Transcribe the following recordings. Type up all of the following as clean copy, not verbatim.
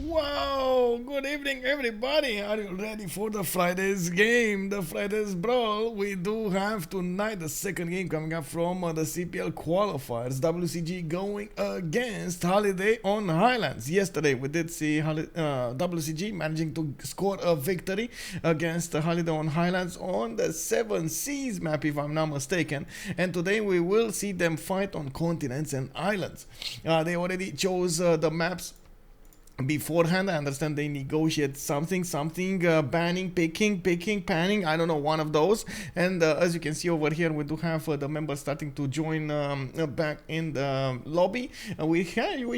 Wow, good evening everybody. Are you ready for the Friday's game, the Friday's brawl? We do have tonight the second game coming up from the CPL qualifiers. WCG going against Holiday on Highlands. Yesterday we did see WCG managing to score a victory against Holiday on Highlands on the 7 Seas map, if I'm not mistaken. And today we will see them fight on continents and islands. They already chose the maps beforehand. I understand they negotiate something, banning, picking, panning, I don't know, one of those. And as you can see over here, we do have the members starting to join back in the lobby. We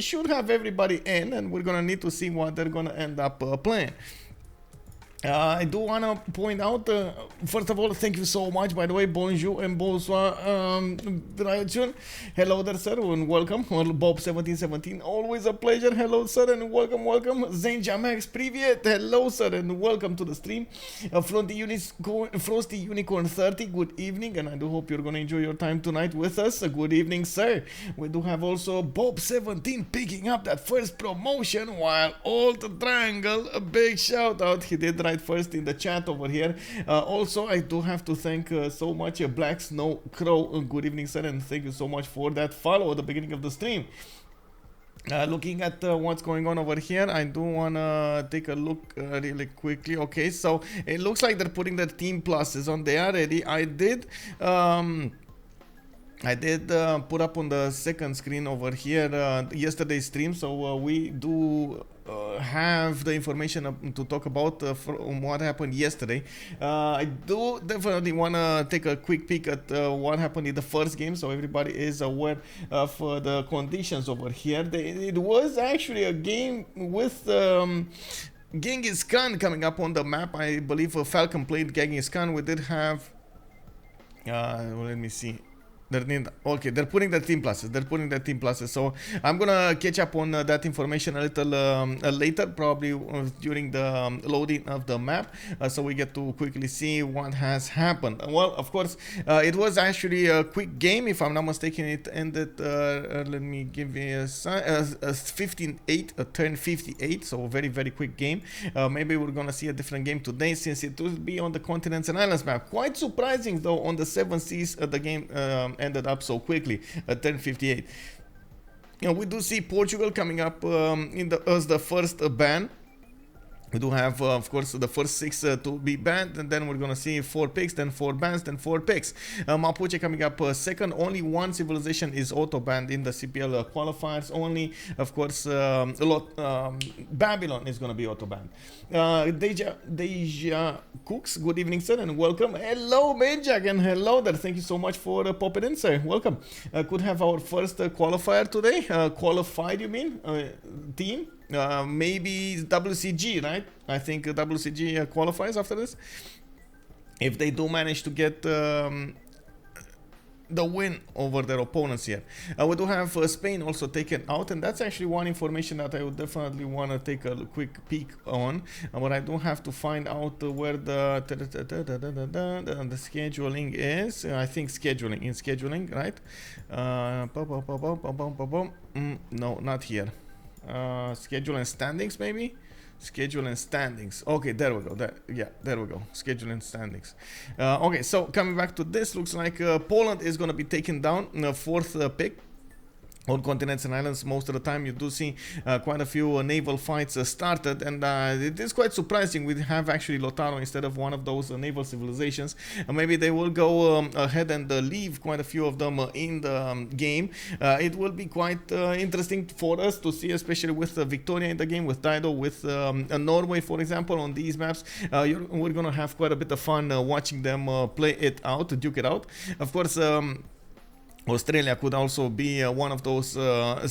should have everybody in, and we're gonna need to see what they're gonna end up playing. I do want to point out, first of all, thank you so much, by the way, bonjour and bonsoir, hello there, sir, and welcome. Bob1717, always a pleasure, hello, sir, and welcome. Zenjamax, привет, hello, sir, and welcome to the stream. Frosty Unicorn 30, good evening, and I do hope you're going to enjoy your time tonight with us. Good evening, sir. We do have also Bob17 picking up that first promotion, while Old Triangle, a big shout out, he did right first in the chat over here. Also, I do have to thank so much Black Snow Crow. Good evening, sir, and thank you so much for that follow at the beginning of the stream. Looking at what's going on over here, I do want to take a look really quickly. Okay, so it looks like they're putting the team pluses on. They are ready. I did put up on the second screen over here yesterday's stream, so we do have the information to talk about from what happened yesterday. I do definitely want to take a quick peek at what happened in the first game, so everybody is aware of the conditions over here. It was actually a game with Genghis Khan coming up on the map. I believe Falcon played Genghis Khan. We did have let me see. Okay, they're putting the team pluses. So I'm gonna catch up on that information a little later, probably during the loading of the map, so we get to quickly see what has happened. Well, of course, it was actually a quick game, if I'm not mistaken. It ended, let me give you a 15-8, a turn 58, so very, very quick game. Maybe we're gonna see a different game today, since it will be on the continents and islands map. Quite surprising though, on the 7 Seas, the game ended up so quickly at 10:58. We do see Portugal coming up as the first ban. We do have, of course, the first 6 to be banned, and then we're gonna see 4 picks, then 4 bans, then 4 picks. Mapuche coming up second. Only one civilization is auto banned in the CPL qualifiers. Only, of course, Babylon is gonna be auto banned. Deja Cooks, good evening, sir, and welcome. Hello, Majak, and hello there. Thank you so much for popping in, sir. Welcome. Could have our first qualifier today. Qualified, you mean? Team? Maybe WCG, right? I think WCG qualifies after this. If they do manage to get the win over their opponents here. We do have Spain also taken out, and that's actually one information that I would definitely want to take a quick peek on. But I do have to find out where the scheduling is. I think scheduling, right? No, not here. Schedule and standings, maybe. Schedule and standings. Okay, there we go. There we go. Schedule and standings. Okay, so coming back to this, looks like Poland is going to be taken down, 4th pick. On continents and islands, most of the time you do see quite a few naval fights started, and it is quite surprising. We have actually Lautaro instead of one of those naval civilizations. Maybe they will go ahead and leave quite a few of them in the game. It will be quite interesting for us to see, especially with Victoria in the game, with Dido, with Norway, for example, on these maps. We're gonna have quite a bit of fun watching them play it out, duke it out. Of course, Australia could also be one of those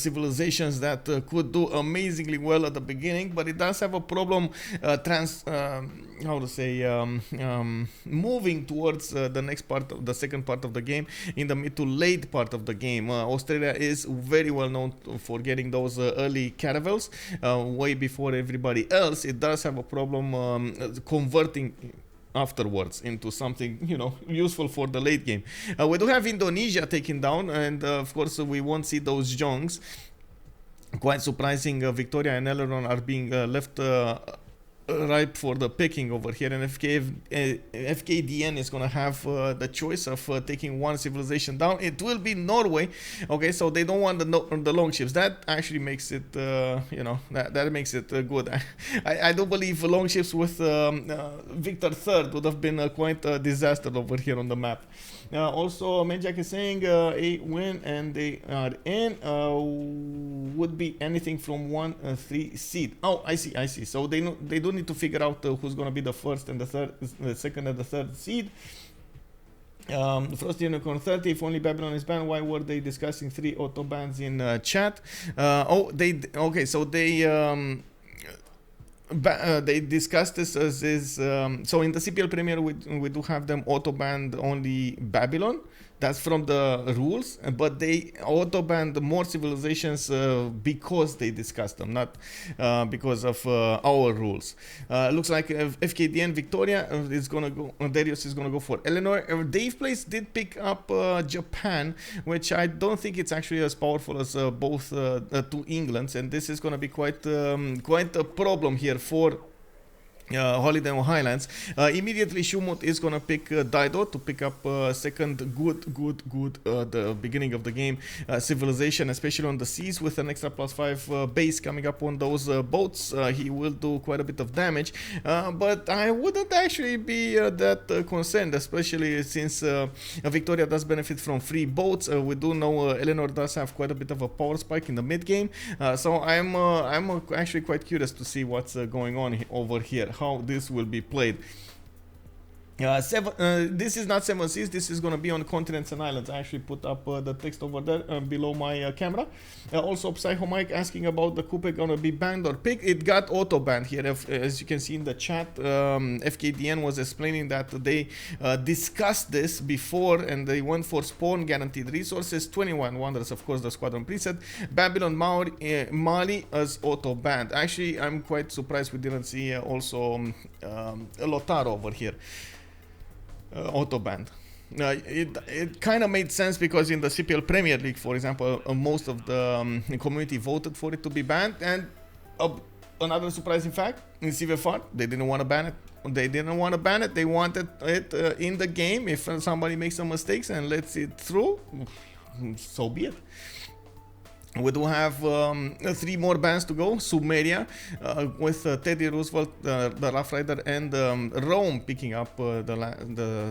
civilizations that could do amazingly well at the beginning, but it does have a problem moving towards the next part of the second part of the game, in the mid to late part of the game. Australia is very well known for getting those early caravels way before everybody else. It does have a problem converting afterwards into something, you know, useful for the late game. We do have Indonesia taken down, and of course we won't see those Jongs quite surprising. Victoria and Eleanor are being left ripe for the picking over here, and Fkdn is gonna have the choice of taking one civilization down. It will be Norway. Okay, so they don't want the long ships. That actually makes it you know, that makes it good. I do believe long ships with Victor III would have been quite a disaster over here on the map. Also, Menjak is saying a win and they are in. Would be anything from 1-3 seed. Oh, I see. So they do need to figure out who's gonna be the first and the second and the third seed. Frost Unicorn 30. If only Babylon is banned, why were they discussing 3 auto bans in chat? Okay. So they discussed this as is. So in the CPL Premier, we do have them auto banned only Babylon. That's from the rules, but they auto banned more civilizations because they discussed them, not because of our rules. Looks like Fkdn Victoria is gonna go. Derios is gonna go for Eleanor. DavePlays did pick up Japan, which I don't think it's actually as powerful as both two Englands, and this is gonna be quite a problem here for Holiday on Highlands. Immediately Schuhmut is gonna pick Dido to pick up second good the beginning of the game civilization, especially on the seas, with an extra +5 base coming up on those boats. He will do quite a bit of damage, but I wouldn't actually be that concerned, especially since Victoria does benefit from free boats. We do know Eleanor does have quite a bit of a power spike in the mid game, so I'm actually quite curious to see what's going on over here, how this will be played. This is not 7 seas, this is going to be on continents and islands. I actually put up the text over there below my camera. Also, Psycho Mike asking about the Coupe going to be banned or picked. It got auto banned here, as you can see in the chat. Fkdn was explaining that they discussed this before and they went for spawn guaranteed resources. 21 Wonders, of course, the squadron preset. Babylon Mali as auto banned. Actually, I'm quite surprised we didn't see also Lotaro over here. Auto banned. It kind of made sense because in the CPL Premier League, for example, most of the community voted for it to be banned. And another surprising fact, in CVFR, they didn't want to ban it. They wanted it in the game. If somebody makes some mistakes and lets it through, so be it. We do have 3 more bans to go. Sumeria with Teddy Roosevelt, the Rough Rider, and Rome picking up the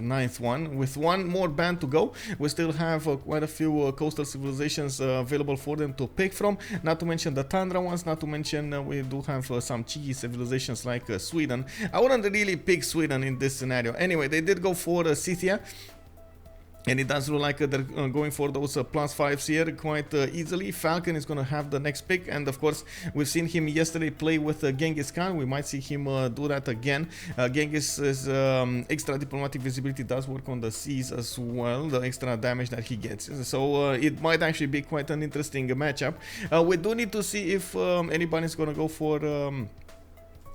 9th one. With 1 more ban to go, we still have quite a few coastal civilizations available for them to pick from. Not to mention the Tundra ones, not to mention we do have some cheeky civilizations like Sweden. I wouldn't really pick Sweden in this scenario. Anyway, they did go for Scythia. And it does look like they're going for those +5s here quite easily. Falcon is going to have the next pick. And of course, we've seen him yesterday play with Genghis Khan. We might see him do that again. Genghis' extra diplomatic visibility does work on the seas as well, the extra damage that he gets. So it might actually be quite an interesting matchup. We do need to see if anybody's going to go for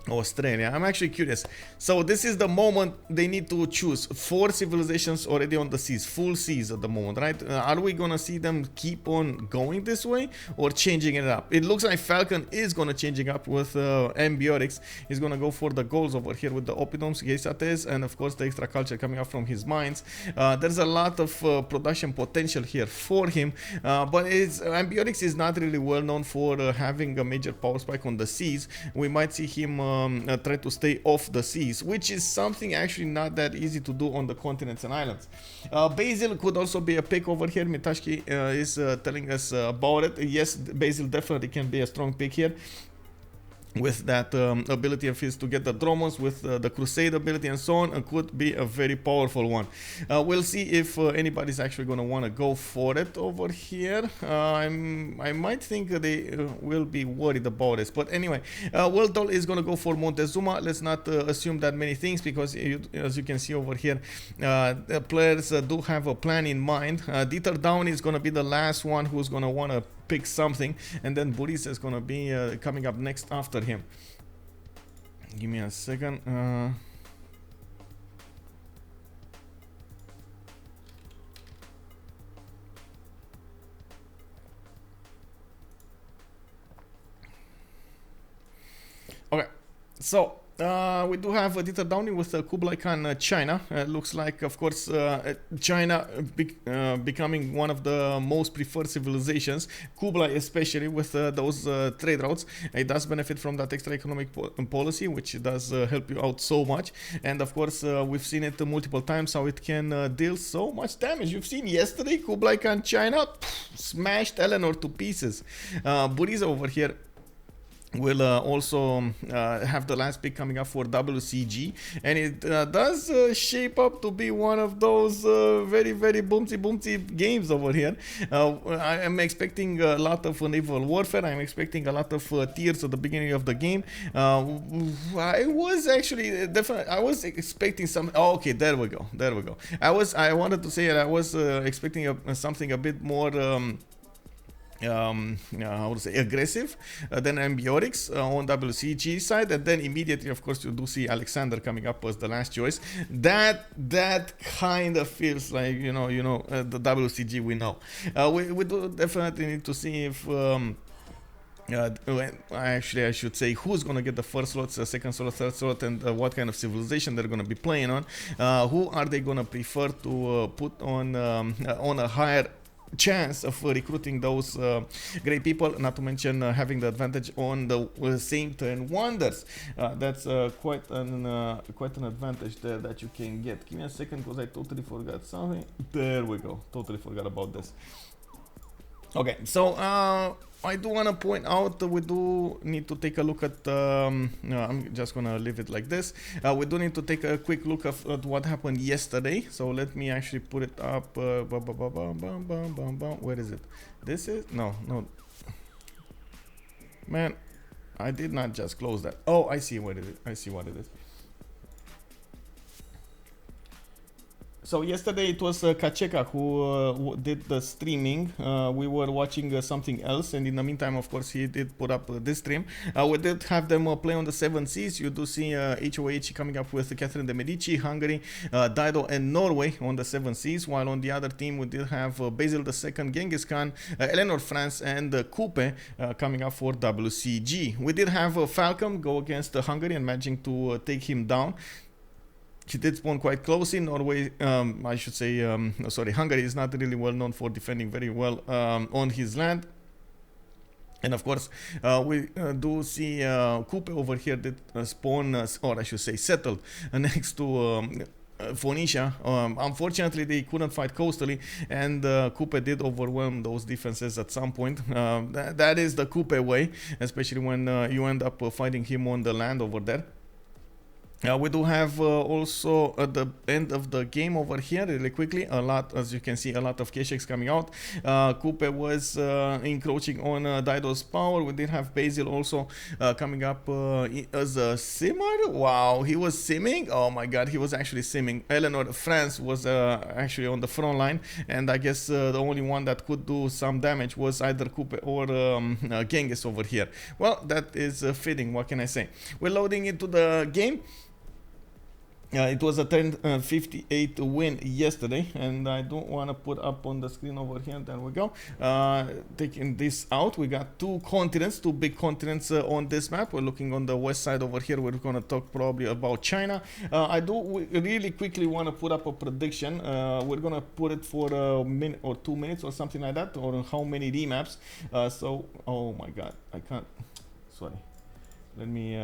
Australia. I'm actually curious. So this is the moment they need to choose 4 civilizations already on the seas, full seas at the moment, right? Are we gonna see them keep on going this way or changing it up? It looks like Falcon is gonna changing up with Ambiotics. He's gonna go for the goals over here with the Opidoms, Geisates, and of course the extra culture coming up from his mines. There's a lot of production potential here for him, but Ambiotics is not really well known for having a major power spike on the seas. We might see him try to stay off the seas, which is something actually not that easy to do on the continents and islands. Basil could also be a pick over here. Mitashki is telling us about it. Yes, Basil definitely can be a strong pick here, with that ability of his to get the Dromos, with the Crusade ability and so on. It could be a very powerful one. We'll see if anybody's actually going to want to go for it over here. I might think they will be worried about this, but anyway, Weltall is going to go for Montezuma. Let's not assume that many things, because as you can see over here, the players do have a plan in mind. DieterDoner is going to be the last one who's going to want to pick something, and then Burrize is going to be coming up next after him. Give me a second. So we do have a DieterDoner with Kublai Khan China. Looks like, of course, China becoming one of the most preferred civilizations. Kublai, especially with those trade routes, it does benefit from that extra economic policy, which does help you out so much. And of course, we've seen it multiple times how it can deal so much damage. You've seen yesterday, Kublai Khan China smashed Eleanor to pieces. Burrize over here will also have the last pick coming up for WCG, and it does shape up to be one of those very boomsy games over here. I am expecting a lot of naval warfare. I'm expecting a lot of tiers at the beginning of the game. I was actually definitely expecting some. Oh, okay, there we go. I wanted to say that I was expecting something a bit more how to say, aggressive than Ambiotics on WCG side, and then immediately, of course, you do see Alexander coming up as the last choice. That kind of feels like the WCG we know. We do definitely need to see if. Actually, I should say who's gonna get the first slot, second slot, third slot, and what kind of civilization they're gonna be playing on. Who are they gonna prefer to put on a higher chance of recruiting those great people, not to mention having the advantage on the same turn wonders. That's quite an advantage there that you can get. Give me a second because I totally forgot something. There we go. Totally forgot about this. Okay, so I do want to point out that we do need to take a look at, I'm just going to leave it like this. We do need to take a quick look at what happened yesterday. So let me actually put it up. Where is it? This is, no. Man, I did not just close that. Oh, I see what it is. I see what it is. So yesterday it was Kacheka who did the streaming. We were watching something else, and in the meantime, of course, he did put up this stream. We did have them play on the 7 Seas. You do see HOH coming up with Catherine de Medici, Hungary, Dido, and Norway on the 7 Seas, while on the other team we did have Basil II, Genghis Khan, Eleanor, France, and Coupe coming up for WCG. We did have Falcon go against Hungary and managing to take him down. He did spawn quite closely. Norway, I should say, sorry, Hungary is not really well known for defending very well on his land. And of course, we do see Coupe over here did spawn, or I should say settled next to Phoenicia. Unfortunately, they couldn't fight coastally, and Coupe did overwhelm those defenses at some point. That is the Coupe way, especially when you end up fighting him on the land over there. We do have also at the end of the game over here, really quickly, a lot, as you can see, a lot of Kesheks coming out. Coupe was encroaching on Dido's power. We did have Basil also coming up as a simmer. Wow, he was simming. Oh my god, he was actually simming. Eleanor, France was actually on the front line, and I guess the only one that could do some damage was either Coupe or Genghis over here. Well, that is fitting, what can I say? We're loading into the game. It was a 10-58 win yesterday, and I don't want to put up on the screen over here. There we go. Taking this out, we got two big continents on this map. We're looking on the west side over here. We're going to talk probably about China. I do really quickly want to put up a prediction. We're going to put it for a minute or 2 minutes or something like that, or how many remaps. So, oh my god, I can't. Sorry. Let me.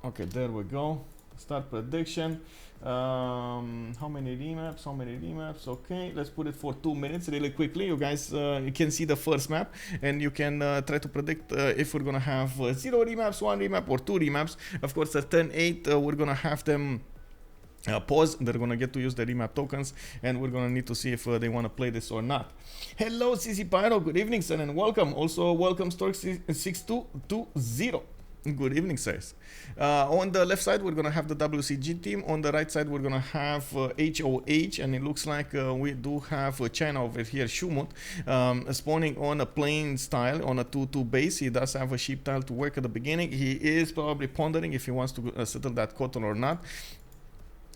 Okay, there we go. Start prediction. How many remaps? Okay, let's put it for 2 minutes really quickly. You guys you can see the first map, and you can try to predict if we're gonna have 0 remaps, 1 remap, or 2 remaps. Of course, at 10-8 we're gonna have them pause. They're gonna get to use the remap tokens, and we're gonna need to see if they want to play this or not. Hello CC Pyro, good evening sir, and welcome. Also welcome Stork6220. Good evening, sirs. On the left side, we're going to have the WCG team. On the right side, we're going to have HOH, and it looks like we do have China over here, Schuhmut, spawning on a plain style, on a 2-2 base. He does have a sheep tile to work at the beginning. He is probably pondering if he wants to settle that cotton or not.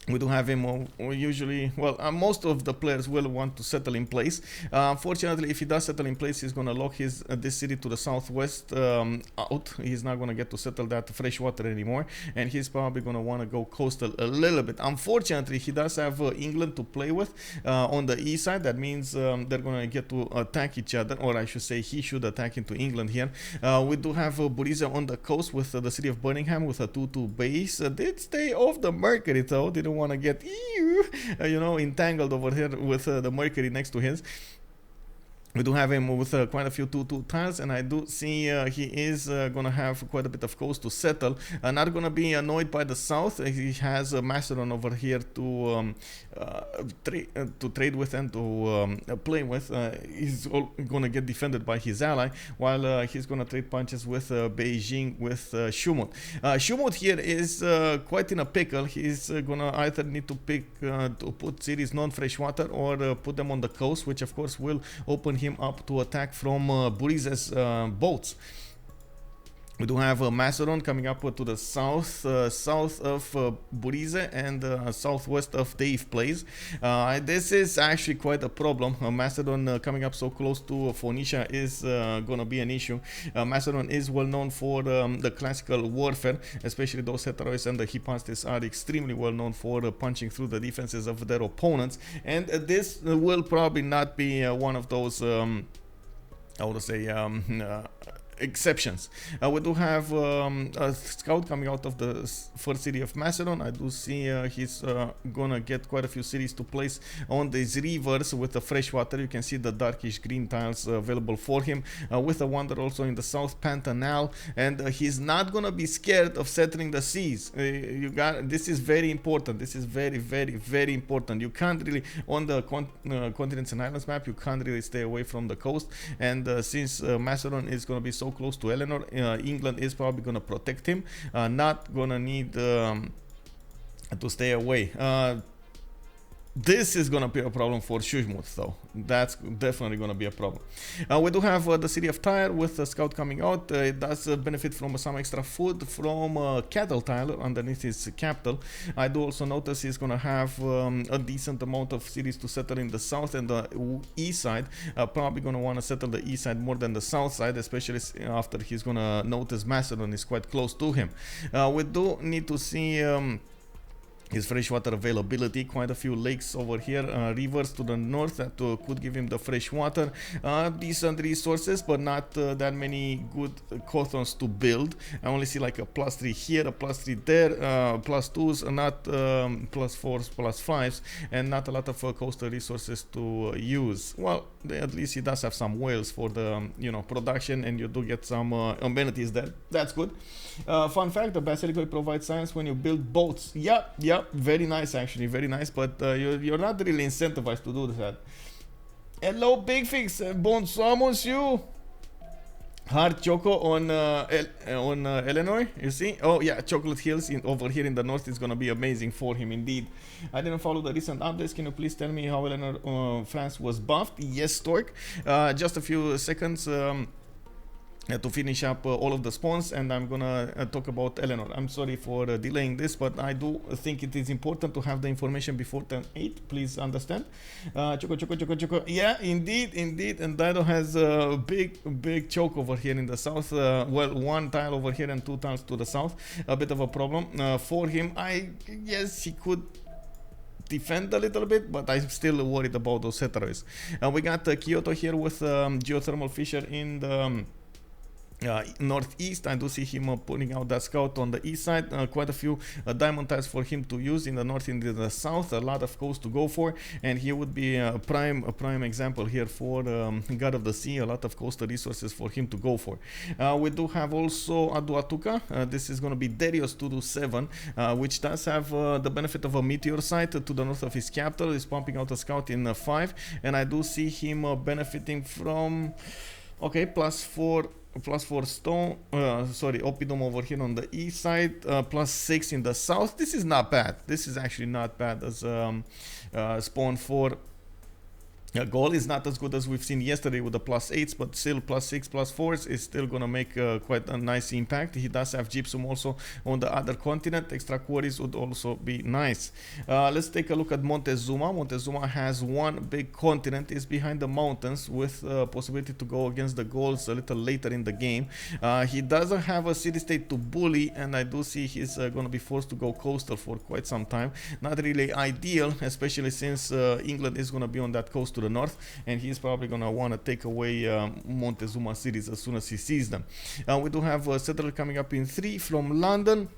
We do have him usually, well, most of the players will want to settle in place. Unfortunately, if he does settle in place, he's going to lock his this city to the southwest out. He's not going to get to settle that freshwater anymore, and he's probably going to want to go coastal a little bit. Unfortunately, he does have England to play with on the east side. That means they're going to get to attack each other, or I should say he should attack into England here. We do have Burrize on the coast with the city of Birmingham with a 2-2 base. Did stay off the Mercury though, didn't want to get entangled over here with the Mercury next to his. We do have him with quite a few 2-2 tiles, and I do see he is going to have quite a bit of coast to settle. Not going to be annoyed by the south. He has Macedon over here to trade with and to play with. He's going to get defended by his ally, while he's going to trade punches with Beijing with Schuhmut. Schuhmut here is quite in a pickle. He's going to either need to pick to put cities non-freshwater or put them on the coast, which of course will open him up to attack from Burrize's boats. We do have Macedon coming up to the south of Burrize and southwest of DavePlays. This is actually quite a problem. Macedon coming up so close to Phoenicia is going to be an issue. Macedon is well known for the classical warfare, especially those heteroids and the Hypastis are extremely well known for punching through the defenses of their opponents. And this will probably not be one of those, I would say, exceptions. We do have a scout coming out of the first city of Macedon. I do see he's gonna get quite a few cities to place on these rivers with the fresh water. You can see the darkish green tiles available for him, with a wonder also in the South Pantanal, and he's not gonna be scared of settling the seas. This is very important. This is very important. You can't really, on the continents and islands map, you can't really stay away from the coast, and since Macedon is gonna be so close to Eleanor, England is probably going to protect him, not going to need to stay away. This is going to be a problem for Schuhmut though. That's definitely going to be a problem. We do have the city of Tyre with a scout coming out. It does benefit from some extra food from cattle tile underneath his capital. I do also notice he's going to have a decent amount of cities to settle in the south and the east side. Probably going to want to settle the east side more than the south side, especially after he's going to notice Macedon is quite close to him. We do need to see his freshwater availability. Quite a few lakes over here, rivers to the north that could give him the fresh water. Decent resources, but not that many good cothons to build. I only see like a +3 here, a +3 there, +2s, not +4s, +5s, and not a lot of coastal resources to use. Well, at least he does have some whales for the production, and you do get some amenities there. That's good. Fun fact: the Basilicoi provides science when you build boats. Yeah, very nice actually, very nice. But you're not really incentivized to do that. Hello, Big Fix. Bonsoir, monsieur. Hard Choco on Eleanor, you see? Oh yeah, Chocolate Hills over here in the north is gonna be amazing for him indeed. I didn't follow the recent updates. Can you please tell me how Eleanor France was buffed? Yes, Stork. Just a few seconds to finish up all of the spawns, and I'm gonna talk about Eleanor. I'm sorry for delaying this, but I do think it is important to have the information before turn 8. Please understand. Choco. Yeah, indeed. And Dido has a big choke over here in the south. Well, one tile over here and 2 tiles to the south. A bit of a problem for him. Yes, he could defend a little bit, but I'm still worried about those heteroids. We got Kyoto here with geothermal fissure in the northeast. I do see him putting out that scout on the east side. Quite a few diamond tiles for him to use in the north and in the south. A lot of coast to go for, and he would be a prime example here for God of the Sea. A lot of coastal resources for him to go for. We do have also Aduatuca. This is going to be Derios 227, which does have the benefit of a meteor site to the north of his capital. He's pumping out a scout in 5, and I do see him benefiting from +4 stone, oppidum over here on the east side, +6 in the south. This is not bad. This is actually not bad as spawn for Gaul is not as good as we've seen yesterday with the +8s, but still +6, +4s is still gonna make quite a nice impact. He does have gypsum also on the other continent. Extra quarries would also be nice. Let's take a look at Montezuma. Montezuma has one big continent, is behind the mountains, with possibility to go against the Gauls a little later in the game. He doesn't have a city-state to bully, and I do see he's gonna be forced to go coastal for quite some time. Not really ideal, especially since England is gonna be on that coast to the north, and he's probably gonna want to take away Montezuma cities as soon as he sees them. We do have a settler coming up in 3 from London.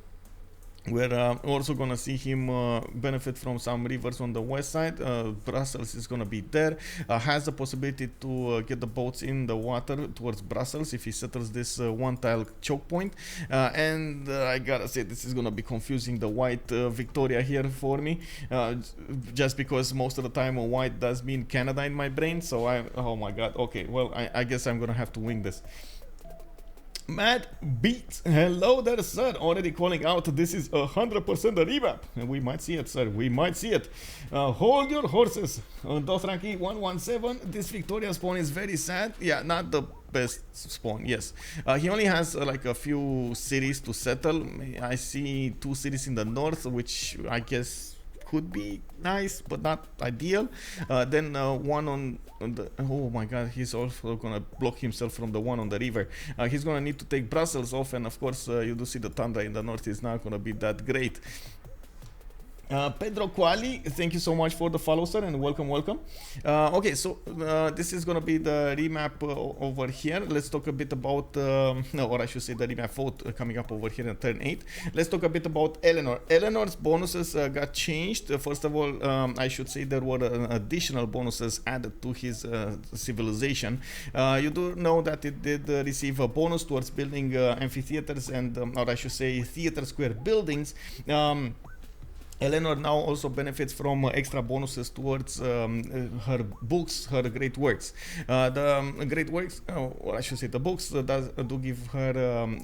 We're also gonna see him benefit from some rivers on the west side. Brussels is gonna be there. Has the possibility to get the boats in the water towards Brussels if he settles this one tile choke point. And I gotta say, this is gonna be confusing the white Victoria here for me, just because most of the time white does mean Canada in my brain. So oh my god, okay, well I guess I'm gonna have to wing this. Mad Beat, hello there, sir. Already calling out. This is 100% a revamp, and we might see it, sir. We might see it. Hold your horses. Dothraki 117. This Victoria spawn is very sad. Yeah, not the best spawn. Yes, he only has like a few cities to settle. I see 2 cities in the north, which I guess could be nice but not ideal. Then one on the, oh my god, he's also gonna block himself from the one on the river. He's gonna need to take Brussels off, and of course you do see the tundra in the north is not gonna be that great. Pedro Quali, thank you so much for the follow, sir, and welcome. Okay, so this is gonna be the remap over here. Let's talk a bit about, no, or I should say the remap vote coming up over here in turn 8. Let's talk a bit about Eleanor. Eleanor's bonuses got changed. First of all, I should say there were additional bonuses added to his civilization. You do know that it did receive a bonus towards building amphitheaters and, or I should say theater square buildings. Eleanor now also benefits from extra bonuses towards her books, her great works. The great works, or I should say the books, do give her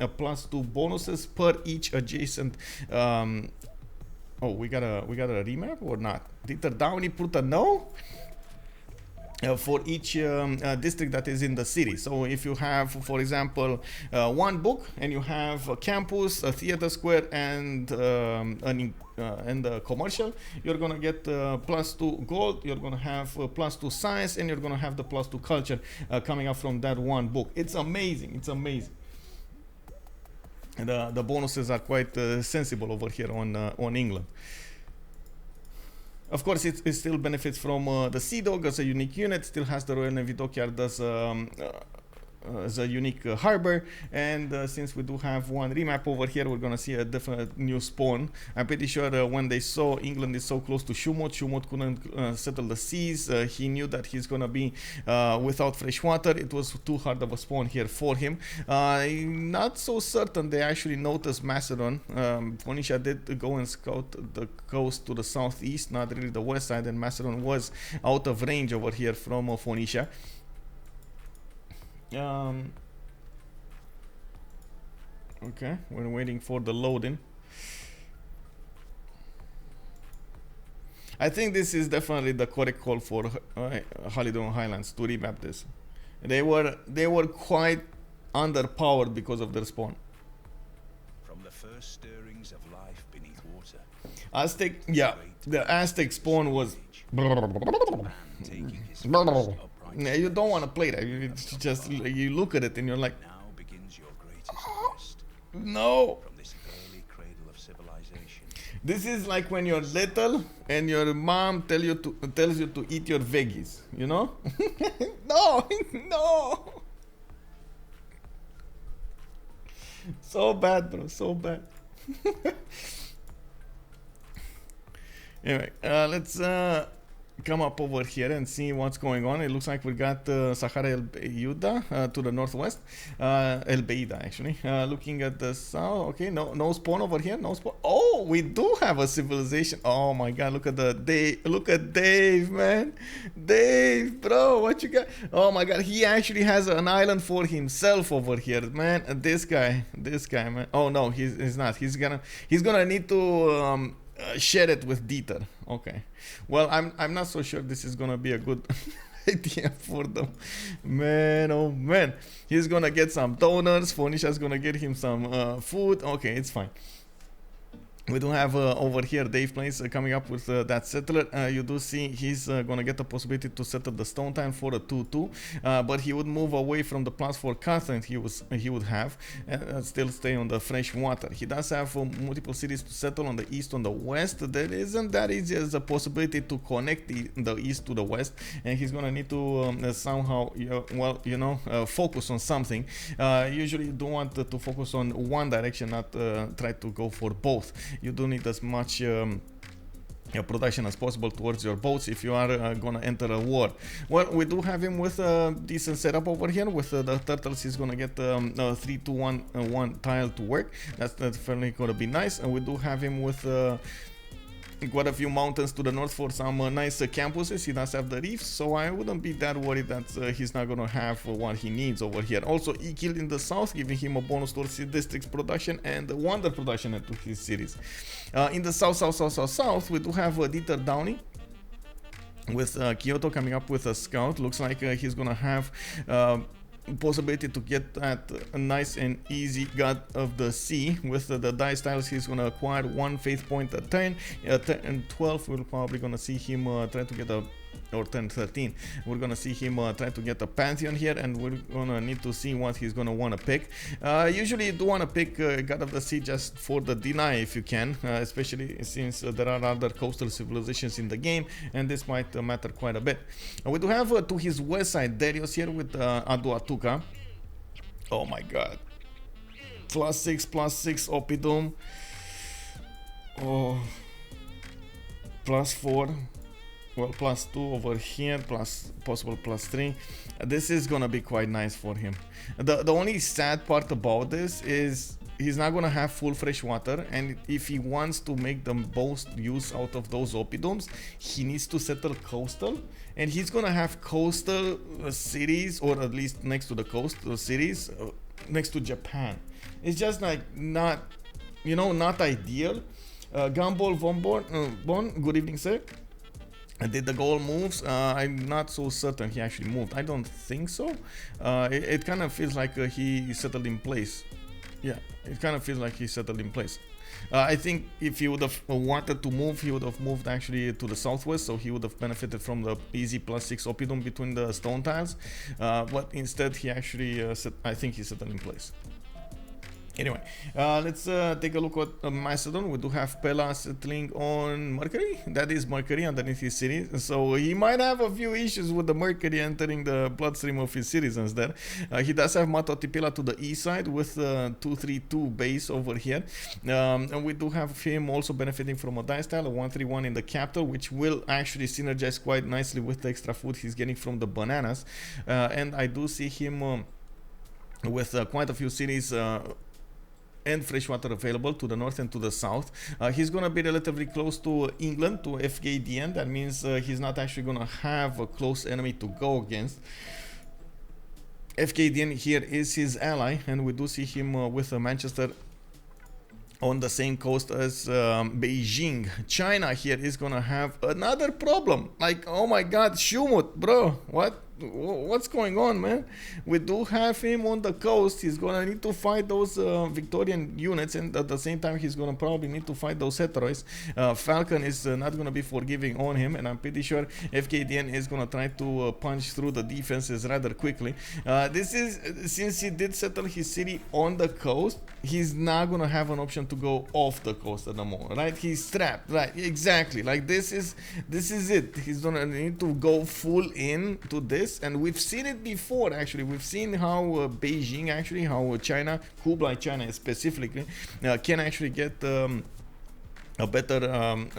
a +2 bonuses per each adjacent. Oh, we got a remap or not? DieterDoner put a no? For each district that is in the city. So if you have, for example, one book and you have a campus, a theater square, and a commercial, you're gonna get +2 gold, you're gonna have +2 science, and you're gonna have the +2 culture coming up from that one book. It's amazing. It's amazing. The bonuses are quite sensible over here on England. Of course, it still benefits from the Sea Dog as a unique unit, still has the Royal Navy Dockyard as a unique harbor, and since we do have one remap over here, we're gonna see a different new spawn. I'm pretty sure when they saw England is so close to Schuhmut couldn't settle the seas. He knew that he's gonna be without fresh water. It was too hard of a spawn here for him. Not so certain they actually noticed Macedon. Phoenicia did go and scout the coast to the southeast, not really the west side, and Macedon was out of range over here from Phoenicia. Okay, we're waiting for the loading. I think this is definitely the correct call for Highlands to remap this. They were quite underpowered because of their spawn. From the first stirrings of life beneath water. Aztec, yeah, the Aztec spawn was. Yeah, you don't want to play that. It's just you look at it and you're like, now begins your greatest quest. No. From this early cradle of civilization. This is like when you're little and your mom tells you to eat your veggies, you know? No, no. So bad, bro. So bad. Anyway, let's come up over here and see what's going on. It looks like we got Sahara El Beyuda to the northwest. El Beida, actually. Looking at the south. Okay, no spawn over here. No spawn. Oh, we do have a civilization. Oh my god, look at look at Dave, man. Dave, bro, what you got? Oh my god, he actually has an island for himself over here, man. This guy, man. Oh no, he's not. He's gonna need to share it with Dieter. Okay. Well, I'm not so sure this is gonna be a good idea for them. Man, oh man. He's gonna get some donors. Phoenicia's gonna get him some food. Okay, it's fine. We do have over here DavePlays coming up with that settler. You do see he's gonna get the possibility to settle the stone time for a 2-2, but he would move away from the +4 continent he would have and still stay on the fresh water. He does have multiple cities to settle on the east, on the west. There isn't that easy as a possibility to connect the east to the west, and he's gonna need to somehow focus on something. Usually you don't want to focus on one direction, not try to go for both. You do need as much production as possible towards your boats if you are gonna enter a war. Well, we do have him with a decent setup over here. With the turtles, he's gonna get a 3-2-1 tile to work. That's definitely gonna be nice. And we do have him with quite a few mountains to the north for some nice campuses. He does have the reefs, so I wouldn't be that worried that he's not gonna have what he needs over here. Also, E-Kill in the south, giving him a bonus towards his district's production and wonder production into his cities. In the south, we do have DieterDoner with Kyoto coming up with a scout. Looks like he's gonna have possibility to get that nice and easy God of the Sea. With the dice tiles, he's gonna acquire 1 faith point a turn. And 12, we're probably gonna see him try to get a, or turn 13, we're gonna see him try to get a Pantheon here, and we're gonna need to see what he's gonna want to pick. Usually you do want to pick God of the Sea just for the deny if you can, especially since there are other coastal civilizations in the game, and this might matter quite a bit. We do have to his west side Derios here with Aduatuca. Oh my god, +6/+6 Oppidum. Oh, +4. Well, +2 over here, plus possible +3. This is gonna be quite nice for him. The only sad part about this is he's not gonna have full fresh water, and if he wants to make the most use out of those oppidums, he needs to settle coastal, and he's gonna have coastal cities, or at least next to the coast cities, next to Japan. It's just like not ideal. Gumball Von Bon, good evening, sir. Did the Gaul moves? I'm not so certain he actually moved. I don't think so. It kind of feels like he settled in place. Yeah, it kind of feels like he settled in place. I think if he would have wanted to move, he would have moved actually to the southwest, so he would have benefited from the easy +6 Oppidum between the stone tiles. But instead, he actually, I think he settled in place. Anyway, let's take a look at Macedon. We do have Pella settling on Mercury. That is Mercury underneath his city. So he might have a few issues with the Mercury entering the bloodstream of his citizens there. He does have Matotipila to the east side with 232 base over here. And we do have him also benefiting from a dice tile, a 131 in the capital, which will actually synergize quite nicely with the extra food he's getting from the bananas. And I do see him with quite a few cities and freshwater available to the north and to the south. He's gonna be relatively close to England, to Fkdn. That means he's not actually gonna have a close enemy to go against. Fkdn here is his ally, and we do see him with Manchester on the same coast as Beijing. China here is gonna have another problem. Like, oh my god, Schuhmut, bro, what's going on, man? We do have him on the coast. He's gonna need to fight those Victorian units, and at the same time he's gonna probably need to fight those heteroids. Falcon is not gonna be forgiving on him, and I'm pretty sure Fkdn is gonna try to punch through the defenses rather quickly. This is, since he did settle his city on the coast, he's not gonna have an option to go off the coast at the moment, right? He's trapped, right? Exactly. Like this is it. He's gonna need to go full in to this. And we've seen it before, actually. We've seen how Beijing, actually, how China, Kublai China specifically, can actually get a better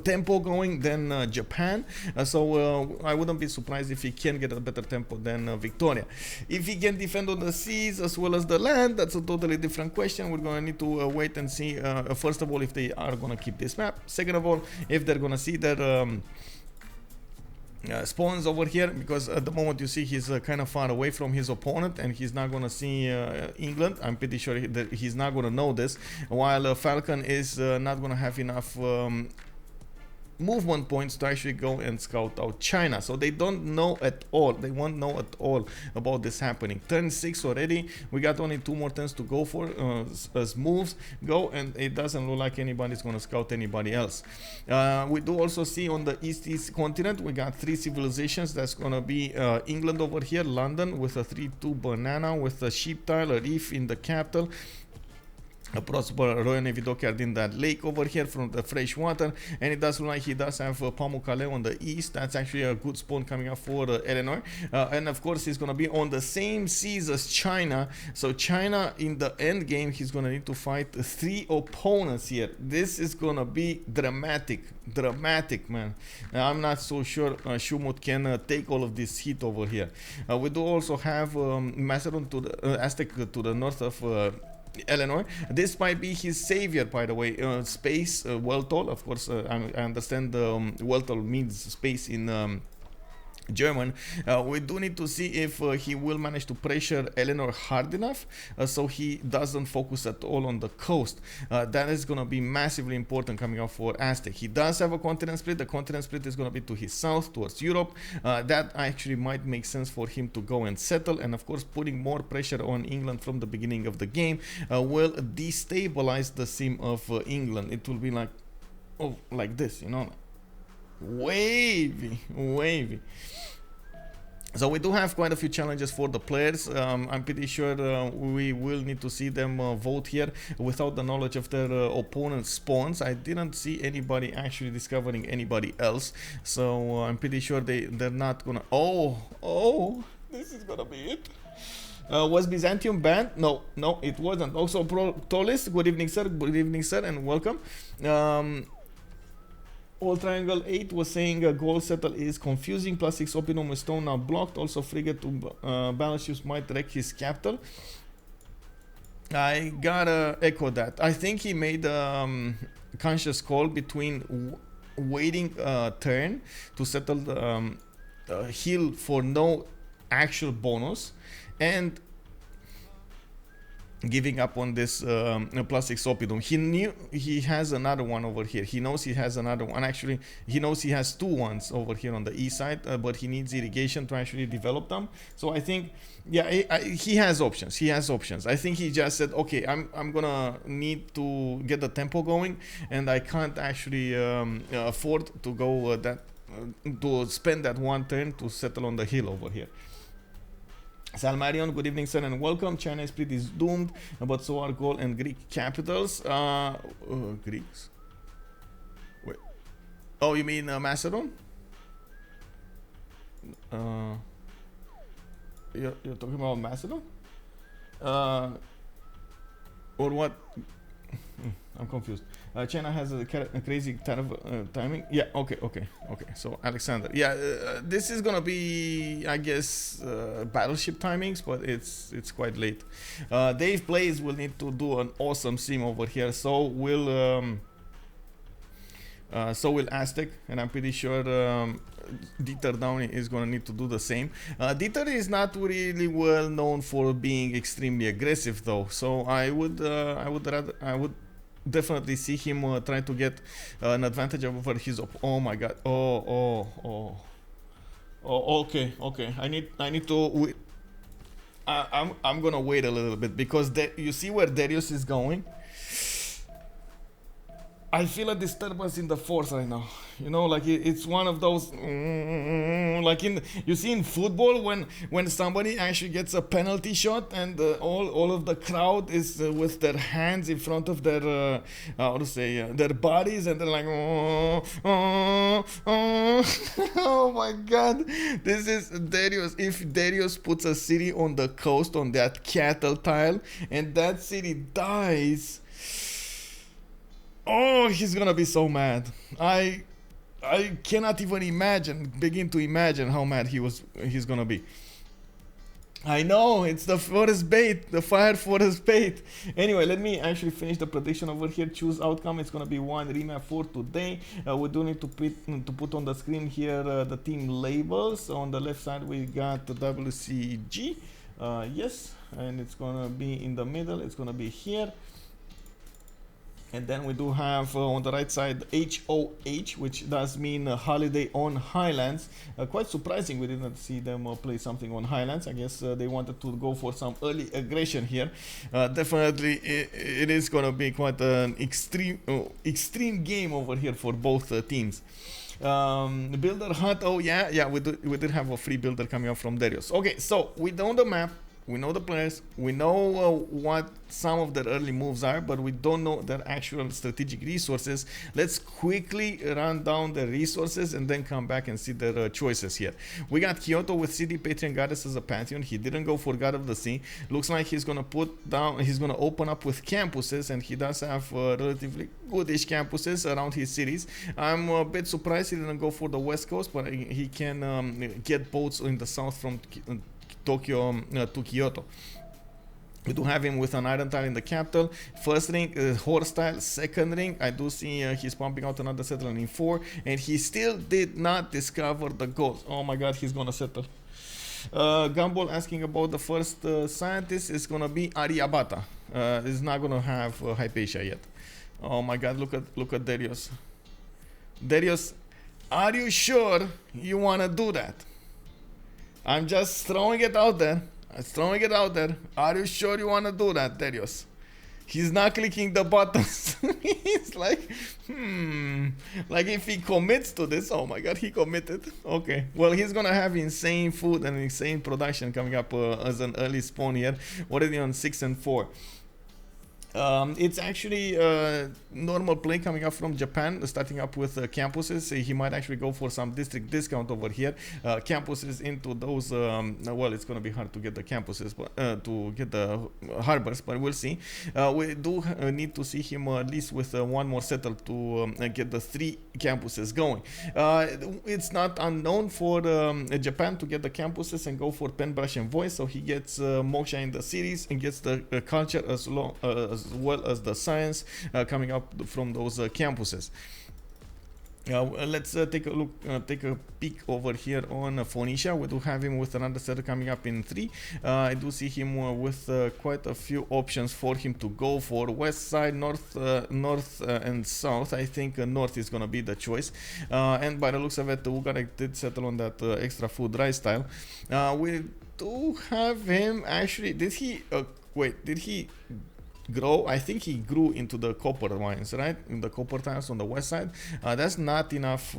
tempo going than Japan. So I wouldn't be surprised if he can get a better tempo than Victoria. If he can defend on the seas as well as the land, that's a totally different question. We're gonna need to wait and see, first of all, if they are gonna keep this map. Second of all, if they're gonna see their spawns over here, because at the moment you see he's kind of far away from his opponent, and he's not gonna see England. I'm pretty sure that he's not gonna know this, while Falcon is not gonna have enough movement points to actually go and scout out China. So they don't know at all, they won't know at all about this happening. Turn 6 already, we got only 2 more turns to go for as moves go, and it doesn't look like anybody's gonna scout anybody else. We do also see on the east continent we got 3 civilizations. That's gonna be England over here, London with a 3-2 banana with a sheep tile, a reef in the capital, a prosper Royal Navy dockyard in that lake over here from the fresh water, and it does look like he does have Pamukkale on the east. That's actually a good spawn coming up for Eleanor, and of course he's gonna be on the same seas as China. So China in the end game, he's gonna need to fight 3 opponents here. This is gonna be dramatic, man. I'm not so sure Schuhmut can take all of this heat over here. We do also have Macedon to the Aztec to the north of Eleanor. This might be his savior, by the way. Space, Weltall, of course. I understand Weltall means space in German. We do need to see if he will manage to pressure Eleanor hard enough so he doesn't focus at all on the coast. That is going to be massively important coming up for Aztec. He does have a continent split. The continent split is going to be to his south towards Europe. That actually might make sense for him to go and settle, and of course putting more pressure on England from the beginning of the game will destabilize the sim of England. It will be like, oh, like this, you know, wavy. So we do have quite a few challenges for the players. I'm pretty sure we will need to see them vote here without the knowledge of their opponent's spawns. I didn't see anybody actually discovering anybody else, so I'm pretty sure they're not gonna. Oh, this is gonna be it. Was Byzantium banned? No, it wasn't. Also, Tolis, good evening, sir, and welcome. All Triangle 8 was saying Gaul settle is confusing, plus 6 Opinum with stone now blocked. Also frigate to balance ships might wreck his capital. I gotta echo that. I think he made a conscious call between waiting a turn to settle the hill for no actual bonus and giving up on this plus 6 Opidum. He knew he has another one over here. He knows he has another one. Actually, he knows he has 2 ones over here on the east side, but he needs irrigation to actually develop them. So I think, yeah, he has options. I think he just said, okay, I'm gonna need to get the tempo going, and I can't actually afford to go to spend that 1 turn to settle on the hill over here. Salmarion, good evening, sir, and welcome. China split is doomed, but so are Gaul and Greek capitals. Greeks? Wait. Oh, you mean Macedon? You're talking about Macedon? Or what? I'm confused. China has a crazy timing. Yeah, okay. So Alexander, yeah, this is gonna be, I guess, battleship timings, but it's quite late. DavePlays will need to do an awesome sim over here. So will Aztec, and I'm pretty sure DieterDoner is gonna need to do the same. Dieter is not really well known for being extremely aggressive, though. So I would definitely see him trying to get an advantage over his oh my god. Okay. I need to I'm gonna wait a little bit, because you see where Derios is going. I feel a disturbance in the force right now. You know, like it's one of those, like you see in football when somebody actually gets a penalty shot and all of the crowd is with their hands in front of their their bodies, and they're like, oh my god, this is Derios. If Derios puts a city on the coast on that cattle tile and that city dies, oh, he's gonna be so mad. I cannot even begin to imagine how mad he's gonna be. I know, it's the forest bait, the fire forest bait. Anyway, let me actually finish the prediction over here. Choose outcome. It's gonna be 1 remap for today. We do need to put on the screen here the team labels. On the left side we got the WCG, yes, and it's gonna be in the middle. It's gonna be here. And then we do have on the right side HOH, which does mean holiday on Highlands. Quite surprising we didn't see them play something on Highlands. I guess they wanted to go for some early aggression here. Definitely it is going to be quite an extreme game over here for both teams. Builder hut, oh yeah, we did have a free builder coming up from Derios. Okay, so we know the map. We know the players, we know what some of their early moves are, but we don't know their actual strategic resources. Let's quickly run down the resources and then come back and see their choices here. We got Kyoto with City Patron Goddess as a Pantheon. He didn't go for God of the Sea. Looks like he's gonna open up with campuses, and he does have relatively goodish campuses around his cities. I'm a bit surprised he didn't go for the West Coast, but he can get boats in the south from Tokyo to Kyoto. We do have him with an iron tile in the capital. First ring, horse tile. Second ring, I do see he's pumping out another settlement in 4, and he still did not discover the gold. Oh my god, he's gonna settle. Gumball asking about the first scientist is gonna be Aryabhata. Is not gonna have Hypatia yet. Oh my god, look at Derios. Derios, are you sure you wanna do that? I'm just throwing it out there. Are you sure you want to do that, Derios? He's not clicking the buttons. He's like, like if he commits to this, oh my god, he committed. Okay, well, he's gonna have insane food and insane production coming up as an early spawn here, already on 6 and 4. It's actually normal play coming up from Japan, starting up with campuses. He might actually go for some district discount over here. Campuses into those, well, it's going to be hard to get the campuses, but to get the harbors, but we'll see. We do need to see him at least with one more settle to get the 3 campuses going. It's not unknown for Japan to get the campuses and go for pen, brush, and voice, so he gets moksha in the cities and gets the culture as well as the science coming up from those campuses. Let's take a look, take a peek over here on Phoenicia. We do have him with another setter coming up in 3. I do see him with quite a few options for him to go for. West side, north, and south. I think north is gonna be the choice. And by the looks of it, Ugarek did settle on that extra food rice style. We do have him actually. Did he? Wait, did he grow? I think he grew into the copper mines, right? In the copper tiles on the west side. That's not enough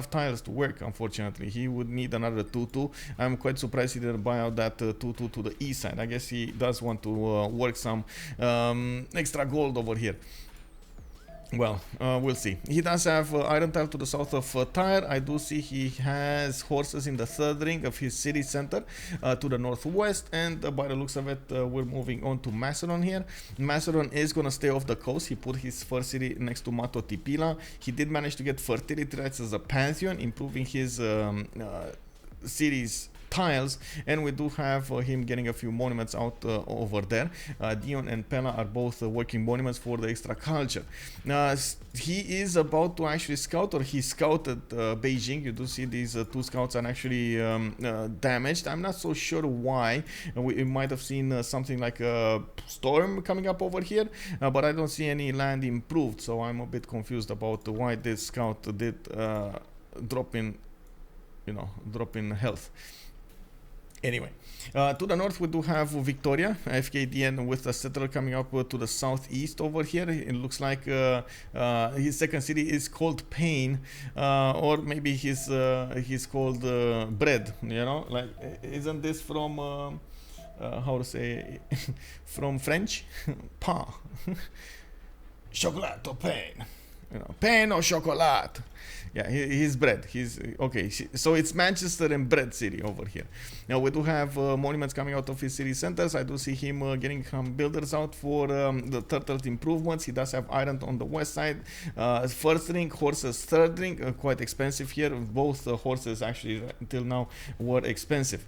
tiles to work, unfortunately. He would need another 2-2. I'm quite surprised he didn't buy out that 2-2 to the east side. I guess he does want to work some extra gold over here. Well, we'll see. He does have iron tile to the south of Tyre. I do see he has horses in the 3rd ring of his city center to the northwest, and by the looks of it, we're moving on to Macedon here. Macedon is gonna stay off the coast. He put his first city next to Mato Tipila. He did manage to get fertility rights as a pantheon, improving his city's tiles, and we do have him getting a few monuments out over there. Dion and Pella are both working monuments for the extra culture. He is about to actually scout, or he scouted Beijing. You do see these 2 scouts are actually damaged. I'm not so sure why. We might have seen something like a storm coming up over here, but I don't see any land improved, so I'm a bit confused about why this scout did drop in health. Anyway, to the north we do have Victoria, Fkdn with a settler coming up to the southeast over here. It looks like his second city is called Pain, or maybe he's called Bread, you know, like, isn't this from, how to say, from French? Pain. Chocolat or pain. You know, pain or chocolat. Yeah, he's bread. He's okay. So it's Manchester and Bread City over here. Now we do have monuments coming out of his city centers. I do see him getting some builders out for the turtle improvements. He does have iron on the west side. First ring, horses 3rd ring, quite expensive here. Both horses actually until now were expensive.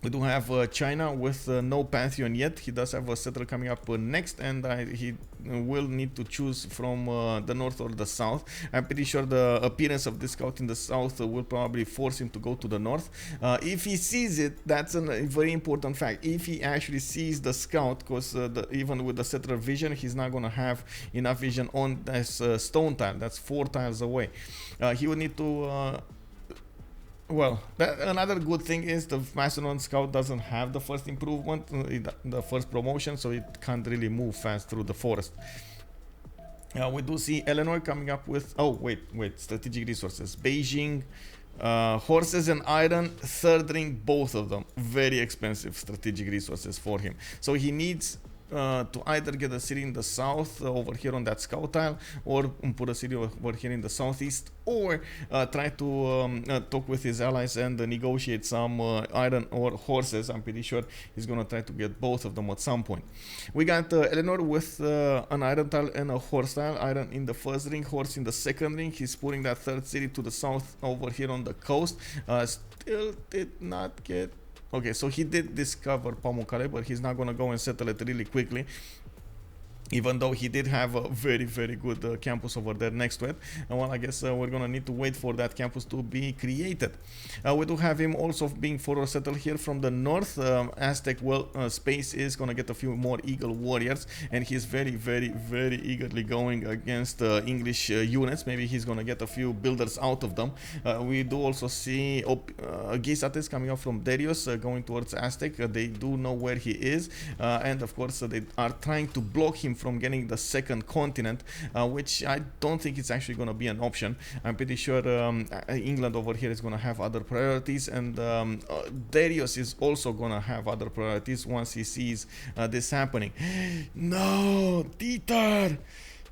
We do have China with no Pantheon yet. He does have a settler coming up next, and he will need to choose from the north or the south. I'm pretty sure the appearance of this scout in the south will probably force him to go to the north. If he sees it, that's a very important fact. If he actually sees the scout, because even with the settler vision, he's not going to have enough vision on this stone tile. That's 4 tiles away. He would need to... well, another good thing is the Macedon scout doesn't have the first improvement, the first promotion, so it can't really move fast through the forest. We do see Eleanor coming up with... oh, wait, strategic resources. Beijing, horses and iron, third ring, both of them. Very expensive strategic resources for him. So he needs... to either get a city in the south over here on that scout tile, or put a city over here in the southeast, or try to talk with his allies and negotiate some iron or horses. I'm pretty sure he's gonna try to get both of them at some point. We got Eleanor with an iron tile and a horse tile. Iron in the first ring, horse in the second ring. He's putting that third city to the south over here on the coast. Still did not get... okay, so he did discover Pamukkale, but he's not going to go and settle it really quickly, even though he did have a very, very good campus over there next to it. Well, I guess we're going to need to wait for that campus to be created. We do have him also being forward settled here from the north. Aztec space is going to get a few more Eagle warriors, and he's very, very, very eagerly going against English units. Maybe he's going to get a few builders out of them. We do also see Gisates coming up from Derios, going towards Aztec. They do know where he is, and of course they are trying to block him from getting the second continent, which I don't think it's actually going to be an option. I'm pretty sure England over here is going to have other priorities, and Derios is also going to have other priorities once he sees this happening. No, Dieter!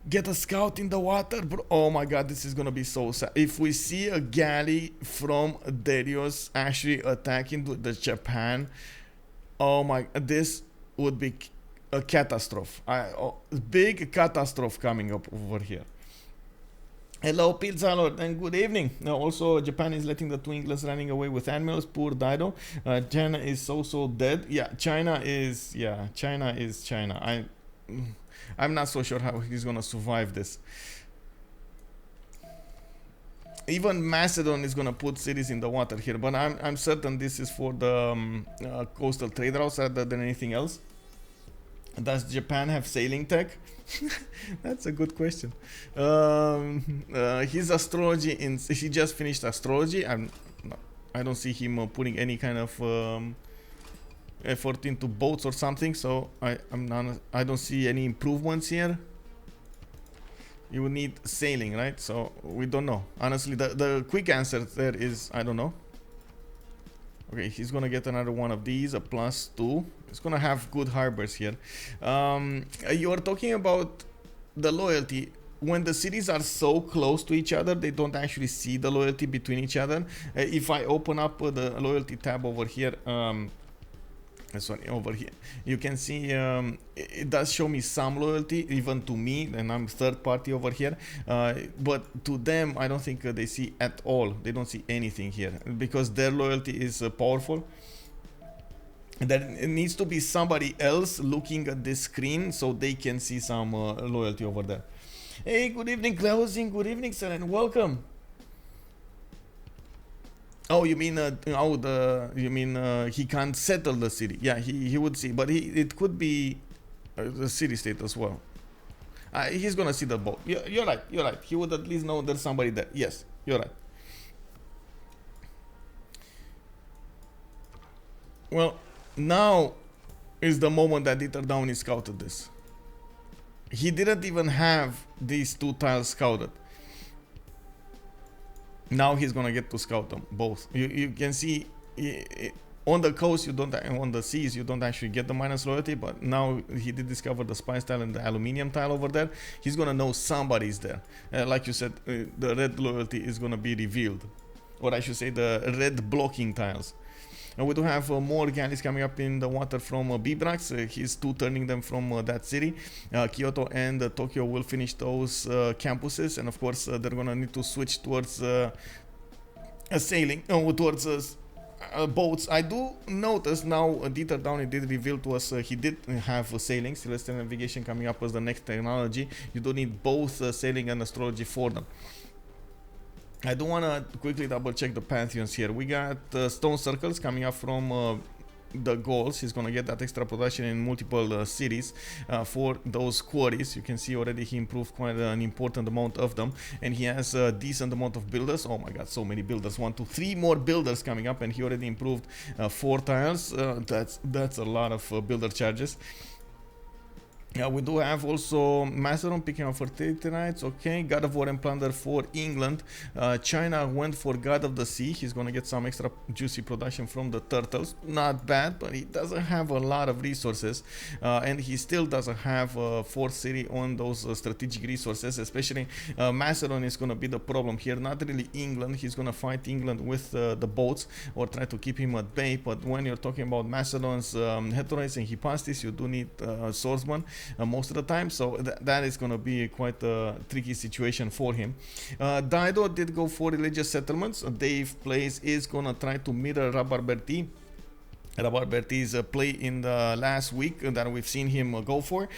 Get a scout in the water, bro. Oh my god, this is gonna be so sad. If we see a galley from Derios actually attacking the Japan, oh my, this would be a catastrophe. Big catastrophe coming up over here. Hello, Pizza Lord, and good evening. Also, Japan is letting the two Englands running away with animals. Poor Dido. China is so dead. Yeah, China is China. I'm not so sure how he's gonna survive this. Even Macedon is gonna put cities in the water here, but I'm certain this is for the coastal trade routes rather than anything else. Does Japan have sailing tech? That's a good question. His astrology he just finished astrology. I don't see him putting any kind of effort into boats or something, so I don't see any improvements here. You would need sailing, right? So we don't know. Honestly, the quick answer there is I don't know. Okay, he's gonna get another one of these, a +2. He's gonna have good harbors here. You are talking about the loyalty. When the cities are so close to each other, they don't actually see the loyalty between each other. If I open up the loyalty tab over here, sorry, over here, you can see it does show me some loyalty, even to me, and I'm third party over here, but to them I don't think they see at all. They don't see anything here because their loyalty is powerful. There needs to be somebody else looking at this screen so they can see some loyalty over there. Hey, good evening, Closing. Good evening, sir, and welcome. Oh, you mean he can't settle the city? Yeah, he would see, but it could be the city state as well. He's gonna see the boat. You're right. He would at least know there's somebody there. Yes, you're right. Well, now is the moment that DieterDoner scouted this. He didn't even have these two tiles scouted. Now he's gonna get to scout them both. You can see on the coast you don't, on the seas you don't actually get the minus loyalty, but now he did discover the spice tile and the aluminium tile over there. He's gonna know somebody's there. Like you said, the red loyalty is gonna be revealed, or I should say the red blocking tiles. And we do have more galleys coming up in the water from Bibrax. He's turning them from that city. Kyoto and Tokyo will finish those campuses, and of course they're gonna need to switch towards sailing, towards boats. I do notice now DieterDoner did reveal to us he did have sailing, celestial navigation coming up as the next technology. You do need both sailing and astrology for them. I do want to quickly double check the pantheons here. We got stone circles coming up from the Gauls. He's gonna get that extra production in multiple cities for those quarries. You can see already he improved quite an important amount of them, and he has a decent amount of builders. Oh my god, so many builders. 1, 2, 3 more builders coming up, and he already improved 4 tiles. That's a lot of builder charges. Yeah, we do have also Macedon picking up fertility rights. Okay, God of War and Plunder for England. China went for God of the Sea. He's gonna get some extra juicy production from the turtles. Not bad, but he doesn't have a lot of resources, and he still doesn't have a fourth city on those strategic resources. Especially Macedon is gonna be the problem here. Not really England. He's gonna fight England with the boats or try to keep him at bay. But when you're talking about Macedon's heteroids and hypostis, you do need swordsmen most of the time, so that is going to be quite a tricky situation for him. Dido did go for religious settlements. DavePlays is going to try to mirror Rabarberti. Rabarberti's play in the last week that we've seen him go for.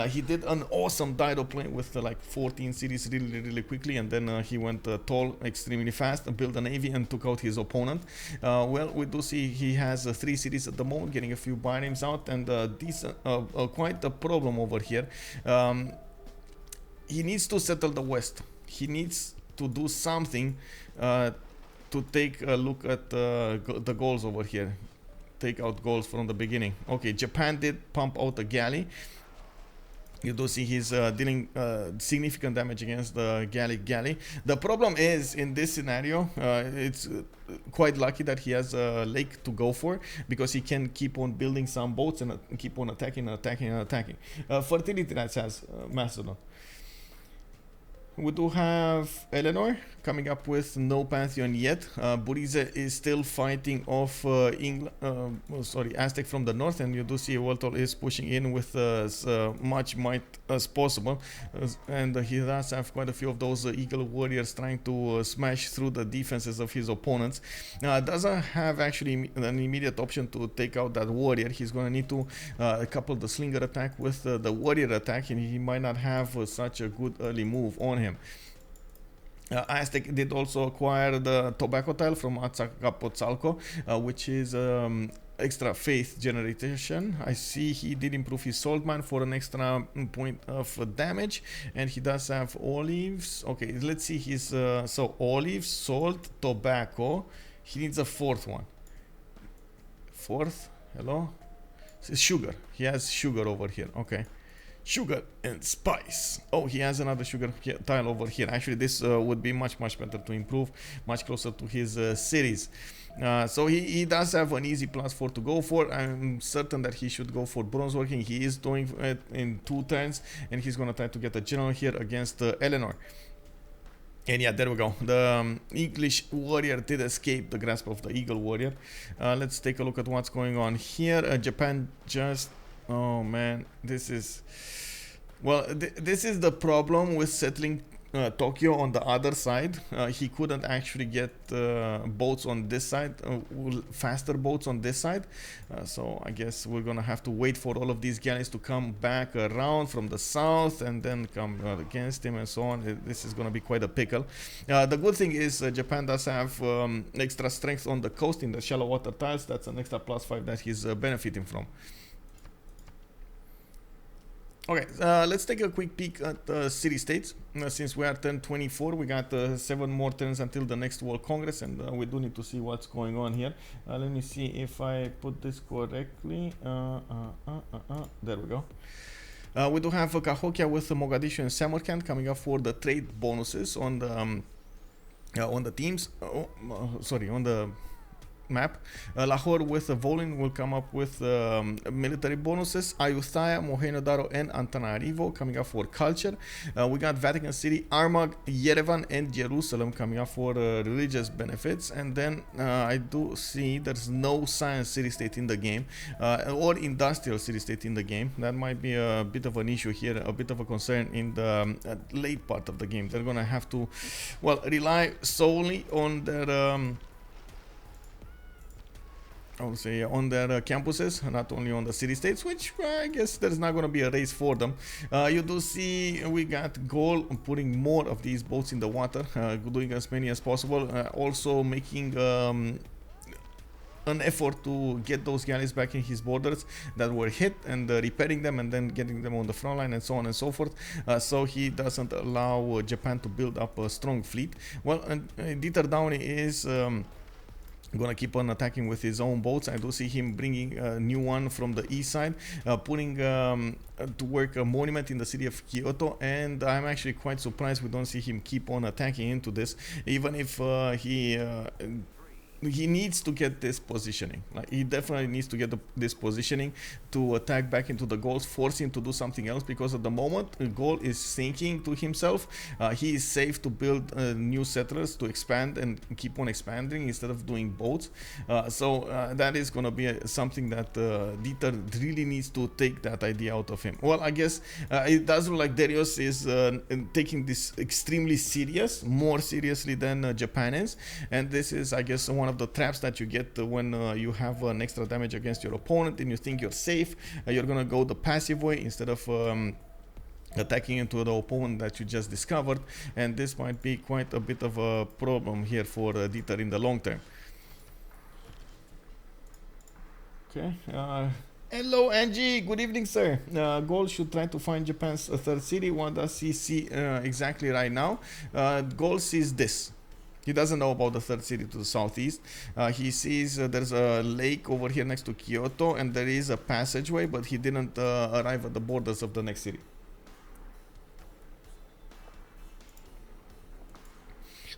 He did an awesome Dido play with like 14 cities really quickly, and then he went tall extremely fast, built a navy and took out his opponent. Well, we do see he has 3 cities at the moment, getting a few biomes out, and decent, quite a problem over here. He needs to settle the west. He needs to do something to take a look at the goals over here. Take out goals from the beginning. Okay, Japan did pump out a galley. You do see he's dealing significant damage against the Gallic galley. The problem is, in this scenario, it's quite lucky that he has a lake to go for, because he can keep on building some boats and keep on attacking. Fertility rights has Macedon. We do have Eleanor coming up with no pantheon yet. Burrize is still fighting off Aztec from the north, and you do see Weltall is pushing in with as much might as possible, and he does have quite a few of those eagle warriors trying to smash through the defenses of his opponents. Doesn't have actually an immediate option to take out that warrior. He's going to need to couple the slinger attack with the warrior attack, and he might not have such a good early move on him. Aztec did also acquire the tobacco tile from Azcapotzalco, which is extra faith generation. I see he did improve his saltman for an extra point of damage, and he does have olives. Okay, let's see his so olives, salt, tobacco. He needs a 4th one. 4th, hello, it's sugar. He has sugar over here. Okay, sugar and spice. Oh, he has another sugar tile over here. Actually, this would be much better to improve, much closer to his cities. So he does have an easy +4 to go for. I'm certain that he should go for bronze working. He is doing it in 2 turns, and he's gonna try to get a general here against Eleanor. And yeah, there we go. The English warrior did escape the grasp of the eagle warrior. Let's take a look at what's going on here. Japan just... Oh man, this is... Well, this is the problem with settling Tokyo on the other side. He couldn't actually get boats on this side, faster boats on this side. So I guess we're gonna have to wait for all of these galleys to come back around from the south and then come against him and so on. This is gonna be quite a pickle. The good thing is Japan does have extra strength on the coast in the shallow water tiles. That's an extra +5 that he's benefiting from. Okay, let's take a quick peek at city-states. Since we are turn 24, we got 7 more turns until the next World Congress, and we do need to see what's going on here. Let me see if I put this correctly. There we go. We do have Cahokia with Mogadishu and Samarkand coming up for the trade bonuses on the teams. On the map. Lahore with Volin will come up with military bonuses. Ayutthaya, Mohenjo-Daro and Antananarivo coming up for culture. We got Vatican City, Armagh, Yerevan and Jerusalem coming up for religious benefits. And then I do see there's no science city-state in the game or industrial city-state in the game. That might be a bit of an issue here, a bit of a concern in the late part of the game. They're gonna have to, well, rely solely on their I would say on their campuses, not only on the city states, which I guess there's not going to be a race for them. You do see we got Gaul putting more of these boats in the water, doing as many as possible, also making an effort to get those galleys back in his borders that were hit and repairing them and then getting them on the front line and so on and so forth, so he doesn't allow Japan to build up a strong fleet. Well, DieterDoner is gonna keep on attacking with his own boats. I do see him bringing a new one from the east side, putting to work a monument in the city of Kyoto, and I'm actually quite surprised we don't see him keep on attacking into this, even if he needs to get this positioning. Like, he definitely needs to get this positioning to attack back into the goals, force him to do something else, because at the moment Gaul is thinking to himself he is safe to build new settlers to expand and keep on expanding instead of doing boats. So that is going to be something that Dieter really needs to take that idea out of him. Well, I guess it does look like Derios is taking this extremely serious, more seriously than Japan is, and this is, I guess, one of the traps that you get when you have an extra damage against your opponent and you think you're safe. You're gonna go the passive way instead of attacking into the opponent that you just discovered, and this might be quite a bit of a problem here for Dieter in the long term. Okay. Hello Angie, good evening sir. Gaul should try to find Japan's third city. What does he see exactly right now? Gaul sees this. He doesn't know about the third city to the southeast. He sees there's a lake over here next to Kyoto, and there is a passageway, but he didn't arrive at the borders of the next city.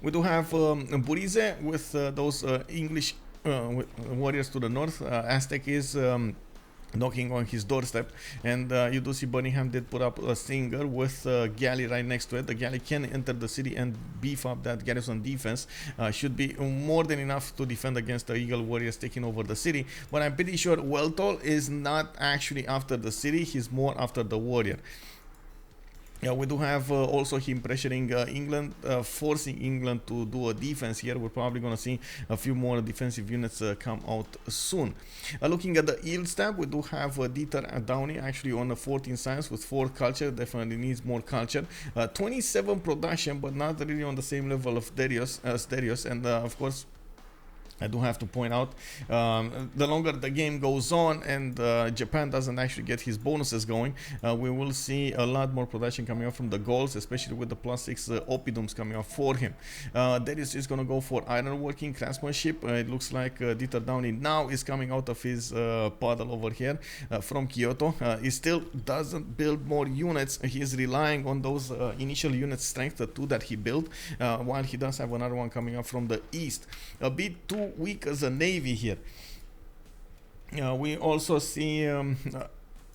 We do have Burrize with those English warriors to the north. Aztec is knocking on his doorstep, and you do see Birmingham did put up a stinger with a galley right next to it. The galley can enter the city and beef up that garrison defense. Should be more than enough to defend against the Eagle warriors taking over the city, but I'm pretty sure Weltall is not actually after the city, he's more after the warrior. Yeah, we do have also him pressuring England, forcing England to do a defense here. We're probably going to see a few more defensive units come out soon. Looking at the yields tab, we do have Dieter Downey actually on the 14 science with 4 culture. Definitely needs more culture. 27 production, but not really on the same level of Derios, and of course, I do have to point out, the longer the game goes on and Japan doesn't actually get his bonuses going, we will see a lot more production coming up from the Gauls, especially with the +6 oppidums coming up for him. Derios is going to go for ironworking, craftsmanship. It looks like Dieter Downey now is coming out of his puddle over here from Kyoto. He still doesn't build more units. He is relying on those initial unit strength, the 2 that he built, while he does have another one coming up from the east. A bit too weak as a navy here. We also see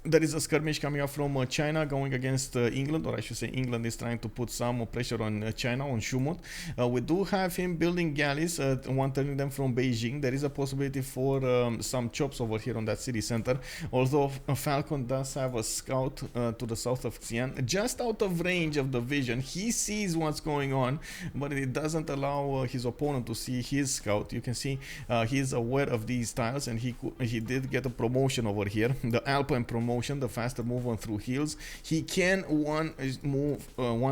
there is a skirmish coming up from China going against England, or I should say England is trying to put some pressure on China, on Schuhmut. We do have him building galleys, one turning them from Beijing. There is a possibility for some chops over here on that city center, although Falcon does have a scout to the south of Xi'an, just out of range of the vision. He sees what's going on, but it doesn't allow his opponent to see his scout. You can see he's aware of these tiles, and he did get a promotion over here, the Alpine promotion, the faster move on through hills. He can one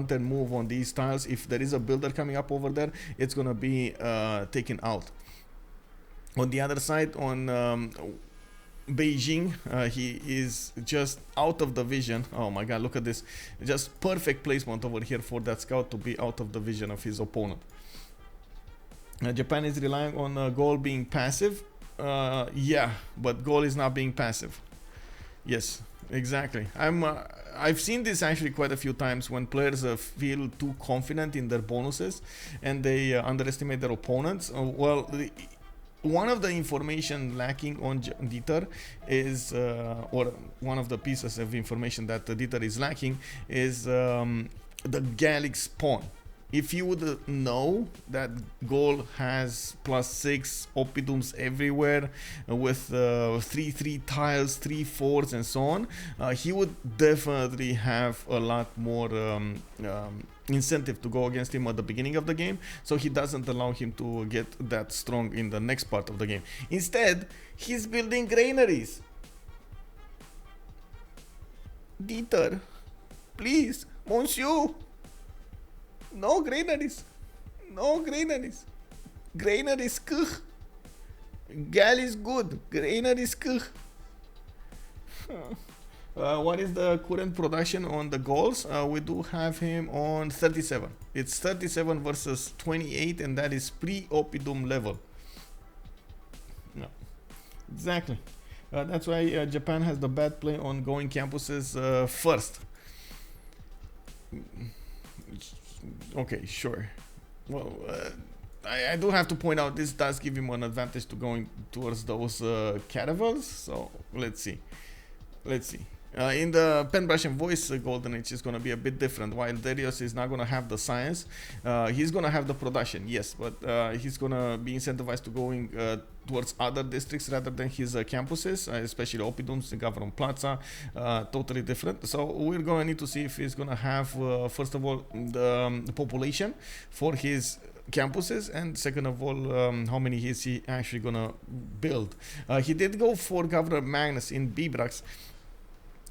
turn move on these tiles. If there is a builder coming up over there, it's gonna be taken out. On the other side, on Beijing, he is just out of the vision. Oh my god, look at this, just perfect placement over here for that scout to be out of the vision of his opponent. Japan is relying on Gaul being passive. Yeah, but Gaul is not being passive. Yes, exactly. I've seen this actually quite a few times when players feel too confident in their bonuses and they underestimate their opponents. Well, one of the information lacking on Dieter is, or one of the pieces of information that Dieter is lacking is the Gallic spawn. If you would know that Gaul has +6 oppidums everywhere with 3/3 tiles, 3/4s and so on, he would definitely have a lot more incentive to go against him at the beginning of the game, so he doesn't allow him to get that strong in the next part of the game. Instead, he's building granaries. Dieter, please, monsieur, no granaries, no granaries. Granaries kuch. Gaul is good, granaries kuch. What is the current production on the Gauls? We do have him on 37. It's 37 versus 28, and that is pre-Oppidum level. No, exactly. That's why Japan has the bad play on going campuses first. Okay, sure. Well, I do have to point out this does give him an advantage to going towards those caravels. So let's see. Let's see. In the pen brush and voice golden age is going to be a bit different. While Derios is not going to have the science, he's going to have the production, yes, but he's going to be incentivized to going towards other districts rather than his campuses, especially Oppidums, the Government Plaza, totally different. So we're going to need to see if he's going to have, first of all, the population for his campuses, and second of all, how many is he actually going to build. He did go for Governor Magnus in Bibrax,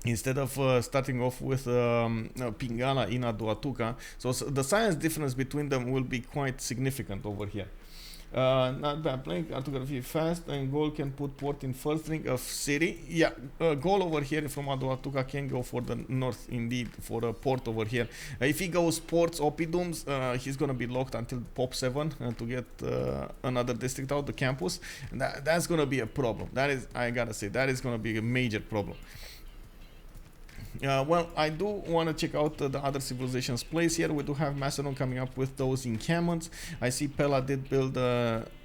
instead of starting off with Pingala in Aduatuca. So the science difference between them will be quite significant over here. Not bad playing, cartography fast, and Gaul can put port in first ring of city. Yeah, Gaul over here from Aduatuca can go for the north indeed, for a port over here. If he goes ports, Oppidums, he's going to be locked until Pop 7 to get another district out, the campus. And that's going to be a problem. That is, I gotta say, that is going to be a major problem. Well, I do want to check out the other civilizations' plays here. We do have Macedon coming up with those encampments. I see Pella did build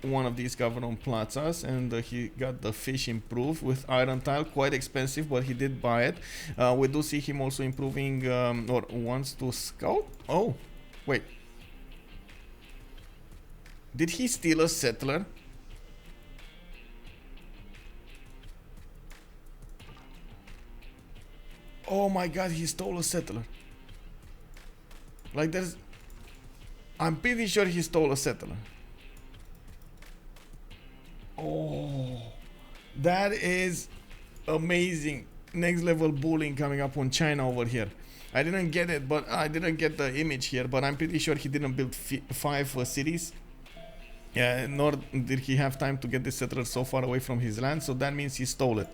one of these government plazas, and he got the fish improved with iron tile. Quite expensive, but he did buy it. We do see him also improving, or wants to scout. Oh, wait. Did he steal a settler? Oh my god, he stole a settler. Like there's... I'm pretty sure he stole a settler. Oh, that is amazing. Next level bullying coming up on China over here. I didn't get it, but I didn't get the image here, but I'm pretty sure he didn't build 5 cities. Yeah, nor did he have time to get this settler so far away from his land, so that means he stole it.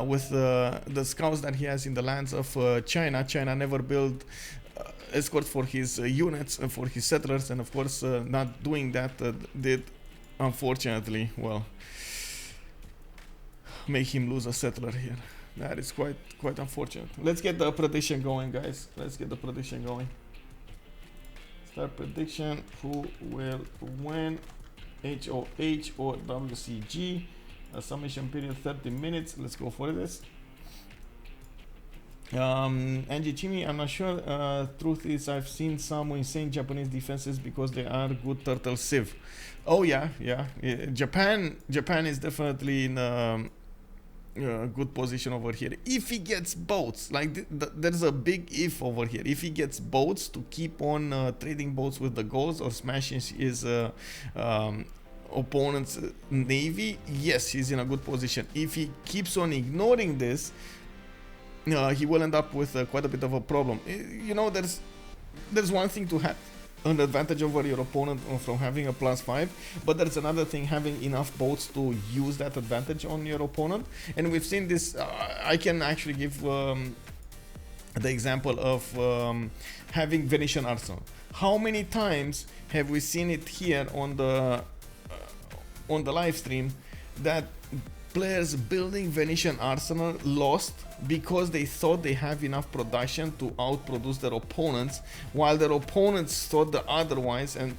With the scouts that he has in the lands of China, China never built escorts for his units, for his settlers, and of course not doing that did, unfortunately, well, make him lose a settler here. That is quite unfortunate. Let's get the prediction going, guys. Let's get the prediction going. Start prediction. Who will win? HOH or WCG? Summation period 30 minutes. Let's go for this. Angie Chimi, I'm not sure. Truth is, I've seen some insane Japanese defenses because they are good turtle sieve. Oh yeah. Japan is definitely in a good position over here. If he gets boats, like there's a big if over here. If he gets boats to keep on trading boats with the Gauls or smashing his opponent's navy, yes, he's in a good position. If he keeps on ignoring this, he will end up with quite a bit of a problem. You know, there's one thing to have an advantage over your opponent from having a +5, but there's another thing, having enough boats to use that advantage on your opponent. And we've seen this. I can actually give the example of having Venetian arsenal. How many times have we seen it here on the live stream that players building Venetian arsenal lost because they thought they have enough production to outproduce their opponents, while their opponents thought the otherwise, and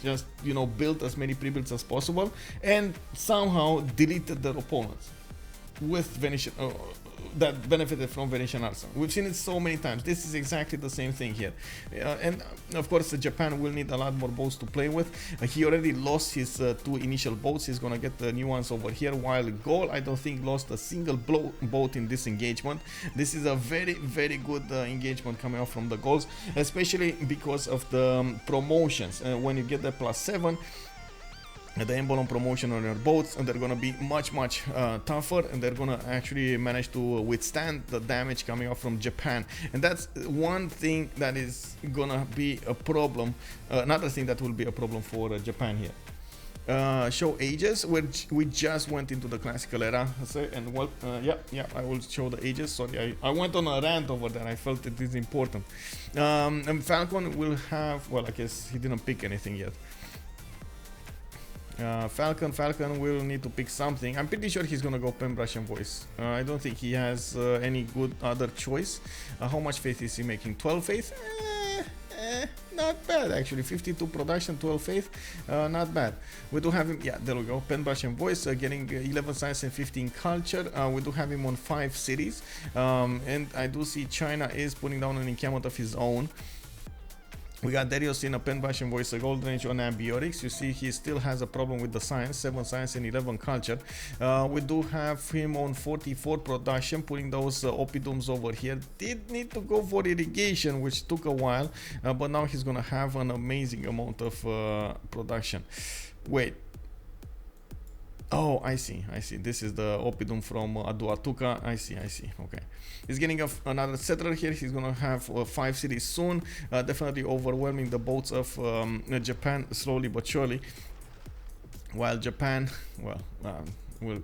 just, you know, built as many pre-builds as possible and somehow deleted their opponents with Venetian that benefited from Venetian arson. We've seen it so many times. This is exactly the same thing here. And of course, Japan will need a lot more boats to play with. He already lost his 2 initial boats. He's gonna get the new ones over here, while Gaul, I don't think, lost a single boat in this engagement. This is a very, very good engagement coming out from the Gauls, especially because of the promotions. When you get the +7, the emblem promotion on your boats, and they're gonna be much tougher, and they're gonna actually manage to withstand the damage coming off from Japan. And that's one thing that is gonna be a problem, another thing that will be a problem for Japan here. Show ages, which we just went into the classical era, and well, yeah, I will show the ages. Sorry, I went on a rant over there. I felt it is important. And Falcon will have, well, I guess he didn't pick anything yet. Falcon will need to pick something. I'm pretty sure he's gonna go pen, brush, and voice. I don't think he has any good other choice. How much faith is he making? 12 faith? Not bad actually. 52 production, 12 faith, not bad. We do have him, yeah, there we go, pen, brush, and voice, getting 11 science and 15 culture. We do have him on 5 cities, and I do see China is putting down an encampment of his own. We got Derios in a pen, brush, and voice, a golden age on ambiotics. You see he still has a problem with the science, 7 science and 11 culture. We do have him on 44 production, putting those oppidums over here. Did need to go for irrigation, which took a while, but now he's gonna have an amazing amount of production. Wait. Oh, I see. This is the oppidum from Aduatuca. I see. Okay. He's getting another settler here. He's gonna have 5 cities soon. Definitely overwhelming the boats of Japan slowly but surely. While Japan, well,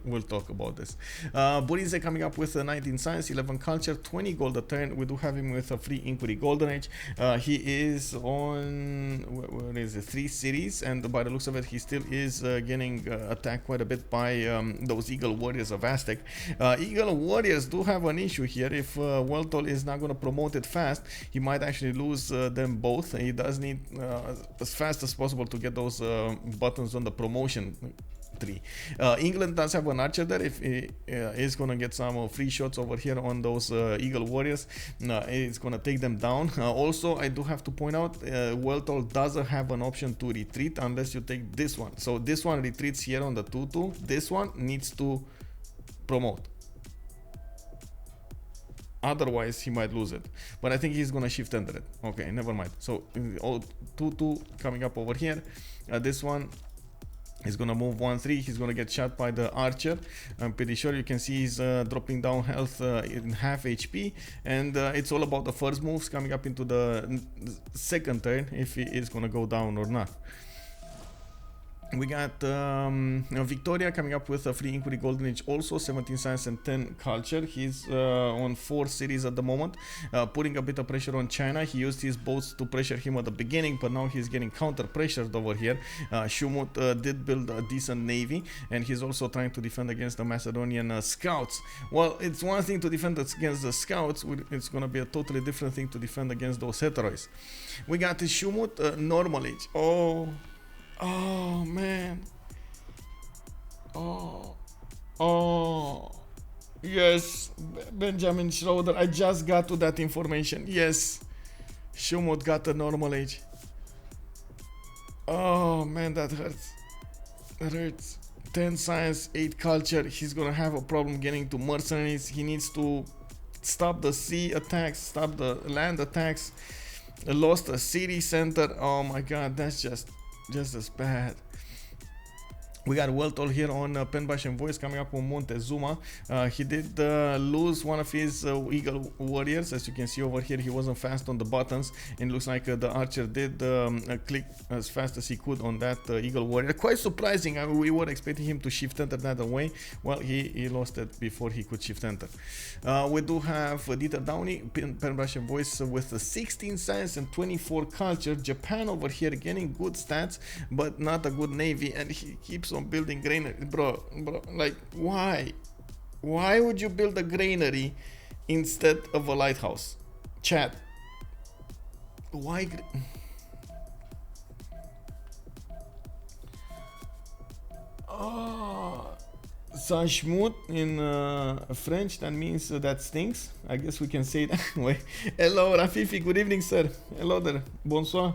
we'll talk about this. Burrize coming up with 19 science, 11 culture, 20 gold a turn. We do have him with a free inquiry golden age. He is on, where is it, 3 cities, and by the looks of it, he still is getting attacked quite a bit by those eagle warriors of Aztec. Eagle warriors do have an issue here. If Weltall is not going to promote it fast, he might actually lose them both. He does need as fast as possible to get those buttons on the promotion tree. England does have an archer there. If he is gonna get some free shots over here on those eagle warriors, it's gonna take them down. Also, I do have to point out, Weltall doesn't have an option to retreat unless you take this one. So this one retreats here on the 2-2. This one needs to promote. Otherwise, he might lose it. But I think he's gonna shift enter it. Okay, never mind. So, 2-2 coming up over here. This one, he's gonna move 1-3. He's gonna get shot by the archer. I'm pretty sure you can see he's dropping down health in half HP, and it's all about the first moves coming up into the second turn if he is gonna go down or not. We got Victoria coming up with a free inquiry golden age, also 17 science and 10 culture. He's on 4 cities at the moment, putting a bit of pressure on China. He used his boats to pressure him at the beginning, but now he's getting counter pressured over here. Schuhmut did build a decent navy, and he's also trying to defend against the Macedonian scouts. Well, it's one thing to defend against the scouts, it's gonna be a totally different thing to defend against those heteroids. We got the Schuhmut normal age. Oh man. Oh yes, Benjamin Schroeder, I just got to that information. Yes, Schuhmut got a normal age. Oh man, that hurts. That hurts. 10 science, 8 culture. He's gonna have a problem getting to mercenaries. He needs to stop the sea attacks, stop the land attacks. Lost a city center. Oh my god, that's just as bad. We got Weltall here on Penbash and Voice coming up on Montezuma. He did lose one of his eagle warriors. As you can see over here, he wasn't fast on the buttons, and it looks like the archer did click as fast as he could on that eagle warrior. Quite surprising. I mean, we were expecting him to shift enter that away. Well, he lost it before he could shift enter. We do have DieterDoner, Penbash and Voice with 16 science and 24 culture. Japan over here getting good stats, but not a good navy, and he keeps on building granary. Bro, like, why would you build a granary instead of a lighthouse? Chat, why? Schuhmut in French, that means that stinks. I guess we can say that. Wait. Hello, Rafifi. Good evening, sir. Hello there. Bonsoir.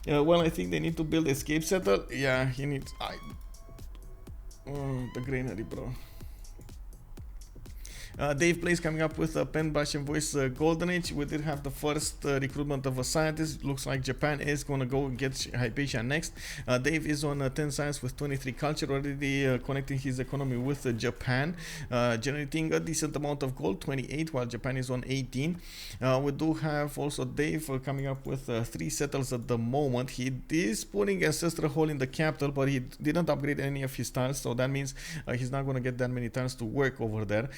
Well, I think they need to build escape settle. Yeah, he needs. The granary, bro. DavePlays coming up with a pen, brush, and voice golden age. We did have the first recruitment of a scientist. Looks like Japan is gonna go get Hypatia next. Dave is on 10 science with 23 culture, already connecting his economy with Japan, generating a decent amount of gold, 28, while Japan is on 18. We do have also Dave coming up with 3 settles at the moment. He is putting Ancestral Hall in the capital, but he didn't upgrade any of his tiles, so that means he's not gonna get that many tiles to work over there.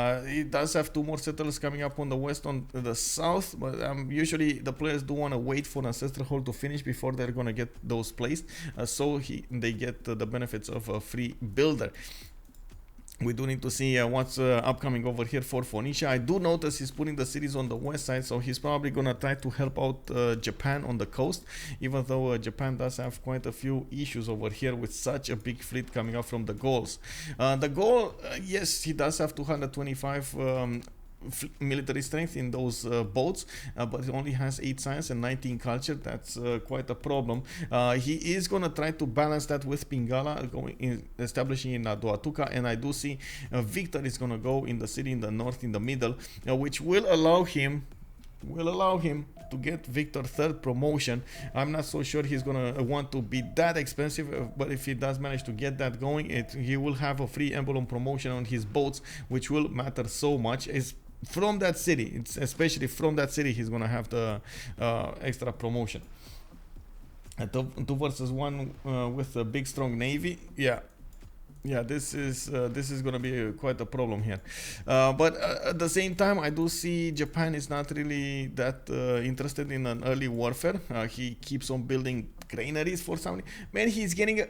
He does have 2 more settlers coming up on the west, on the south, but usually the players do want to wait for Ancestral Hall to finish before they're gonna get those placed, so they get the benefits of a free builder. We do need to see what's upcoming over here for Phoenicia. I do notice he's putting the cities on the west side, so he's probably gonna try to help out Japan on the coast, even though Japan does have quite a few issues over here with such a big fleet coming up from the Gauls. The Gaul, yes, he does have 225 military strength in those boats, but he only has 8 science and 19 culture. That's quite a problem. He is gonna try to balance that with Pingala establishing in Aduatuca, and I do see Victor is gonna go in the city in the north, in the middle, which will allow him to get Victor 3rd promotion. I'm not so sure he's gonna want to be that expensive, but if he does manage to get that going, he will have a free emblem promotion on his boats, which will matter so much. It's from that city, especially from that city, he's gonna have the extra promotion. 2 versus 1 with a big strong navy. Yeah, this is gonna be quite a problem here, but at the same time, I do see Japan is not really that interested in an early warfare. He keeps on building granaries for somebody. Man, he's getting a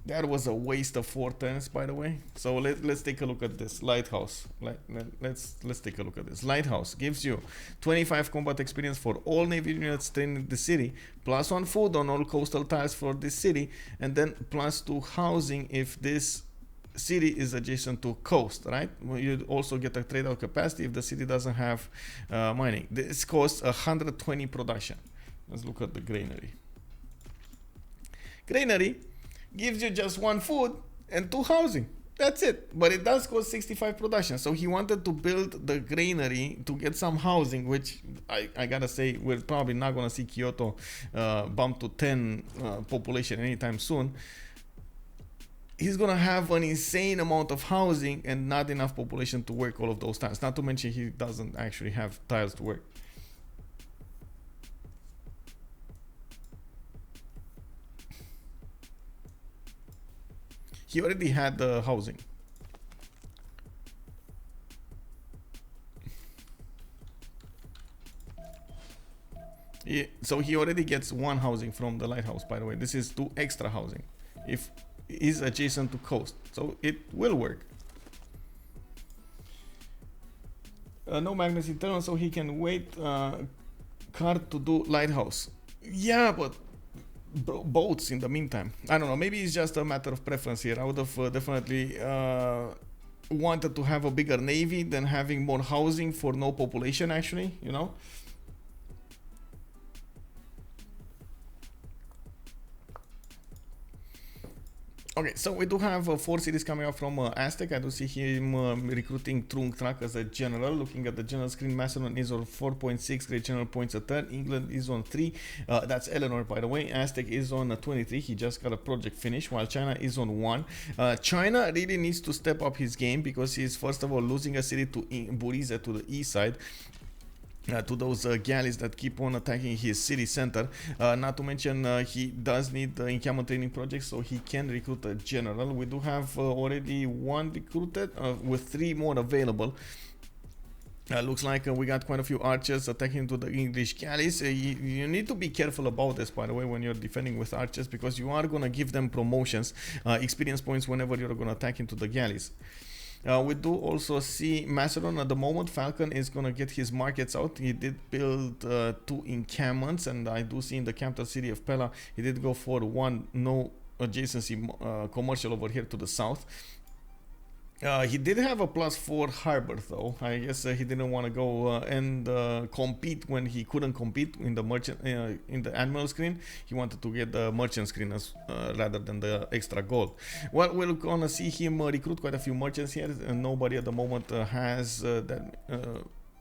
that was a waste of 4 turns, by the way. So let's take a look at this lighthouse. Let's take a look at this. Lighthouse gives you 25 combat experience for all navy units trained in the city, +1 food on all coastal tiles for this city, and then +2 housing if this city is adjacent to coast, right? You also get a trade out capacity if the city doesn't have mining. This costs 120 production. Let's look at the granary. Granary gives you just 1 food and 2 housing. That's it. But it does cost 65 production. So he wanted to build the granary to get some housing, which I gotta say, we're probably not gonna see Kyoto bump to 10 population anytime soon. He's gonna have an insane amount of housing and not enough population to work all of those tiles. Not to mention he doesn't actually have tiles to work. He already had the housing. Yeah, so he already gets 1 housing from the lighthouse, by the way. This is 2 extra housing if he's adjacent to coast, so it will work. No magnets internal, so he can wait card to do lighthouse. Yeah, but boats in the meantime. I don't know, maybe it's just a matter of preference here. I would have definitely wanted to have a bigger navy than having more housing for no population, actually, you know. Okay, so we do have 4 cities coming up from Aztec. I do see him recruiting Trunk Trak as a general. Looking at the general screen, Macedon is on 4.6, great general points a turn. England is on 3. That's Eleanor, by the way. Aztec is on 23. He just got a project finished, while China is on 1. China really needs to step up his game because he's first of all losing a city to Burrize to the east side. To those galleys that keep on attacking his city center. Not to mention he does need encampment training projects, so he can recruit a general. We do have already 1 recruited with 3 more available. Looks like we got quite a few archers attacking to the English galleys. You need to be careful about this, by the way, when you're defending with archers, because you are going to give them promotions, experience points whenever you're going to attack into the galleys. We do also see Macedon at the moment. Falcon is going to get his markets out. He did build 2 encampments, and I do see in the capital city of Pella, he did go for 1 no adjacency commercial over here to the south. He did have a +4 harbor though. I guess he didn't want to go and compete when he couldn't compete in the merchant in the admiral screen. He wanted to get the merchant screen as rather than the extra gold. Well, we're gonna see him recruit quite a few merchants here, and nobody at the moment has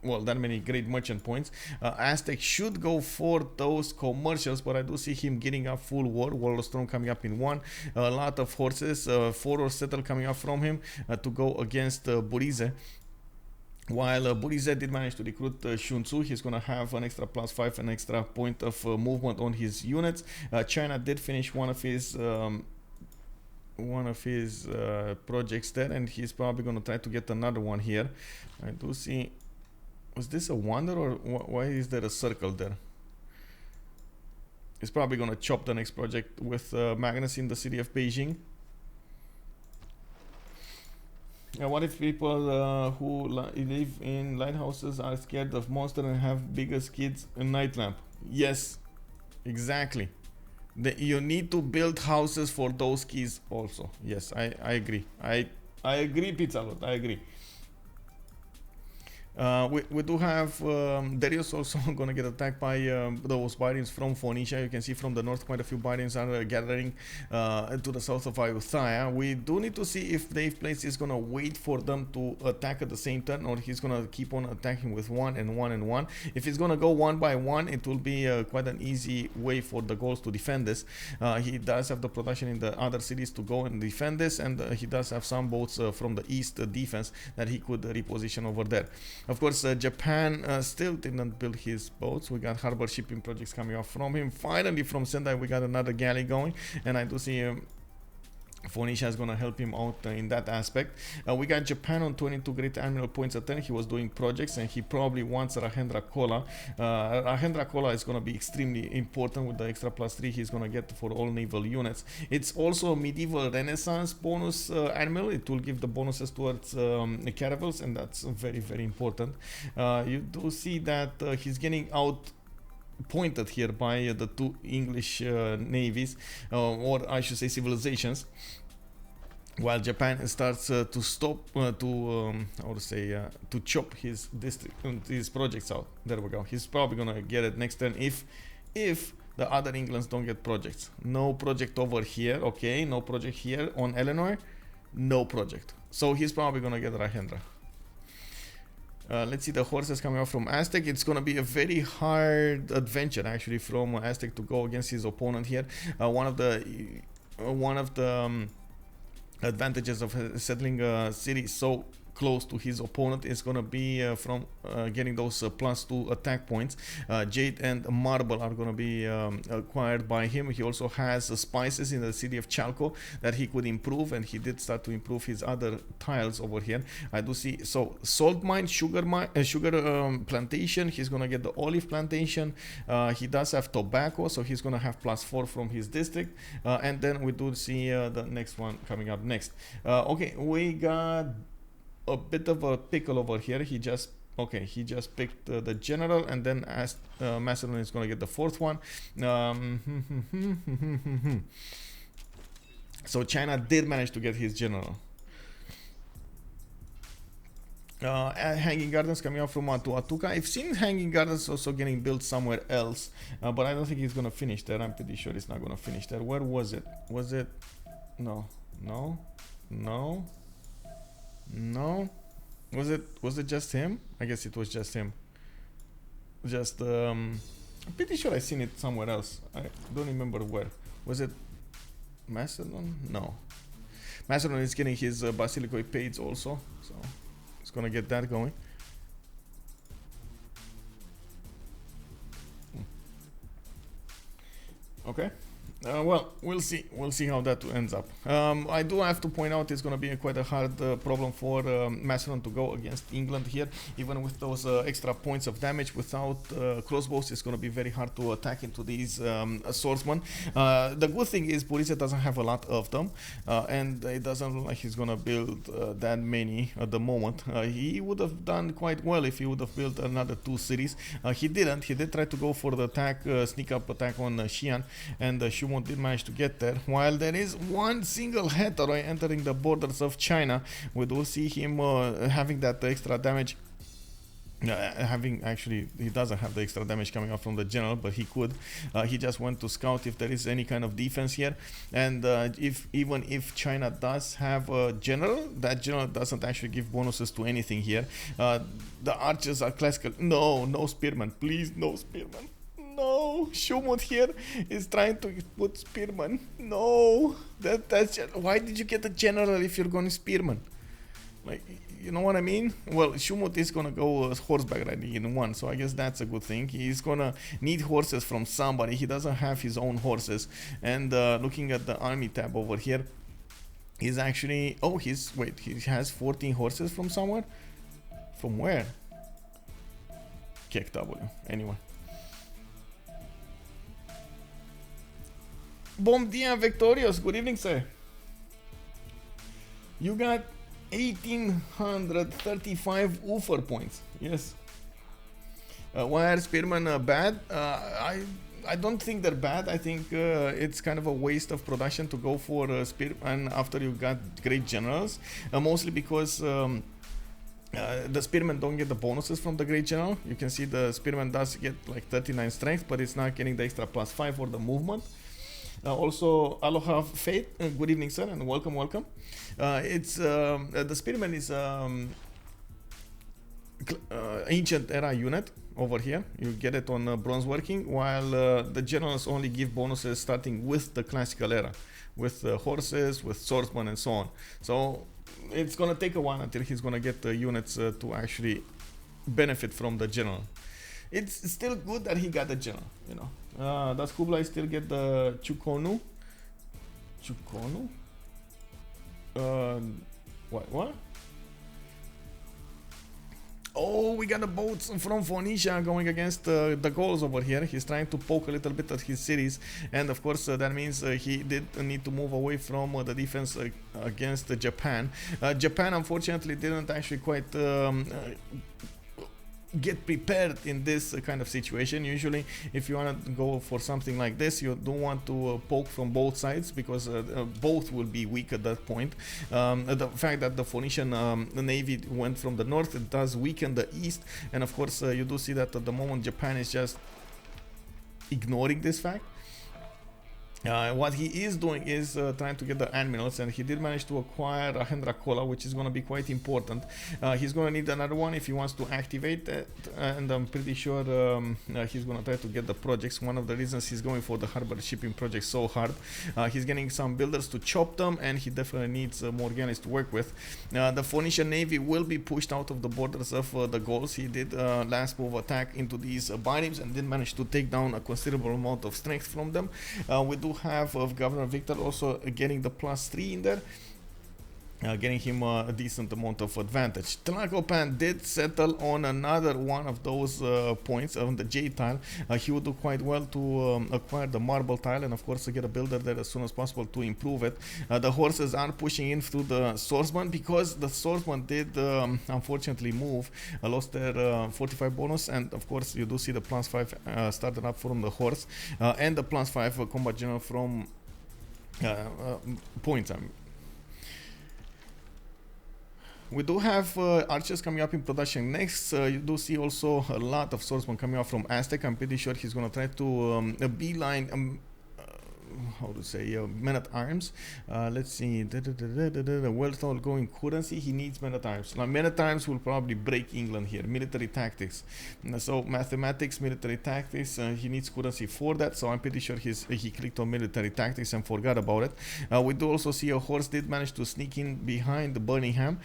that many great merchant points. Aztec should go for those commercials, but I do see him getting up full war. Storm coming up in 1. A lot of horses, 4 settle coming up from him to go against Burrize. While Burrize did manage to recruit Schuhmut, he's going to have an extra +5, an extra point of movement on his units. China did finish one of his projects there, and he's probably going to try to get another one here. I do see. Was this a wonder, or why is there a circle there? He's probably going to chop the next project with Magnus in the city of Beijing. What if people who live in lighthouses are scared of monsters and have biggest kids in night lamp? Yes, exactly. You need to build houses for those kids also. Yes, I agree. I agree, Pizza Lot, I agree. We do have Derios also going to get attacked by those Barians from Phoenicia. You can see from the north quite a few Barians are gathering to the south of Ayutthaya. We do need to see if DavePlays is going to wait for them to attack at the same turn, or he's going to keep on attacking with 1 and 1 and 1. If he's going to go 1 by 1, it will be quite an easy way for the Gauls to defend this. He does have the production in the other cities to go and defend this, and he does have some boats from the east defense that he could reposition over there. Of course, Japan still didn't build his boats. We got harbor shipping projects coming off from him. Finally, from Sendai, we got another galley going, and I do see Phoenicia is going to help him out in that aspect. We got Japan on 22 great admiral points a turn. He was doing projects, and he probably wants Rahendra Kola. Rahendra Kola is going to be extremely important with the extra +3 he's going to get for all naval units. It's also a medieval renaissance bonus admiral. It will give the bonuses towards caravels, and that's very, very important. You do see that he's getting out pointed here by the 2 English navies, or I should say civilizations, while Japan starts to stop to chop his district, his projects out. There we go. He's probably gonna get it next turn if the other Englands don't get projects. No project over here. Okay, no project here on Eleanor. No project. So he's probably gonna get Rahendra. Let's see the horses coming out from Aztec. It's going to be a very hard adventure actually from Aztec to go against his opponent here. One of the advantages of settling a city so close to his opponent is going to be from getting those +2 attack points. Jade and Marble are going to be acquired by him. He also has spices in the city of Chalco that he could improve, and he did start to improve his other tiles over here. I do see, so salt mine, sugar plantation. He's going to get the olive plantation. He does have tobacco, so he's going to have +4 from his district. And then we do see the next one coming up next. Okay, we got a bit of a pickle over here. He just picked the general, and then Macedon is going to get the 4th one. So China did manage to get his general. Hanging Gardens coming out from Atuatuca. I've seen Hanging Gardens also getting built somewhere else, but I don't think he's going to finish there. I'm pretty sure he's not going to finish there. Where was it? Was it? No. Was it just him? I guess it was just him. I'm pretty sure I seen it somewhere else. I don't remember where. Was it Macedon? No. Macedon is getting his Basilicoi Pades also, so it's gonna get that going. Okay. Well, we'll see how that ends up. I do have to point out it's going to be quite a hard problem for Macedon to go against England here. Even with those extra points of damage, without crossbows, it's going to be very hard to attack into these swordsmen. The good thing is Burrize doesn't have a lot of them, and it doesn't look like he's going to build that many at the moment. He would have done quite well if he would have built another 2 cities. He didn't. He did try to go for the attack, sneak up attack on Xi'an, and Schuhmut Schuhmut did manage to get there. While there is one single hetero entering the borders of China, we do see him having that extra damage. He doesn't have the extra damage coming out from the general, but he could. He just went to scout if there is any kind of defense here, and even if China does have a general, that general doesn't actually give bonuses to anything here. The archers are classical. No spearman, please, no spearman. No, Schuhmut here is trying to put spearman. No, that's just, why did you get a general if you're going spearman? Like, you know what I mean? Well, Schuhmut is gonna go horseback riding in one, so I guess that's a good thing. He's gonna need horses from somebody. He doesn't have his own horses. And looking at the army tab over here, he's actually he has 14 horses from somewhere. From where? KW. Anyway. Bom dia, Victorious. Good evening, sir. You got 1835 Ufer points. Yes. Why are spearmen bad? I don't think they're bad. I think it's kind of a waste of production to go for spearmen after you got great generals. Mostly because the spearmen don't get the bonuses from the great general. You can see the spearmen does get like 39 strength, but it's not getting the extra +5 for the movement. Also, Aloha Faith, good evening, sir, and welcome. The spearman is ancient era unit over here. You get it on bronze working, while the generals only give bonuses starting with the classical era, with horses, with swordsmen, and so on. So it's gonna take a while until he's gonna get the units to actually benefit from the general. It's still good that he got the general, you know. Does Kublai still get the Chukonu? What? Oh, we got the boats from Phoenicia going against the Gauls over here. He's trying to poke a little bit at his cities, and of course that means he did need to move away from the defense against Japan. Japan unfortunately didn't actually quite get prepared in this kind of situation. Usually if you want to go for something like this, you don't want to poke from both sides, because both will be weak at that point. The fact that the Phoenician navy went from the north, it does weaken the east, and of course you do see that at the moment Japan is just ignoring this fact. What he is doing is trying to get the admirals, and he did manage to acquire a Hendracola, which is going to be quite important. He's going to need another one if he wants to activate it, and I'm pretty sure he's going to try to get the projects. One of the reasons he's going for the harbor shipping project so hard, he's getting some builders to chop them, and he definitely needs more galleys to work with. The Phoenician navy will be pushed out of the borders of the Gauls. He did last move attack into these bottoms and did manage to take down a considerable amount of strength from them. We do have Governor Victor also getting the +3 in there, getting him a decent amount of advantage. Tlacopan did settle on another one of those points on the J tile. He would do quite well to acquire the marble tile, and of course get a builder there as soon as possible to improve it. The horses are pushing in through the swordsman, because the swordsman did unfortunately move, lost their 45 bonus, and of course you do see the +5 started up from the horse, and the +5 combat general from points. We do have archers coming up in production next. You do see also a lot of swordsmen coming out from Aztec. I'm pretty sure he's going to try to beeline how to say men at arms. Let's see, the Weltall going currency. He needs men at arms. Now men at arms will probably break England here. Military tactics, so mathematics, military tactics, he needs currency for that, so I'm pretty sure he clicked on military tactics and forgot about it. We do also see a horse did manage to sneak in behind the Birmingham.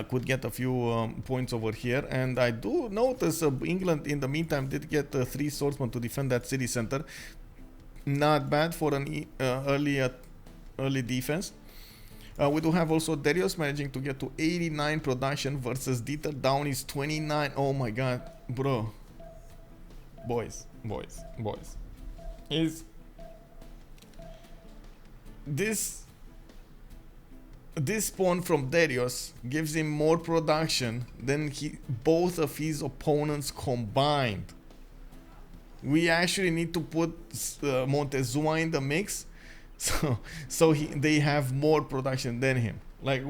Could get a few points over here, and I do notice England in the meantime did get 3 swordsmen to defend that city center. Not bad for an early defense. We do have also Derios managing to get to 89 production versus DieterDoner's 29. Oh my god, bro. Boys. Is this spawn from Derios gives him more production than both of his opponents combined. We actually need to put Montezuma in the mix, so they have more production than him. Like,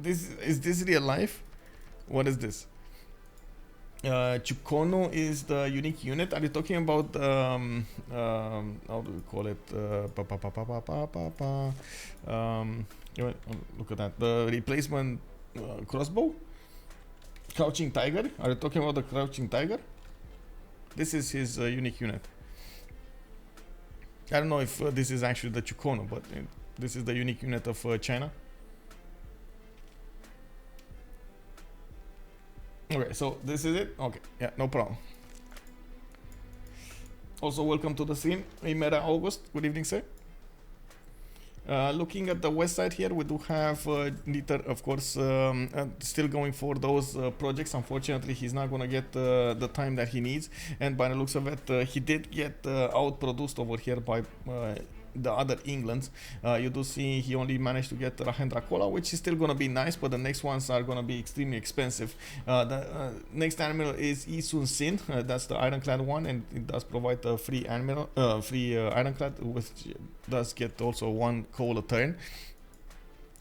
this is this real life? What is this? Chukono is the unique unit. Are you talking about how do we call it? Look at that. The replacement crossbow? Crouching Tiger? Are you talking about the Crouching Tiger? This is his unique unit. I don't know if this is actually the Chukono, but this is the unique unit of China. Okay, so this is it? Okay, yeah, no problem. Also, welcome to the stream, Imera August. Good evening, sir. Looking at the west side here, we do have Dieter, of course, still going for those projects. Unfortunately, he's not going to get the time that he needs. And by the looks of it, he did get outproduced over here by the other Englands. You do see he only managed to get Rahendra Kola, which is still going to be nice, but the next ones are going to be extremely expensive. The next admiral is Isun Sin. That's the ironclad one, and it does provide a free admiral, free ironclad, which does get also one coal a turn.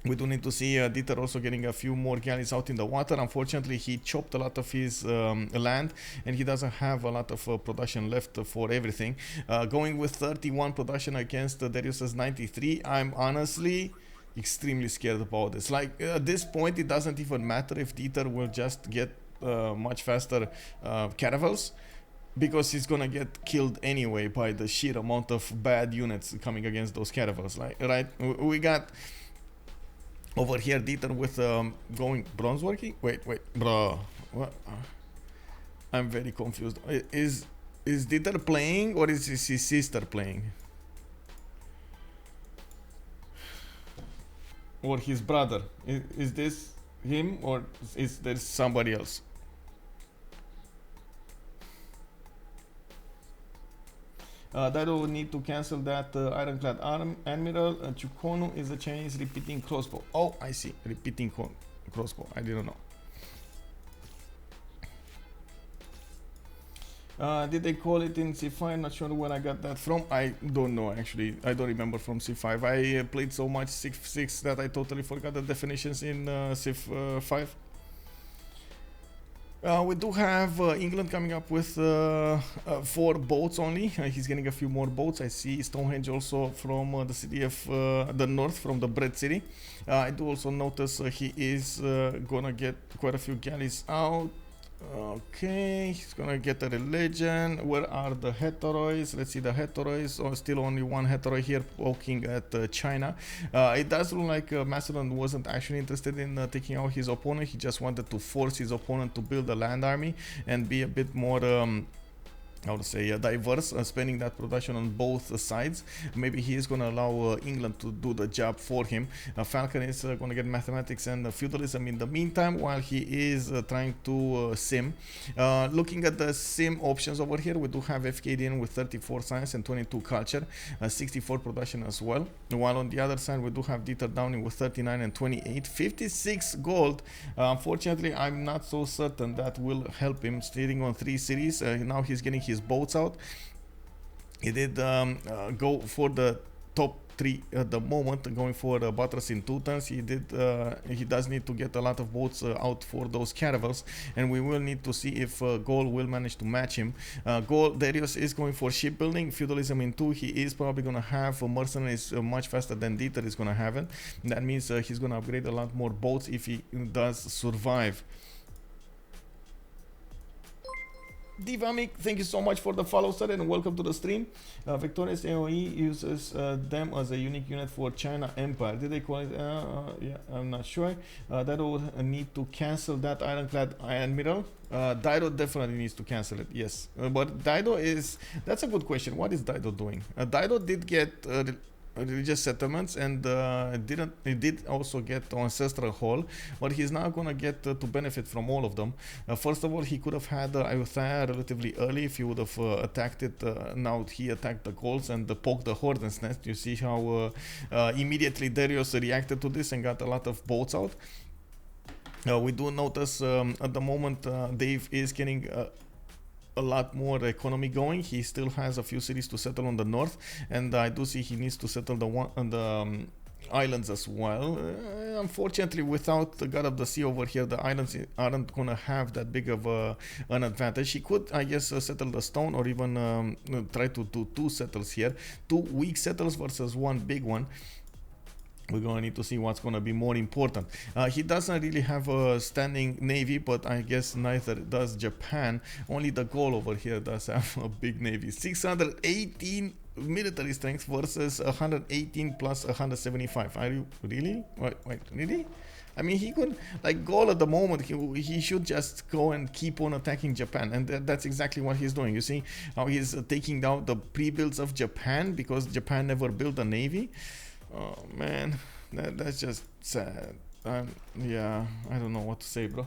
We do need to see Dieter also getting a few more galleys out in the water. Unfortunately, he chopped a lot of his land, and he doesn't have a lot of production left for everything. Going with 31 production against Derios' 93, I'm honestly extremely scared about this. Like, at this point, it doesn't even matter if Dieter will just get much faster caravels, because he's gonna get killed anyway by the sheer amount of bad units coming against those caravels. Like, right? We got over here Dieter with going bronze working. Wait, bro. What? I'm very confused. Is Dieter playing, or is his sister playing? Or his brother? Is this him, or is there somebody else? Daido will need to cancel that ironclad admiral. Chukono is a Chinese repeating crossbow. Oh, I see. Repeating crossbow. I didn't know. Did they call it in C5? Not sure where I got that from. I don't know, actually. I don't remember from C5. I played so much Civ6 that I totally forgot the definitions in Civ5. We do have England coming up with 4 boats only. He's getting a few more boats. I see Stonehenge also from the city of the north, from the Bread City. I do also notice he is gonna get quite a few galleys out. Okay, he's gonna get a religion. Where are the heteroids? Let's see the heteroids. Oh, still only one heteroi here poking at China. It does look like Macedon wasn't actually interested in taking out his opponent. He just wanted to force his opponent to build a land army and be a bit more how to say, diverse, spending that production on both sides. Maybe he is going to allow England to do the job for him. Falcon is going to get mathematics and feudalism in the meantime, while he is trying to sim. Looking at the sim options over here, we do have Fkdn with 34 science and 22 culture, 64 production as well. While on the other side, we do have DieterDoner with 39 and 28, 56 gold. Unfortunately, I'm not so certain that will help him, sitting on 3 cities. Now he's getting his boats out. He did go for the top 3 at the moment, going for Butters in 2 turns. He does need to get a lot of boats out for those caravels, and we will need to see if Gaul will manage to match him. Derios is going for shipbuilding, feudalism in 2. He is probably going to have mercenaries much faster than Dieter is going to have it. That means he's going to upgrade a lot more boats if he does survive. Divamic, thank you so much for the follow, sir, and welcome to the stream. Victorious AOE uses them as a unique unit for China Empire. Did they call it? Yeah, I'm not sure. Daido will need to cancel that ironclad admiral. Daido definitely needs to cancel it, yes. But Daido is... That's a good question. What is Daido doing? Daido did get... religious settlements, and he did also get ancestral hall, but he's now gonna get to benefit from all of them. First of all, he could have had Ayutthaya relatively early if he would have attacked it. Now he attacked the Gauls and poked the Horden's Nest. You see how immediately Derios reacted to this and got a lot of boats out. We do notice at the moment Dave is getting a lot more economy going. He still has a few cities to settle on the north, and I do see he needs to settle the one on the islands as well. Unfortunately, without the God of the Sea over here, the islands aren't gonna have that big of an advantage. He could, I guess, settle the stone, or even try to do 2 settles here, 2 weak settles versus 1 big one. We're gonna need to see what's gonna be more important. He doesn't really have a standing navy, but I guess neither does Japan. Only the Gaul over here does have a big navy. 618 military strength versus 118 plus 175. Are you really? Wait, really? I mean, he could, like, Gaul at the moment, he should just go and keep on attacking Japan, and that's exactly what he's doing. You see how he's taking down the pre-builds of Japan because Japan never built a navy. Oh man, that's just sad. Yeah, I don't know what to say, bro.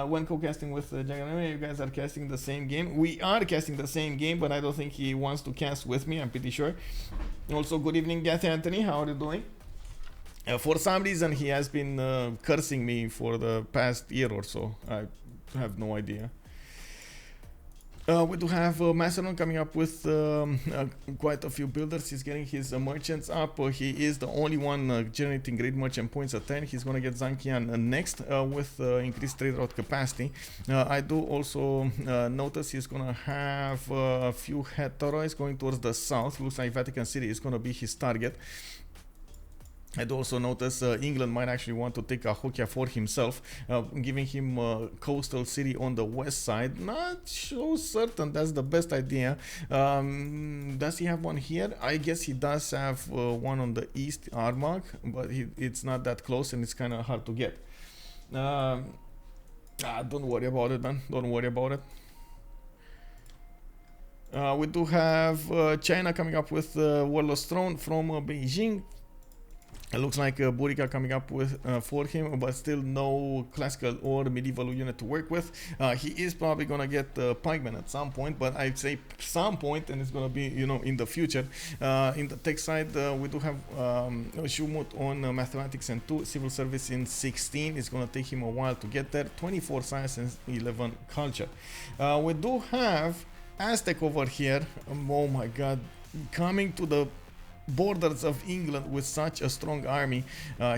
When co-casting with Jagan, you guys are casting the same game. We are casting the same game, but I don't think he wants to cast with me, I'm pretty sure. Also, good evening, Gath Anthony. How are you doing? For some reason, he has been cursing me for the past year or so. I have no idea. We do have Macedon coming up with quite a few builders. He's getting his merchants up. He is the only one generating great merchant points at 10. He's going to get Zankian next with increased trade route capacity. I do also notice he's going to have a few heteroids going towards the south. Looks like Vatican City is going to be his target. I do also notice England might actually want to take Cahokia for himself, giving him a coastal city on the west side. Not so certain that's the best idea. Does he have one here? I guess he does have one on the east, Armagh, but it's not that close and it's kind of hard to get. Don't worry about it, man. Don't worry about it. We do have China coming up with Warlord's Throne from Beijing. It looks like Burica coming up with for him, but still no classical or medieval unit to work with. He is probably gonna get Pikeman at some point, but I'd say some point, and it's gonna be, you know, in the future. In the tech side, we do have Schuhmut on mathematics and 2 civil service in 16. It's gonna take him a while to get there. 24 science and 11 culture. We do have Aztec over here. Oh my God, coming to the borders of England with such a strong army.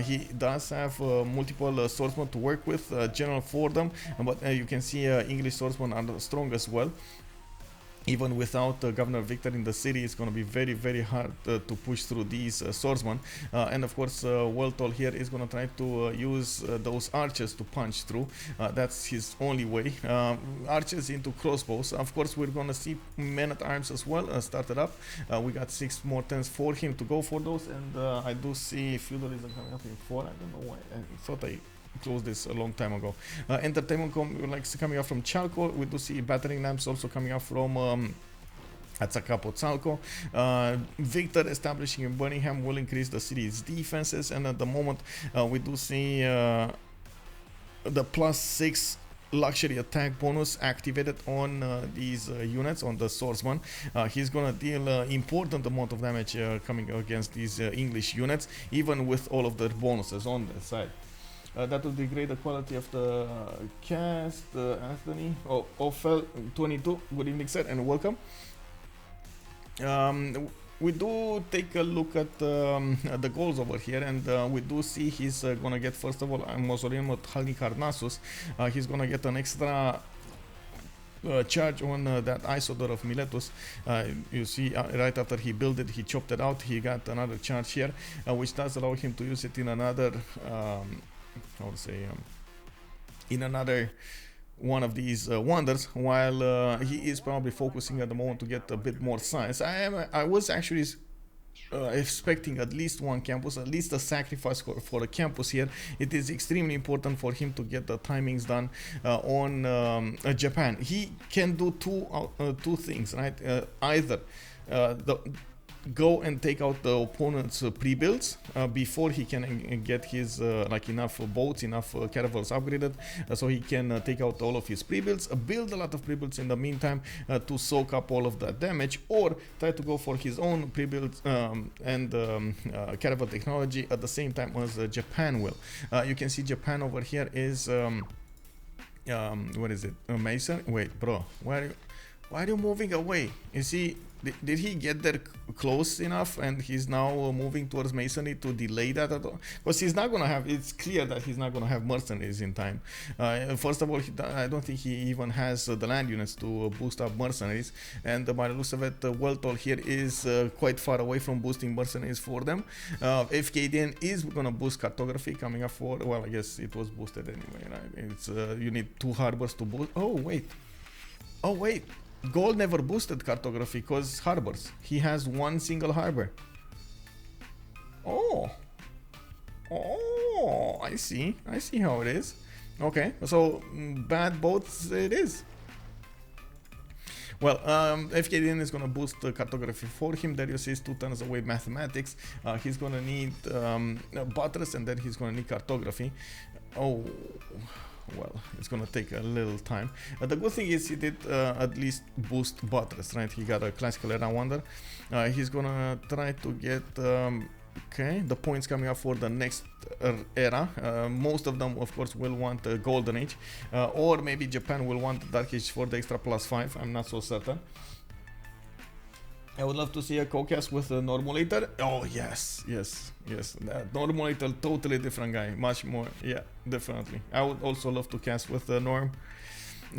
He does have multiple swordsmen to work with, General Fordham, but you can see English swordsmen are strong as well. Even without Governor Victor in the city, it's going to be very, very hard to push through these swordsmen. And of course, Weltall here is going to try to use those archers to punch through. That's his only way. Archers into crossbows. Of course, we're going to see men-at-arms as well started up. We got 6 more turns for him to go for those. And I do see feudalism coming up in 4. I don't know why. I thought I closed this a long time ago. Entertainment coming up from Chalco. We do see battering lamps also coming up from Azcapotzalco. Victor establishing in Birmingham will increase the city's defenses, and at the moment we do see the +6 luxury attack bonus activated on these units, on the swordsman. He's gonna deal important amount of damage coming against these English units, even with all of their bonuses on their side. That will degrade the quality of the cast. Anthony Ophel 22, good evening sir and welcome. We do take a look at the goals over here, and we do see he's gonna get, first of all, a mausoleum at Halicarnassus. He's gonna get an extra charge on that Isodor of Miletus. You see right after he built it, he chopped it out, he got another charge here, which does allow him to use it in another I would say in another one of these wonders, while he is probably focusing at the moment to get a bit more science. I was actually expecting at least one campus, at least a sacrifice for a campus here. It is extremely important for him to get the timings done on Japan. He can do two things, right? Either go and take out the opponent's pre-builds before he can get his like enough boats, enough caravels upgraded, so he can take out all of his pre-builds, build a lot of pre-builds in the meantime to soak up all of that damage, or try to go for his own pre-builds and caravel technology at the same time as Japan will. You can see Japan over here is what is it? Mason? Wait, bro, where are you? Why are you moving away? Is he... Did he get there close enough and he's now moving towards masonry to delay that at all? Because he's not going to have... It's clear that he's not going to have mercenaries in time. First of all, I don't think he even has the land units to boost up mercenaries. And by the looks of it, Weltall here is quite far away from boosting mercenaries for them. Fkdn is going to boost cartography coming up for... Well, I guess it was boosted anyway, right? It's you need 2 harbors to boost... Oh, wait. Gaul never boosted cartography because harbors. He has 1 single harbor. Oh, I see how it is. Okay, so bad boats it is. Well, Fkdn is going to boost the cartography for him. Derios is 2 turns away mathematics. He's going to need buttress and then he's going to need cartography. Oh, well, it's gonna take a little time. The good thing is he did at least boost buttress, right? He got a classical era wonder. He's gonna try to get okay, the points coming up for the next era. Most of them, of course, will want the golden age, or maybe Japan will want the dark age for the extra +5. I'm not so certain. I would love to see a co-cast with a normalator. Oh, yes. That normalator, totally different guy. Much more, yeah, definitely. I would also love to cast with Norm.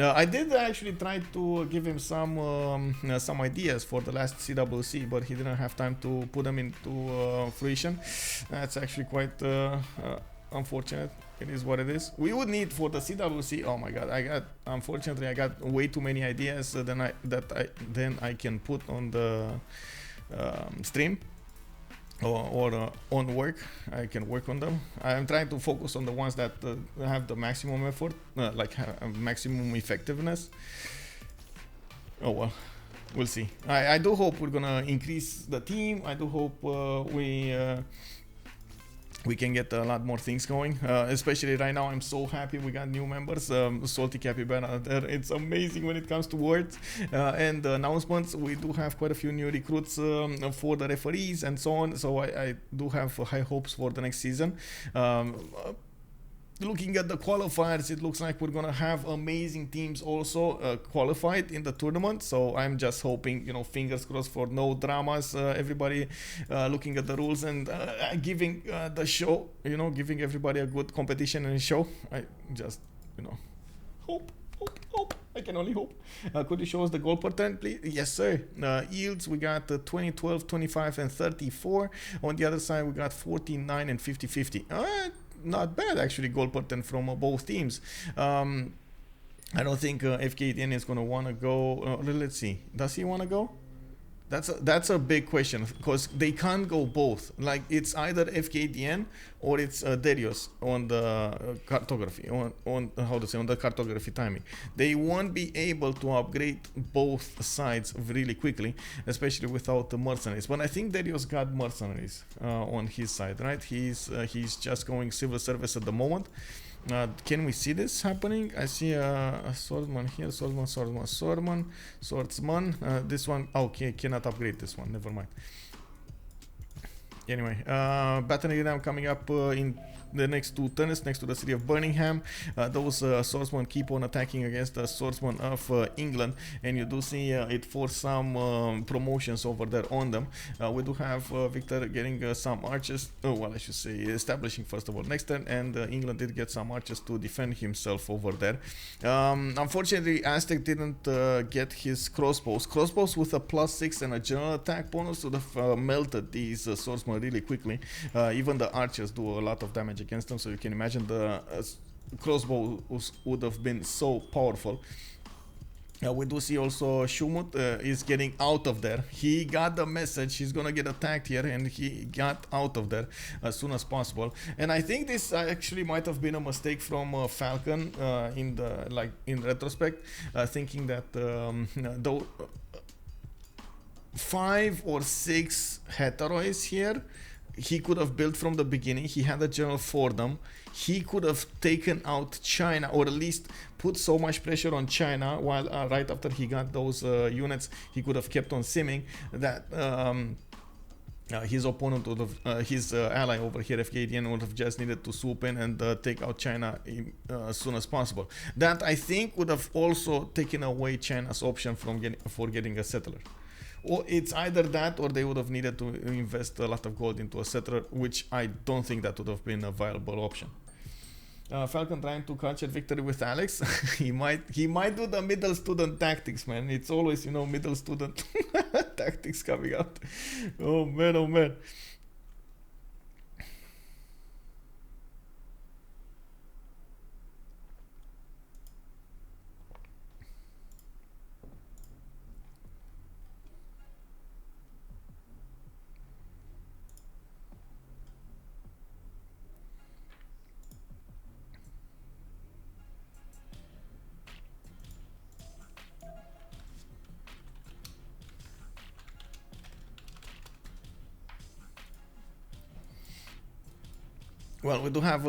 I did actually try to give him some ideas for the last CWC, but he didn't have time to put them into fruition. That's actually quite unfortunate. It is what it is. We would need for the CWC. Oh my god! Unfortunately I got way too many ideas that I can put on the stream or on work. I can work on them. I'm trying to focus on the ones that have the maximum effort, like maximum effectiveness. Oh well, we'll see. I do hope we're gonna increase the team. I do hope we can get a lot more things going, especially right now. I'm so happy we got new members. Salty Capybara there. It's amazing when it comes to words and announcements. We do have quite a few new recruits for the referees and so on, so I do have high hopes for the next season. Looking at the qualifiers, it looks like we're gonna have amazing teams also qualified in the tournament. So I'm just hoping, you know, fingers crossed for no dramas. Everybody looking at the rules and giving the show, you know, giving everybody a good competition and show. I just, you know, hope. I can only hope. Could you show us the goal per turn, please? Yes, sir. Yields, we got 20, 12, 25, and 34. On the other side, we got 49 and 50, 50. Not bad actually, goal per turn from both teams. I don't think Fkdn is gonna wanna go. Let's see. Does he wanna go? That's a big question because they can't go both. Like it's either Fkdn or it's Derios on the cartography, on how to say, on the cartography timing. They won't be able to upgrade both sides really quickly, especially without the mercenaries. But I think Derios got mercenaries on his side, right? He's just going civil service at the moment. Can we see this happening? I see a swordsman here, swordsman. This one, okay, cannot upgrade this one, never mind. Anyway, battalion ram coming up in the next 2 turns next to the city of Birmingham. Those swordsmen keep on attacking against the swordsmen of England, and you do see it force some promotions over there on them. We do have Victor getting some archers. Oh well, I should say establishing first of all next turn, and England did get some archers to defend himself over there. Unfortunately, Aztec didn't get his crossbows. Crossbows with a +6 and a general attack bonus would have melted these swordsmen really quickly. Even the archers do a lot of damage against them, so you can imagine the crossbow would have been so powerful. We do see also Schuhmut is getting out of there. He got the message he's gonna get attacked here, and he got out of there as soon as possible. And I think this actually might have been a mistake from Falcon in retrospect, thinking that though 5 or 6 heteroids here he could have built from the beginning. He had a general for them. He could have taken out China, or at least put so much pressure on China while right after he got those units, he could have kept on simming that his opponent would have, his ally over here, Fkdn, would have just needed to swoop in and take out China as soon as possible. That, I think, would have also taken away China's option from getting a settler. Or it's either that, or they would have needed to invest a lot of gold into a settler, which I don't think that would have been a viable option. Falcon trying to capture victory with Alex. he might do the middle student tactics, man. It's always, you know, middle student tactics coming out. Oh man, oh man. Well, we do have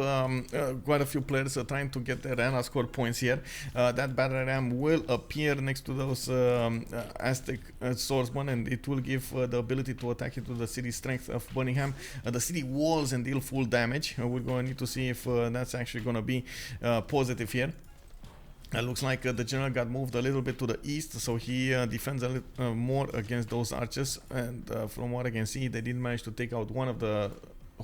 quite a few players trying to get their arena score points here. That battle ram will appear next to those Aztec swordsmen, and it will give the ability to attack into the city strength of Birmingham, the city walls, and deal full damage. We're going to need to see if that's actually going to be positive here. It looks like the general got moved a little bit to the east, so he defends a little more against those archers, and from what I can see, they did manage to take out one of the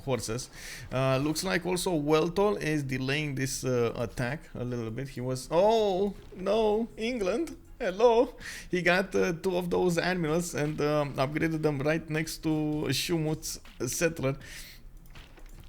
horses. Looks like also Weltall is delaying this attack a little bit. He was, oh no, England, hello. He got two of those admirals and upgraded them right next to Schuhmut's settler.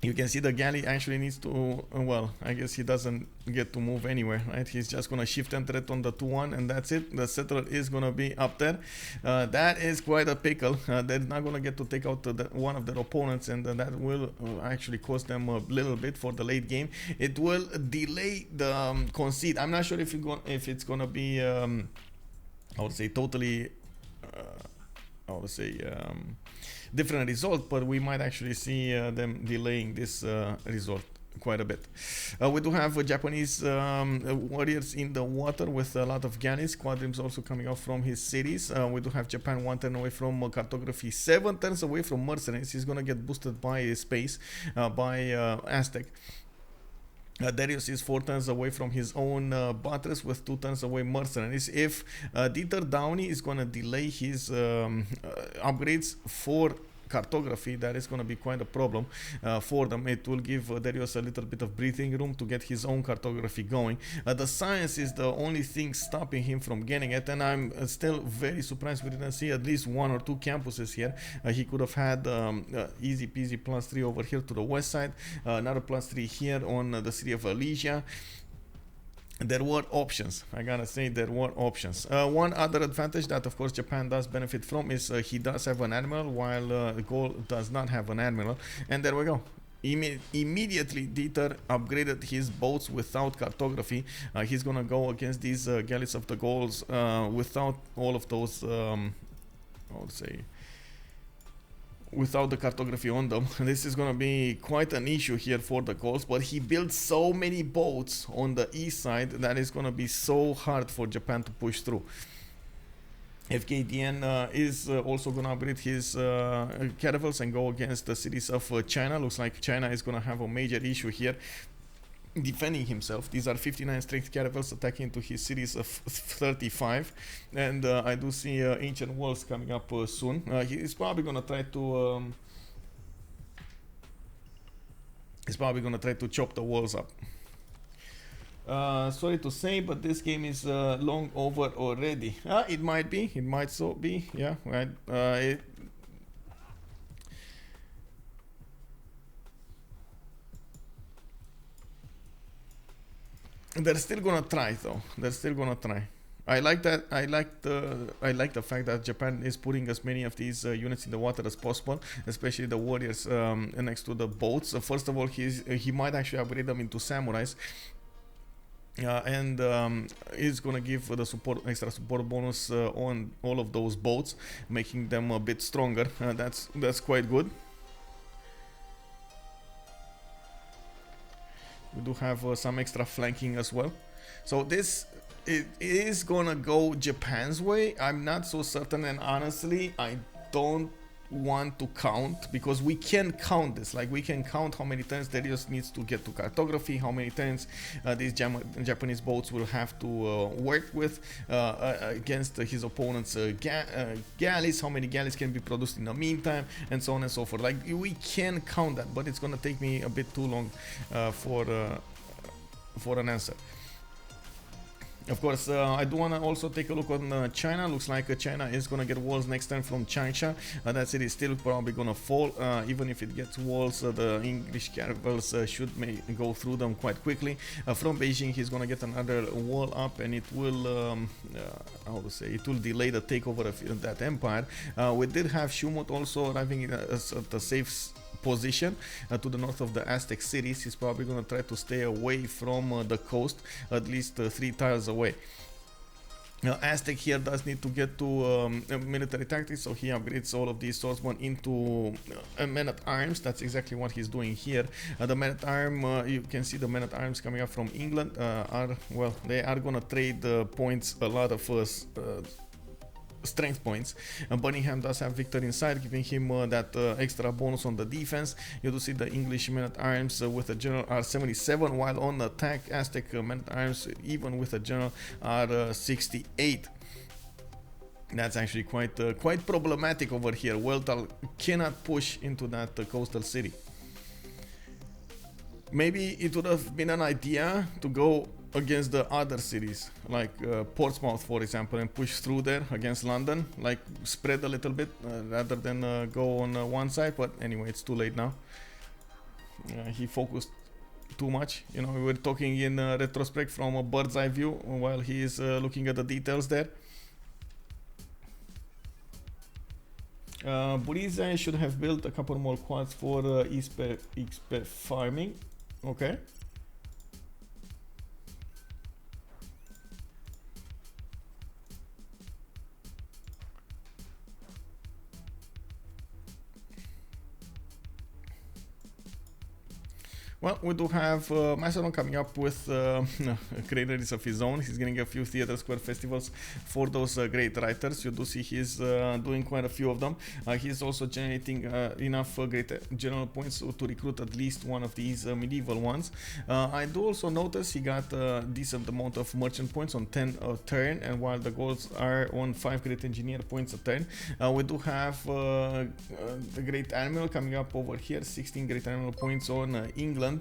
You can see the galley actually needs to, well, I guess he doesn't get to move anywhere, right? He's just gonna shift and threat on the 2-1, and that's it. The settler is gonna be up there. That is quite a pickle. They're not gonna get to take out one of their opponents, and that will actually cost them a little bit for the late game. It will delay the concede. I'm not sure if it's gonna be, I would say totally, I would say different result, but we might actually see them delaying this result quite a bit. We do have Japanese warriors in the water with a lot of galleys. Quadrims also coming out from his cities. We do have Japan 1 turn away from cartography, 7 turns away from mercenaries. He's gonna get boosted by space, by Aztec. Derios is 4 turns away from his own buttress with 2 turns away mercenaries. If DieterDoner is going to delay his upgrades for cartography, that is going to be quite a problem for them. It will give Derios a little bit of breathing room to get his own cartography going. The science is the only thing stopping him from getting it, and I'm still very surprised we didn't see at least 1 or 2 campuses here. He could have had easy peasy +3 over here to the west side, another +3 here on the city of Alesia. There were options, I gotta say, there were options. One other advantage that of course Japan does benefit from is he does have an admiral, while Gaul does not have an admiral. And there we go. Immediately Dieter upgraded his boats without cartography. He's gonna go against these galleys of the Gauls without all of those, I would say, without the cartography on them. This is gonna be quite an issue here for the Gauls, but he built so many boats on the east side that is gonna be so hard for Japan to push through. Fkdn is also gonna upgrade his caravels and go against the cities of China. Looks like China is gonna have a major issue here defending himself. These are 59 strength caravels attacking into his cities of 35, and I do see ancient walls coming up soon. He's probably gonna try to chop the walls up. Sorry to say, but this game is long over already. It might be, it might so be, yeah, right. They're still gonna try though. They're still gonna try. I like that. I like the fact that Japan is putting as many of these units in the water as possible, especially the warriors next to the boats. First of all, he might actually upgrade them into samurais. And he's gonna give the extra support bonus on all of those boats, making them a bit stronger. That's quite good. We do have some extra flanking as well. So it is gonna go Japan's way. I'm not so certain, and honestly, I don't want to count, because we can count this, like we can count how many turns Derios needs to get to cartography, how many turns these Japanese boats will have to work with against his opponent's galleys, how many galleys can be produced in the meantime, and so on and so forth. Like we can count that, but it's gonna take me a bit too long for an answer. Of course, I do want to also take a look on China. Looks like China is going to get walls next time from Changsha. That city is still probably going to fall. Even if it gets walls, the English caravels should go through them quite quickly. From Beijing, he's going to get another wall up, and it will, how to say, it will delay the takeover of that empire. We did have Schuhmut also arriving at a safe position to the north of the Aztec cities. He's probably going to try to stay away from the coast, at least 3 tiles away. Aztec here does need to get to military tactics, so he upgrades all of these swordsmen into men-at-arms. That's exactly what he's doing here. The men-at-arm, you can see the men-at-arms coming up from England they are going to trade points, a lot of strength points. Buckingham does have Victor inside, giving him that extra bonus on the defense. You do see the English men-at-arms with a general are 77, while on attack Aztec men-at-arms, even with a general, are 68. That's actually quite problematic over here. Weltall cannot push into that coastal city. Maybe it would have been an idea to go against the other cities, like Portsmouth, for example, and push through there against London, like spread a little bit rather than go on one side. But anyway, it's too late now. He focused too much. You know, we were talking in retrospect from a bird's eye view while he is looking at the details there. Burrize should have built a couple more quads for XP farming. Okay. Well, we do have Macedon coming up with creators of his own. He's getting a few theater square festivals for those great writers. You do see he's doing quite a few of them. He's also generating enough great general points to recruit at least one of these medieval ones. I do also notice he got a decent amount of merchant points on 10 a turn, and while the goals are on 5 great engineer points a turn, we do have the great admiral coming up over here, 16 great admiral points on England.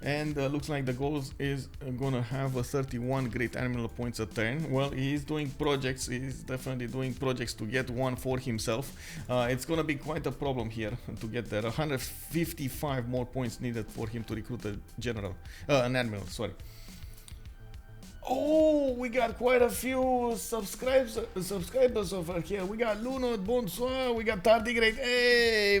And looks like the goals is gonna have a 31 great admiral points a turn. Well, he's doing projects. He's definitely doing projects to get one for himself. It's gonna be quite a problem here to get there. 155 more points needed for him to recruit a general, an admiral. Sorry. Oh, we got quite a few subscribers over here. We got Luno, bonsoir. We got Tardigrade. Hey,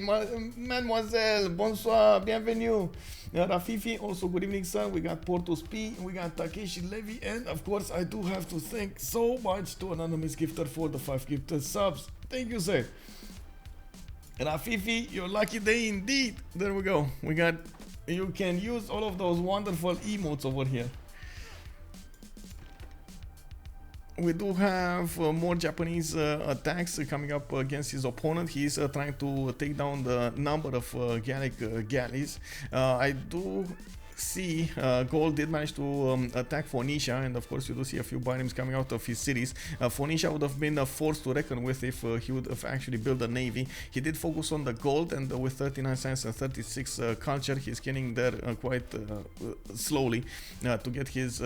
mademoiselle, bonsoir, bienvenue. Rafifi, also good evening, sir. We got Portus P, we got Takeshi Levy, and of course, I do have to thank so much to Anonymous Gifter for the 5 gifted subs. Thank you, sir. Rafifi, your lucky day indeed. There we go. We got, you can use all of those wonderful emotes over here. We do have more Japanese attacks coming up against his opponent. He's trying to take down the number of Gallic galleys. I do see Gaul did manage to attack Phoenicia, and of course you do see a few binaries coming out of his cities. Phoenicia would have been a force to reckon with if he would have actually built a navy. He did focus on the gold, and with 39 science and 36 culture, he's getting there quite slowly to get his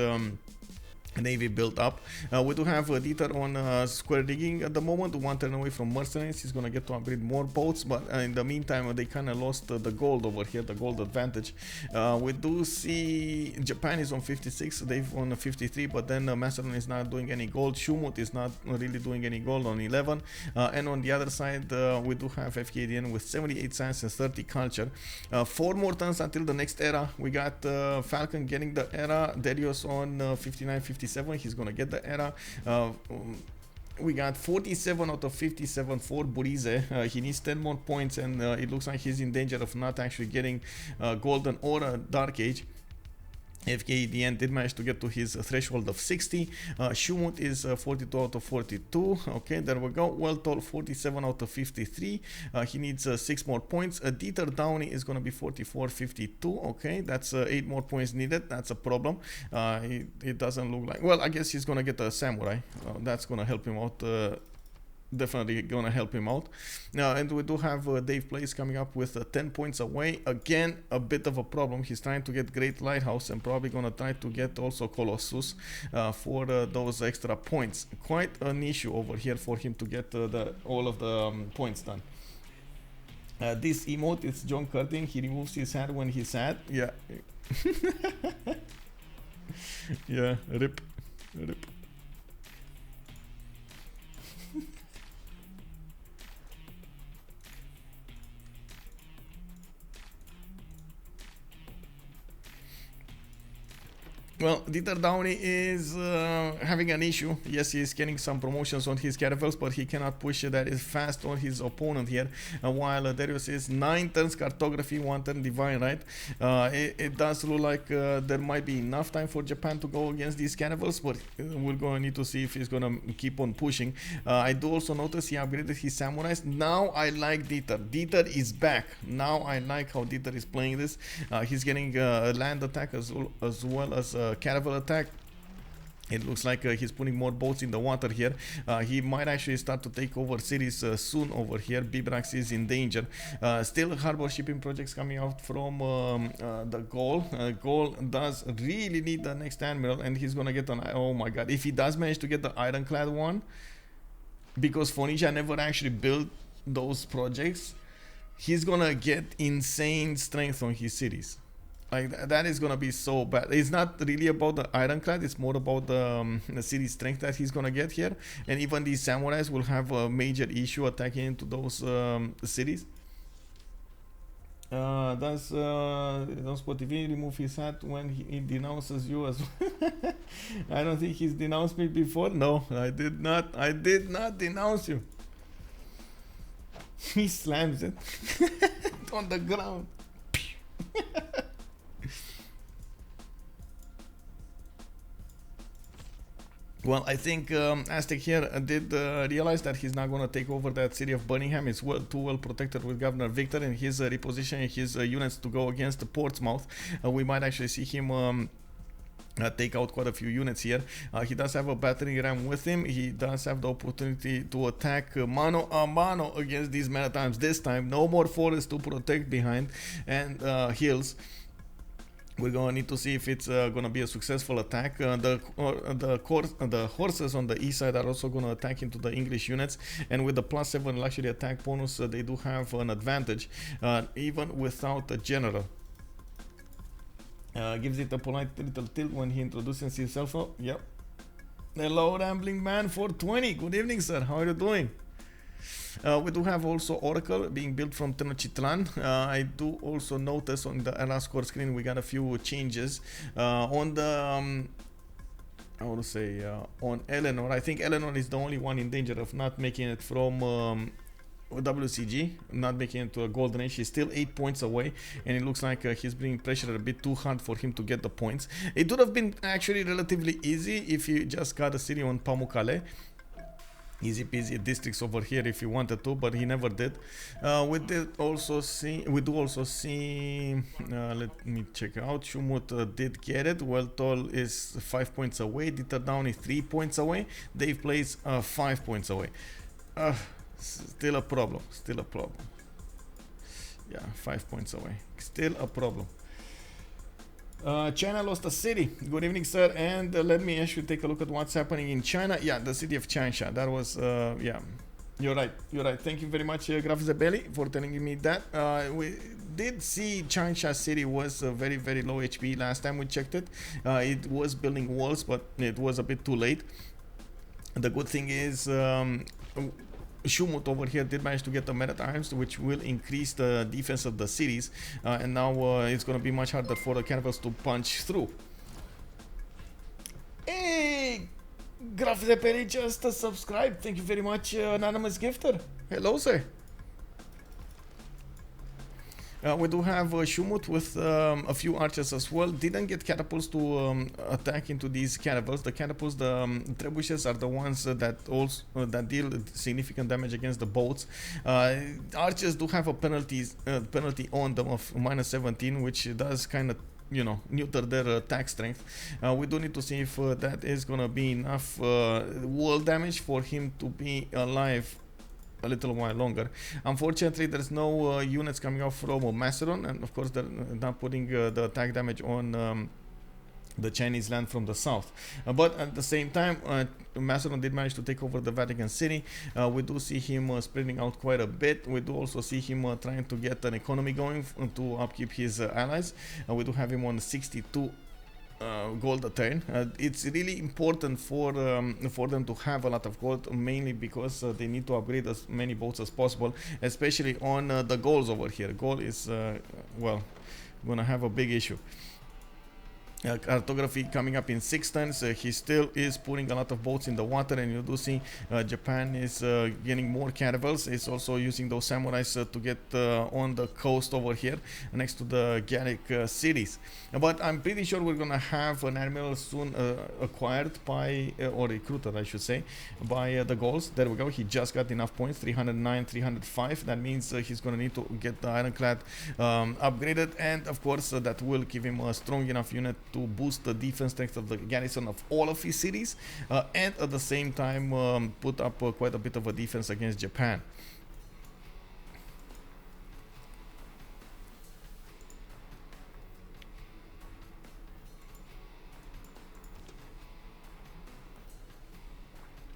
navy built up. We do have Dieter on square digging at the moment, 1 turn away from mercenaries. He's gonna get to upgrade more boats, but in the meantime they kind of lost the gold over here, the gold advantage. We do see Japan is on 56, they've on 53, but then Macedon is not doing any gold. Schuhmut is not really doing any gold on 11, and on the other side we do have Fkdn with 78 science and 30 culture. 4 more turns until the next era. We got Falcon getting the era, Derios on 59, 57. He's gonna get the era. We got 47 out of 57 for Burrize. He needs 10 more points, and it looks like he's in danger of not actually getting golden or a dark age. Fkdn did manage to get to his threshold of 60. Schuhmut is 42 out of 42. Okay, there we go. Weltall 47 out of 53. He needs 6 more points. DieterDoner is going to be 44-52. Okay, that's 8 more points needed. That's a problem. It doesn't look like... Well, I guess he's going to get a samurai. That's going to help him out. Definitely gonna help him out. And we do have DavePlays coming up with 10 points away. Again, a bit of a problem. He's trying to get Great Lighthouse and probably gonna try to get also Colossus for those extra points. Quite an issue over here for him to get all of the points done. This emote is John Curtin. He removes his hat when he's sad. Yeah. Yeah, rip. Well, DieterDoner is having an issue. Yes, he is getting some promotions on his caravels, but he cannot push that as fast on his opponent here. While Derios is 9 turns cartography, 1 turn divine, right? It does look like there might be enough time for Japan to go against these caravels, but we're going to need to see if he's going to keep on pushing. I do also notice he upgraded his samurais. Now I like Dieter. Dieter is back. Now I like how Dieter is playing this. He's getting a land attack as well as caravel attack. It looks like he's putting more boats in the water here. He might actually start to take over cities soon over here. Bibrax is in danger. Still harbor shipping projects coming out from the Gaul. Gaul does really need the next admiral, and he's gonna get an... Oh my god, if he does manage to get the ironclad one, because Phoenicia never actually built those projects, he's gonna get insane strength on his cities. Like, that is gonna be so bad. It's not really about the ironclad, it's more about the city strength that he's gonna get here. And even these samurais will have a major issue attacking into those cities. Does OnSpotTV remove his hat when he denounces you as well? I don't think he's denounced me before. No, I did not. I did not denounce you. He slams it on the ground. Well, I think Aztec here did realize that he's not going to take over that city of Birmingham. It's too well protected with Governor Victor, and he's repositioning his units to go against the Portsmouth. We might actually see him take out quite a few units here. He does have a battering ram with him. He does have the opportunity to attack mano a mano against these Maritimes. This time, no more forests to protect behind and hills. We're going to need to see if it's going to be a successful attack. The horses on the east side are also going to attack into the English units, and with the +7 luxury attack bonus, they do have an advantage, even without a general. Gives it a polite little tilt when he introduces himself. Oh, yep. Hello, Rambling Man 420. Good evening, sir. How are you doing? We do have also Oracle being built from Tenochtitlan. I do also notice on the last score screen we got a few changes on the I want to say on Eleanor. I think Eleanor is the only one in danger of not making it from WCG, not making it to a golden age. He's still 8 points away, and it looks like he's bringing pressure a bit too hard for him to get the points. It would have been actually relatively easy if he just got a city on Pamukkale. Easy peasy districts over here if he wanted to, but he never did. We do also see, let me check out. Schuhmut did get it. Weltall is 5 points away. DieterDoner is 3 points away. DavePlays 5 points away. Still a problem. Still a problem. Yeah, 5 points away. Still a problem. China lost a city. Good evening, sir. And let me actually take a look at what's happening in China. Yeah, the city of Changsha. That was, yeah. You're right. You're right. Thank you very much, Graf Zebeli, for telling me that. We did see Changsha city was very, very low HP last time we checked it. It was building walls, but it was a bit too late. The good thing is, Schuhmut over here did manage to get the merit arms, which will increase the defense of the cities, and now it's going to be much harder for the caravels to punch through. Hey, Graf Zeperi, just subscribe. Thank you very much, anonymous gifter. Hello, sir. We do have Schuhmut with a few archers as well. Didn't get catapults to attack into these caravels. The catapults, the trebuchets are the ones that also that deal significant damage against the boats. Archers do have a penalty on them of -17, which does kind of, you know, neuter their attack strength. We do need to see if that is gonna be enough wall damage for him to be alive a little while longer. Unfortunately, there's no units coming out from Macedon, and of course they're not putting the attack damage on the Chinese land from the south. But at the same time, Macedon did manage to take over the Vatican City. We do see him spreading out quite a bit. We do also see him trying to get an economy going to upkeep his allies. We do have him on 62 gold a turn. It's really important for them to have a lot of gold, mainly because they need to upgrade as many boats as possible, especially on the Gauls over here. Gaul is well, gonna have a big issue. Cartography coming up in 6 turns. He still is putting a lot of boats in the water, and you do see Japan is getting more caravels. It's also using those samurais to get on the coast over here next to the Gallic cities. But I'm pretty sure we're gonna have an admiral soon acquired by or recruited, I should say, by the Gauls. There we go. He just got enough points, 309, 305. That means he's gonna need to get the ironclad upgraded, and of course that will give him a strong enough unit to boost the defense strength of the garrison of all of his cities, and at the same time put up quite a bit of a defense against Japan.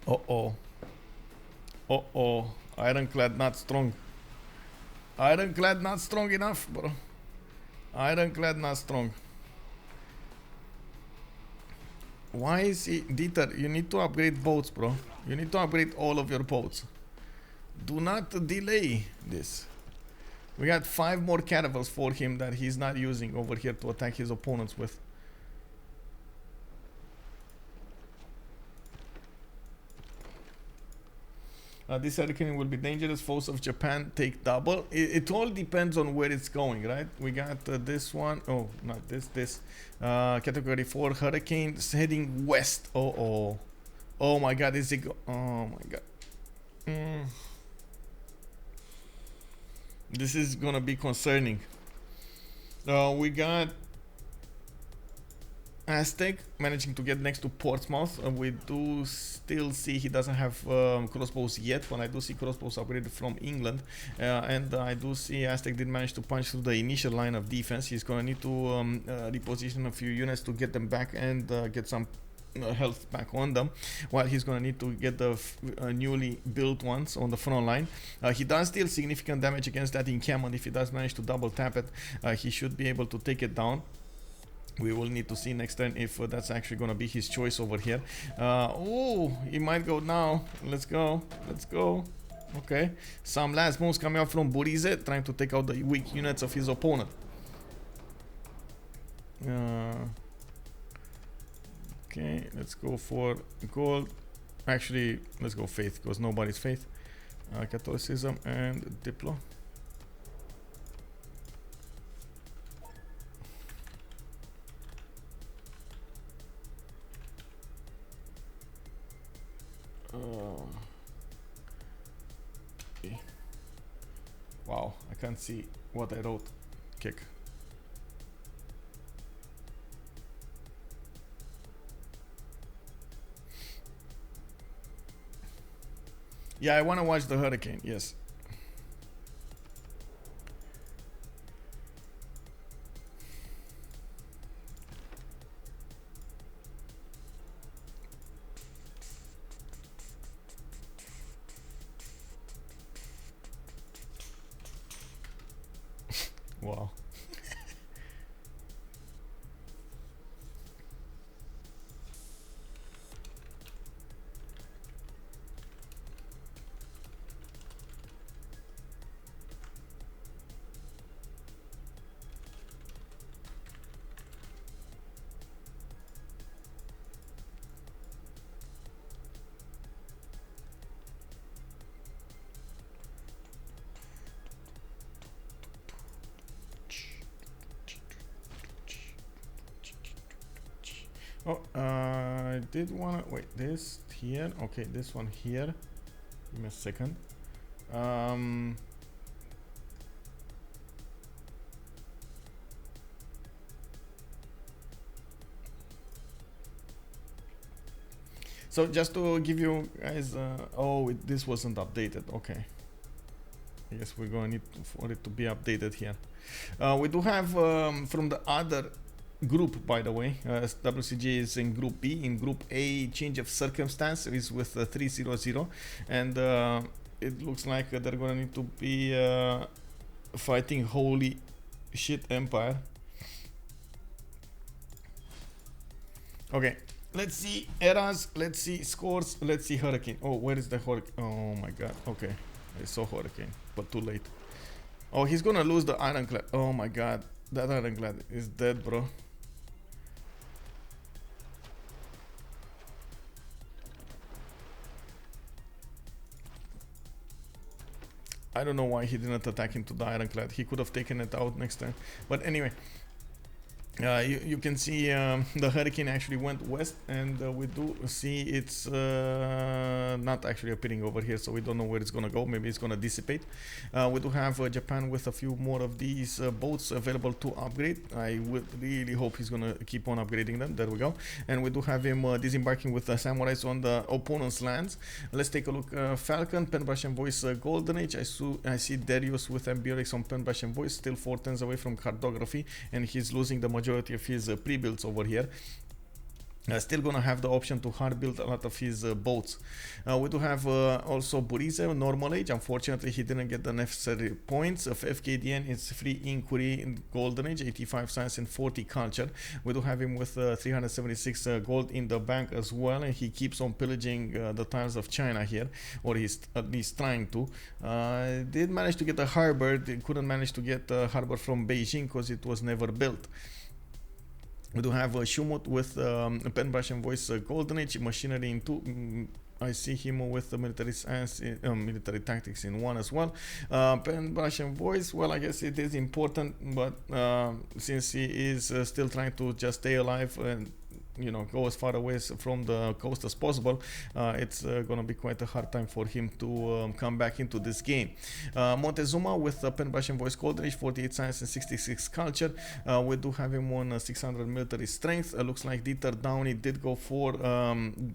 Uh-oh. Uh-oh. Ironclad not strong. Ironclad not strong enough, bro. Ironclad not strong. Why is he... Dieter, you need to upgrade boats, bro. You need to upgrade all of your boats. Do not delay this. We got 5 more caravels for him that he's not using over here to attack his opponents with. This hurricane will be dangerous. Foes of Japan take double. It all depends on where it's going, right? We got this one. Oh, not this. This category 4 hurricane heading west. Oh my God! Is it? Oh my God! This is gonna be concerning. We got Aztec managing to get next to Portsmouth. We do still see he doesn't have crossbows yet, but I do see crossbows upgraded from England, and I do see Aztec did manage to punch through the initial line of defense. He's gonna need to reposition a few units to get them back and get some health back on them, while he's gonna need to get the newly built ones on the front line. He does deal significant damage against that encampment. If he does manage to double tap it, he should be able to take it down. We will need to see next turn if that's actually going to be his choice over here. Oh, he might go now. Let's go. Let's go. Okay. Some last moves coming out from Burrize, trying to take out the weak units of his opponent. Okay, let's go for gold. Actually, let's go faith, because nobody's faith. Catholicism and Diplo. Okay. Wow, I can't see what I wrote. Kick. Yeah, I want to watch the hurricane, yes. Wow. Oh, I did wanna wait. This here, okay. This one here. Give me a second. So just to give you guys, this wasn't updated. Okay. I guess we're going to need for it to be updated here. We do have from the other group, by the way, WCG is in Group B. In Group A, change of circumstance is with 300, and it looks like they're going to need to be fighting Holy Shit Empire. Okay. Let's see eras, let's see scores, let's see Hurricane. Oh, where is the Hurricane? Oh my god, okay. I saw Hurricane, but too late. Oh, he's gonna lose the Ironclad. Oh my god, that Ironclad is dead, bro. I don't know why he didn't attack into the Ironclad. He could have taken it out next time. But anyway. You can see the Hurricane actually went west, and we do see it's not actually appearing over here, so we don't know where it's gonna go. Maybe it's gonna dissipate. We do have Japan with a few more of these boats available to upgrade. I would really hope he's gonna keep on upgrading them. There we go. And we do have him disembarking with samurais on the opponent's lands. Let's take a look. Falcon, Penbrush and Voice, Golden Age. I see Derios with Ambiorix on Penbrush and Voice, still 4 turns away from cartography, and he's losing the majority of his pre-builds over here. Still gonna have the option to hard build a lot of his boats. We do have also Burrize, normal age. Unfortunately, he didn't get the necessary points. Of Fkdn is free inquiry in golden age, 85 science and 40 culture. We do have him with 376 gold in the bank as well, and he keeps on pillaging the tiles of China here, or he's at least trying to. Did manage to get a harbor. They couldn't manage to get a harbor from Beijing because it was never built. We do have Schuhmut with Penbrush and Voice, Golden Age, machinery in 2. I see him with the military science, military tactics in 1 as well. Penbrush and Voice, well, I guess it is important, but since he is still trying to just stay alive and go as far away from the coast as possible, it's gonna be quite a hard time for him to come back into this game. Montezuma with Penbrush and Voice, Golden Age, 48 science and 66 culture. We do have him on 600 military strength. Looks like DieterDoner did go for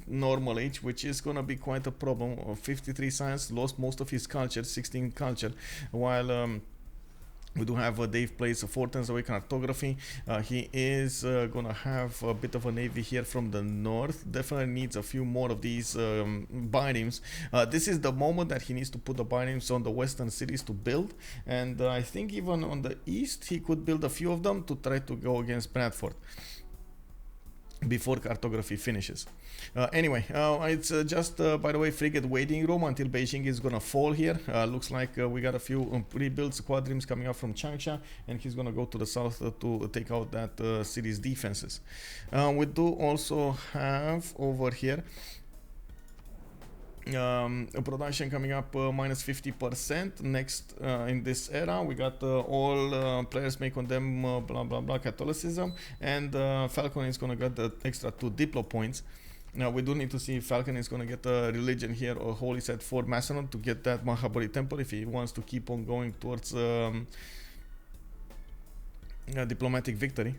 normal age, which is gonna be quite a problem. 53 science, lost most of his culture, 16 culture, while we do have DavePlays, 4 turns away cartography. He is gonna have a bit of a navy here from the north. Definitely needs a few more of these biomes. This is the moment that he needs to put the biomes on the western cities to build, and I think even on the east he could build a few of them to try to go against Bradford before cartography finishes. Anyway, it's just by the way, frigate waiting room until Beijing is gonna fall here. Looks like we got a few rebuilds, quadrims coming up from Changsha, and he's gonna go to the south to take out that city's defenses. We do also have over here a production coming up minus 50% next in this era. We got all players make on them blah blah blah Catholicism, and Falcon is gonna get the extra 2 Diplo points. Now we do need to see if Falcon is gonna get a religion here or holy set for Macedon to get that Mahabari temple if he wants to keep on going towards diplomatic victory.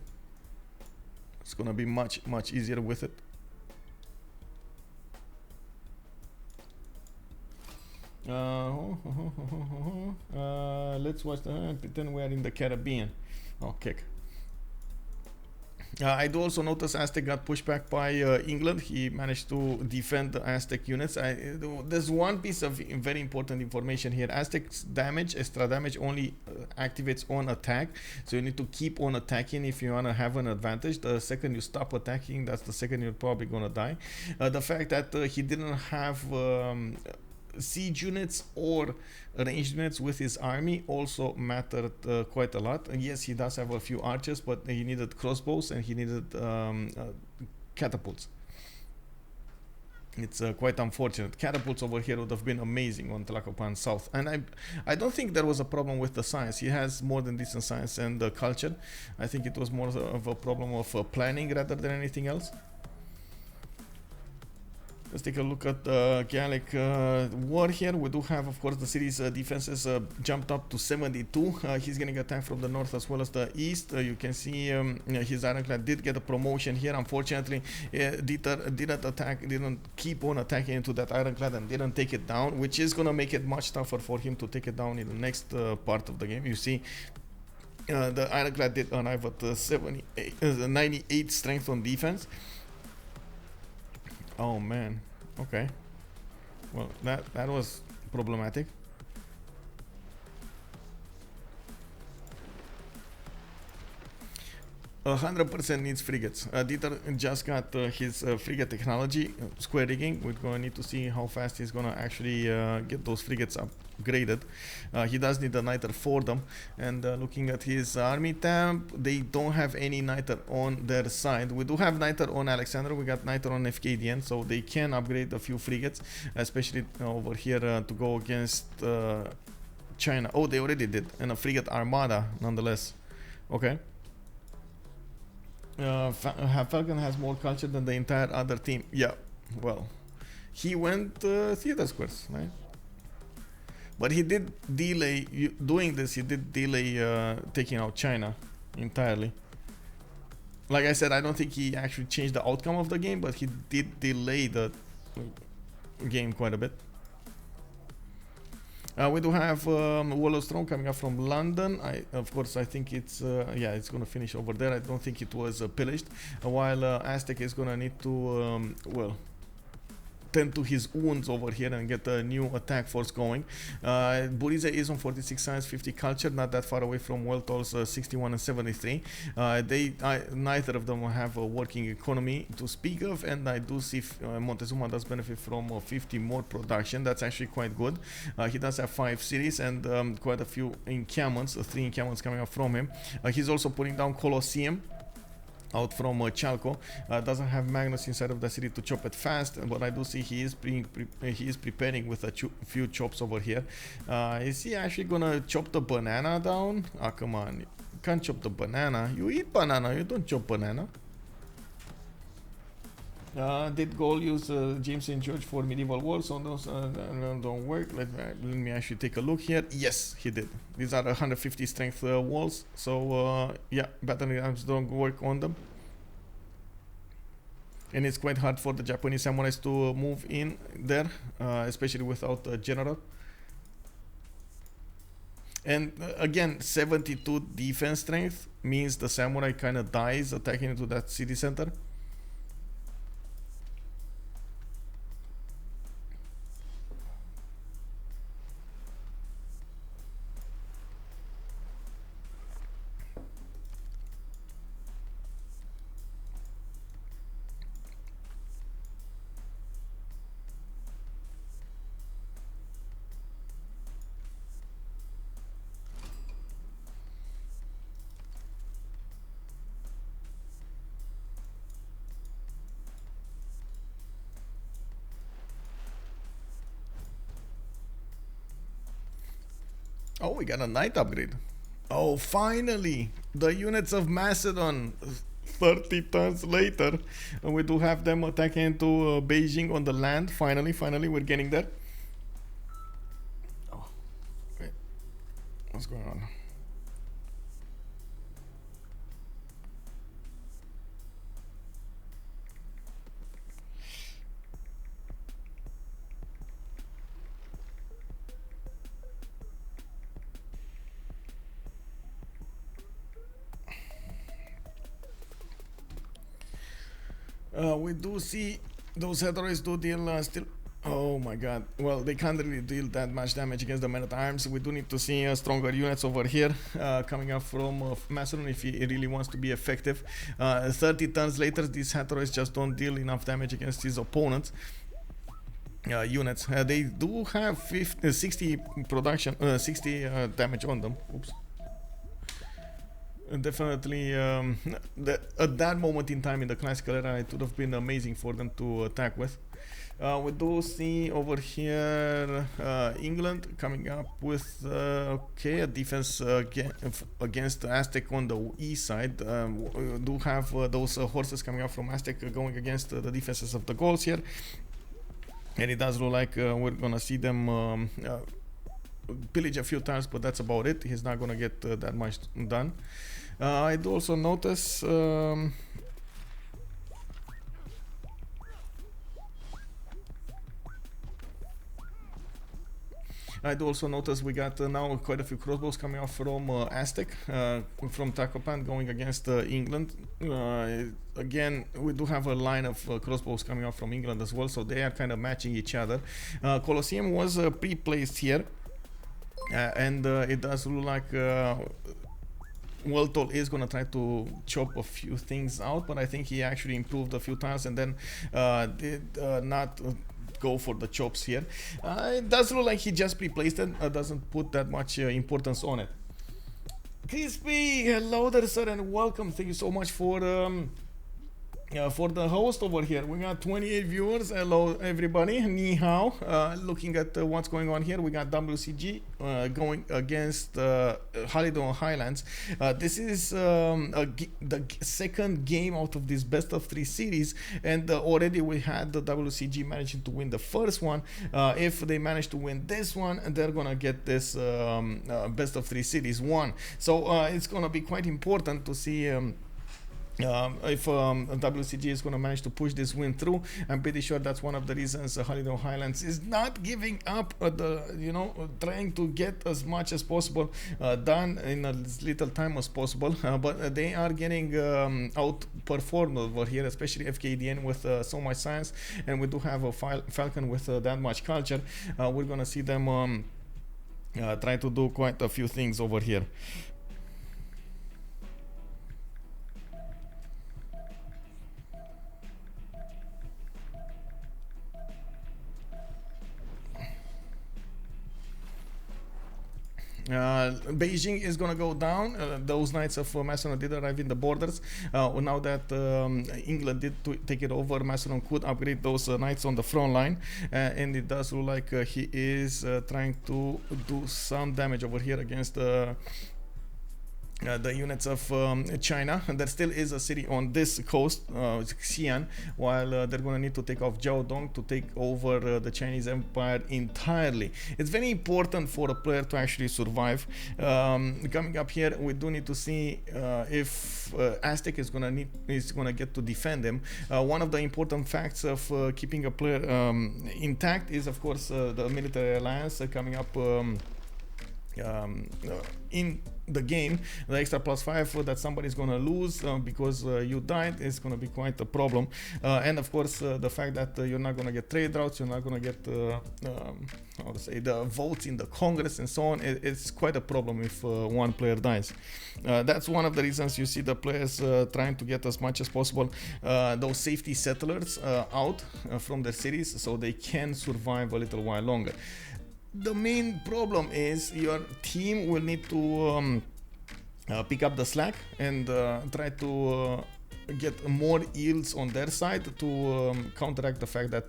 It's gonna be much easier with it. Let's watch the pretend we are in the Caribbean. Oh, kick. I do also notice Aztec got pushed back by England. He managed to defend the Aztec units. There's one piece of very important information here. Aztec's damage, extra damage, only activates on attack. So you need to keep on attacking if you want to have an advantage. The second you stop attacking, that's the second you're probably going to die. The fact that he didn't have siege units or ranged units with his army also mattered quite a lot. And yes, he does have a few archers, but he needed crossbows and he needed catapults. It's quite unfortunate. Catapults over here would have been amazing on Tlacopan South. And I don't think there was a problem with the science. He has more than decent science and culture. I think it was more of a problem of planning rather than anything else. Let's take a look at the Gallic war here. We do have, of course, the city's defenses jumped up to 72. He's getting attacked from the north as well as the east. You can see his ironclad did get a promotion here. Unfortunately, Dieter didn't keep on attacking into that ironclad and didn't take it down, which is going to make it much tougher for him to take it down in the next part of the game. You see, the ironclad did arrive at 98 strength on defense. Oh man, okay. Well, that was problematic. 100% needs frigates. Dieter just got his frigate technology, square rigging. We're going to need to see how fast he's going to actually get those frigates upgraded. He does need a niter for them. And looking at his army tab, they don't have any niter on their side. We do have niter on Alexander. We got niter on Fkdn, so they can upgrade a few frigates, especially over here to go against China. Oh, they already did. And a frigate armada, nonetheless. Okay. Falcon has more culture than the entire other team. Yeah, well, he went theater squares, right? But he did delay doing this. He did delay taking out China entirely. Like I said, I don't think he actually changed the outcome of the game, but he did delay the game quite a bit. We do have Wall of Strong coming up from London. Of course, I think it's yeah, it's gonna finish over there. I don't think it was pillaged. While Aztec is gonna need to well, tend to his wounds over here and get a new attack force going. Burrize is on 46 science, 50 culture, not that far away from Weltall's 61 and 73. Neither of them have a working economy to speak of, and I do see Montezuma does benefit from 50 more production. That's actually quite good. He does have 5 cities and quite a few encampments, 3 encampments coming up from him. He's also putting down Colosseum out from Chalco. Doesn't have Magnus inside of the city to chop it fast, but I do see he is preparing with a few chops over here. Is he actually gonna chop the banana down? Ah, come on, you can't chop the banana. You eat banana, you don't chop banana. Did Gaul use James and George for medieval wars? So those don't work. Let me actually take a look here. Yes, he did. These are 150 strength walls. So yeah, battering rams don't work on them. And it's quite hard for the Japanese samurais to move in there, especially without a general. And again, 72 defense strength means the samurai kind of dies attacking into that city center. Oh, we got a knight upgrade. Oh, finally! The units of Macedon, 30 turns later. And we do have them attacking into Beijing on the land. Finally, we're getting there. Oh, wait. What's going on? We do see those heteroids do deal still. Oh my god. Well, they can't really deal that much damage against the men-at-arms. We do need to see stronger units over here coming up from Macedon if he really wants to be effective. 30 turns later, these heteroids just don't deal enough damage against his opponents. Units. They do have 60 production, 60 damage on them. Oops. Definitely, at that moment in time in the classical era, it would have been amazing for them to attack with. We do see over here England coming up with okay, a defense against the Aztec on the east side. We do have those horses coming up from Aztec going against the defenses of the Gauls here, and it does look like we're gonna see them pillage a few times, but that's about it. He's not gonna get that much done. I do also notice we got now quite a few crossbows coming off from Aztec, from Tacopan going against England. Again, we do have a line of crossbows coming off from England as well, so they are kind of matching each other. Colosseum was pre-placed here, and it does look like Weltall is gonna try to chop a few things out, but I think he actually improved a few times and then did not go for the chops here. It does look like he just pre-placed it, doesn't put that much importance on it. Crispy, hello there sir and welcome. Thank you so much for the host over here. We got 28 viewers. Hello everybody, ni hao. Looking at what's going on here, we got WCG going against Highlands. This is the second game out of this best of 3 series, and already we had the WCG managing to win the first one. If they manage to win this one, they're gonna get this best of 3 series won. So it's gonna be quite important to see if WCG is going to manage to push this win through. I'm pretty sure that's one of the reasons Highlands is not giving up, trying to get as much as possible done in as little time as possible. But they are getting outperformed over here, especially Fkdn with so much science, and we do have a Falcon with that much culture. We're going to see them try to do quite a few things over here. Beijing is gonna go down. Those knights of Macedon did arrive in the borders. Now that England did take it over, Macedon could upgrade those knights on the front line, and it does look like he is trying to do some damage over here against the units of China. There still is a city on this coast, Xi'an, while they're going to need to take off Jiaodong to take over the Chinese Empire entirely. It's very important for a player to actually survive. Coming up here, we do need to see if Aztec is going to get to defend him. One of the important facts of keeping a player intact is, of course, the military alliance coming up in the game. The extra +5 that somebody's gonna lose because you died is gonna be quite a problem, and of course the fact that you're not gonna get trade routes, you're not gonna get how to say, the votes in the Congress and so on. It's quite a problem if one player dies. That's one of the reasons you see the players trying to get as much as possible those safety settlers out from their cities so they can survive a little while longer. The main problem is your team will need to pick up the slack and try to get more yields on their side to counteract the fact that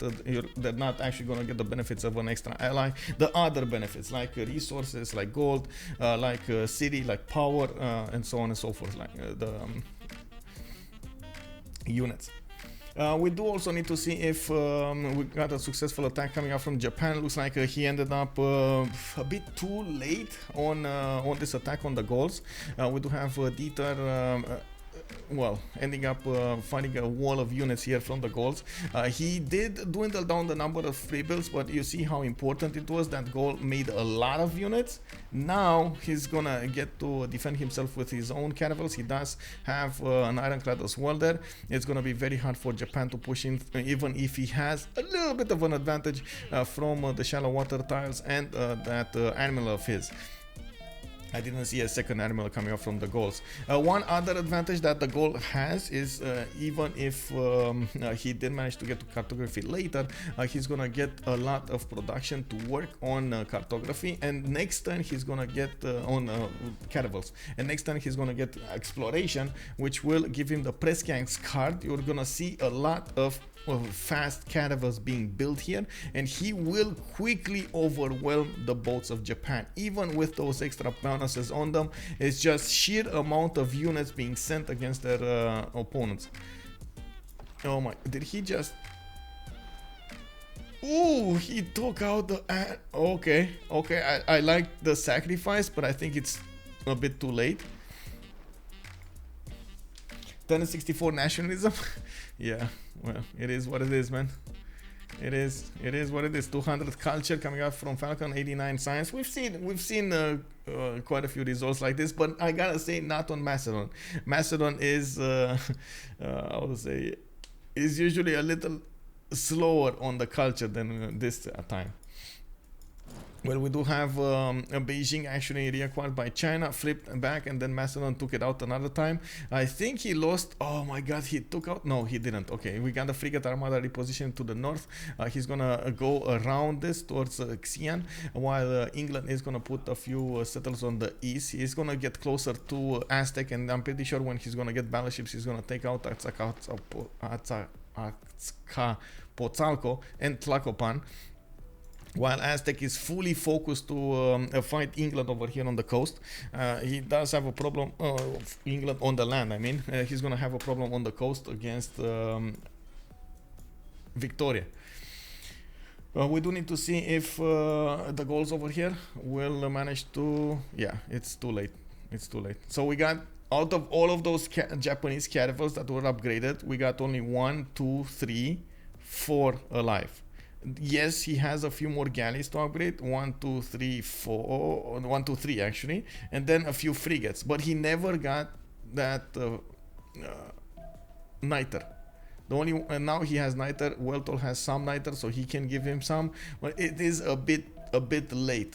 they're not actually going to get the benefits of an extra ally. The other benefits like resources, like gold, like city, like power, and so on and so forth, like the units. We do also need to see if we got a successful attack coming out from Japan. Looks like he ended up a bit too late on this attack on the Gauls. We do have Dieter ending up finding a wall of units here from the Gauls. He did dwindle down the number of rebuilds, but you see how important it was that Gaul made a lot of units. Now he's gonna get to defend himself with his own caravels. He does have an ironclad as well there. It's gonna be very hard for Japan to push in, even if he has a little bit of an advantage from the shallow water tiles and that animal of his. I didn't see a second animal coming up from the Gauls. One other advantage that the Gaul has is even if he did manage to get to cartography later, he's gonna get a lot of production to work on cartography, and next turn he's gonna get on caravels, and next turn he's gonna get exploration, which will give him the Prescience card. You're gonna see a lot of fast caravels being built here, and he will quickly overwhelm the boats of Japan. Even with those extra bonuses on them, it's just sheer amount of units being sent against their opponents. Oh my, did he just... Ooh, he took out the... okay, I like the sacrifice, but I think it's a bit too late. 1064 nationalism. Yeah, well, it is what it is, man. It is what it is. 200 culture coming out from Falcon, 89 science. We've seen quite a few results like this, but I gotta say, not on Macedon. Macedon is I would say is usually a little slower on the culture than this time. Well, we do have Beijing actually reacquired by China, flipped back, and then Macedon took it out another time. I think he lost. Oh my god, he took out. No, he didn't. Okay, we got the frigate armada repositioned to the north. He's gonna go around this towards Xi'an, while England is gonna put a few settlers on the east. He's gonna get closer to Aztec, and I'm pretty sure when he's gonna get battleships, he's gonna take out Azcapotzalco and Tlacopan. While Aztec is fully focused to fight England over here on the coast. He does have a problem, England on the land, I mean. He's going to have a problem on the coast against Victoria. We do need to see if the Gauls over here will manage to... Yeah, it's too late. It's too late. So we got, out of all of those Japanese caravels that were upgraded, we got only 1, 2, 3, 4 alive. Yes, he has a few more galleys to upgrade. 1, 2, 3, 4. 1, 2, 3 actually, and then a few frigates. But he never got that niter. The only now he has niter. Weltall has some niter, so he can give him some. But it is a bit late.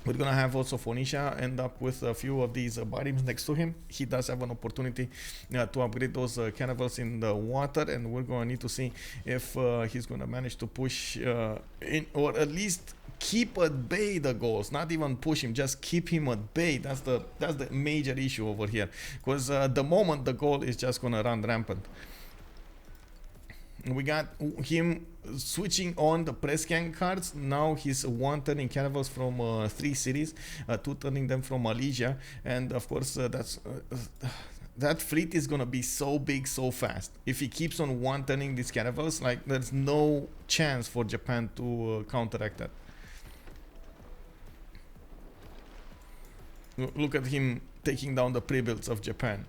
We're gonna have also Phoenicia end up with a few of these bodies next to him. He does have an opportunity to upgrade those caravels in the water, and we're gonna need to see if he's gonna manage to push in, or at least keep at bay the Gauls. Not even push him, just keep him at bay. That's the major issue over here, because the moment the Gaul is just gonna run rampant. We got him switching on the press gang cards. Now he's 1 turning caravels from 3 cities, 2 turning them from Malaysia, and of course that fleet is gonna be so big so fast. If he keeps on 1 turning these caravels, like, there's no chance for Japan to counteract that. Look at him taking down the pre-builds of Japan.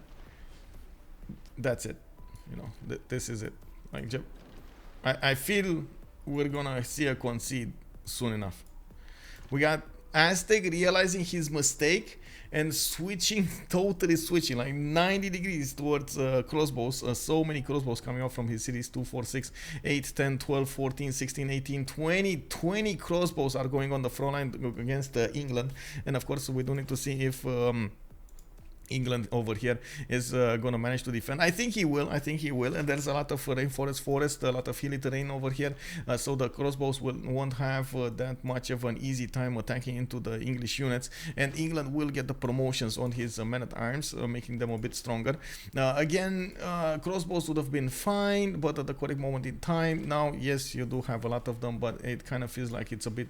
That's it. You know, this is it. Like, I feel we're gonna see a concede soon enough. We got Aztec realizing his mistake and totally switching like 90 degrees towards crossbows. So many crossbows coming out from his cities. 2, 4, 6, 8, 10, 12, 14, 16, 18, 20 crossbows are going on the front line against England. And of course we do need to see if England over here is going to manage to defend. I think he will. And there's a lot of rainforest forest, a lot of hilly terrain over here, so the crossbows won't have that much of an easy time attacking into the English units, and England will get the promotions on his men-at-arms, making them a bit stronger. Again, crossbows would have been fine, but at the correct moment in time. Now, yes, you do have a lot of them, but it kind of feels like it's a bit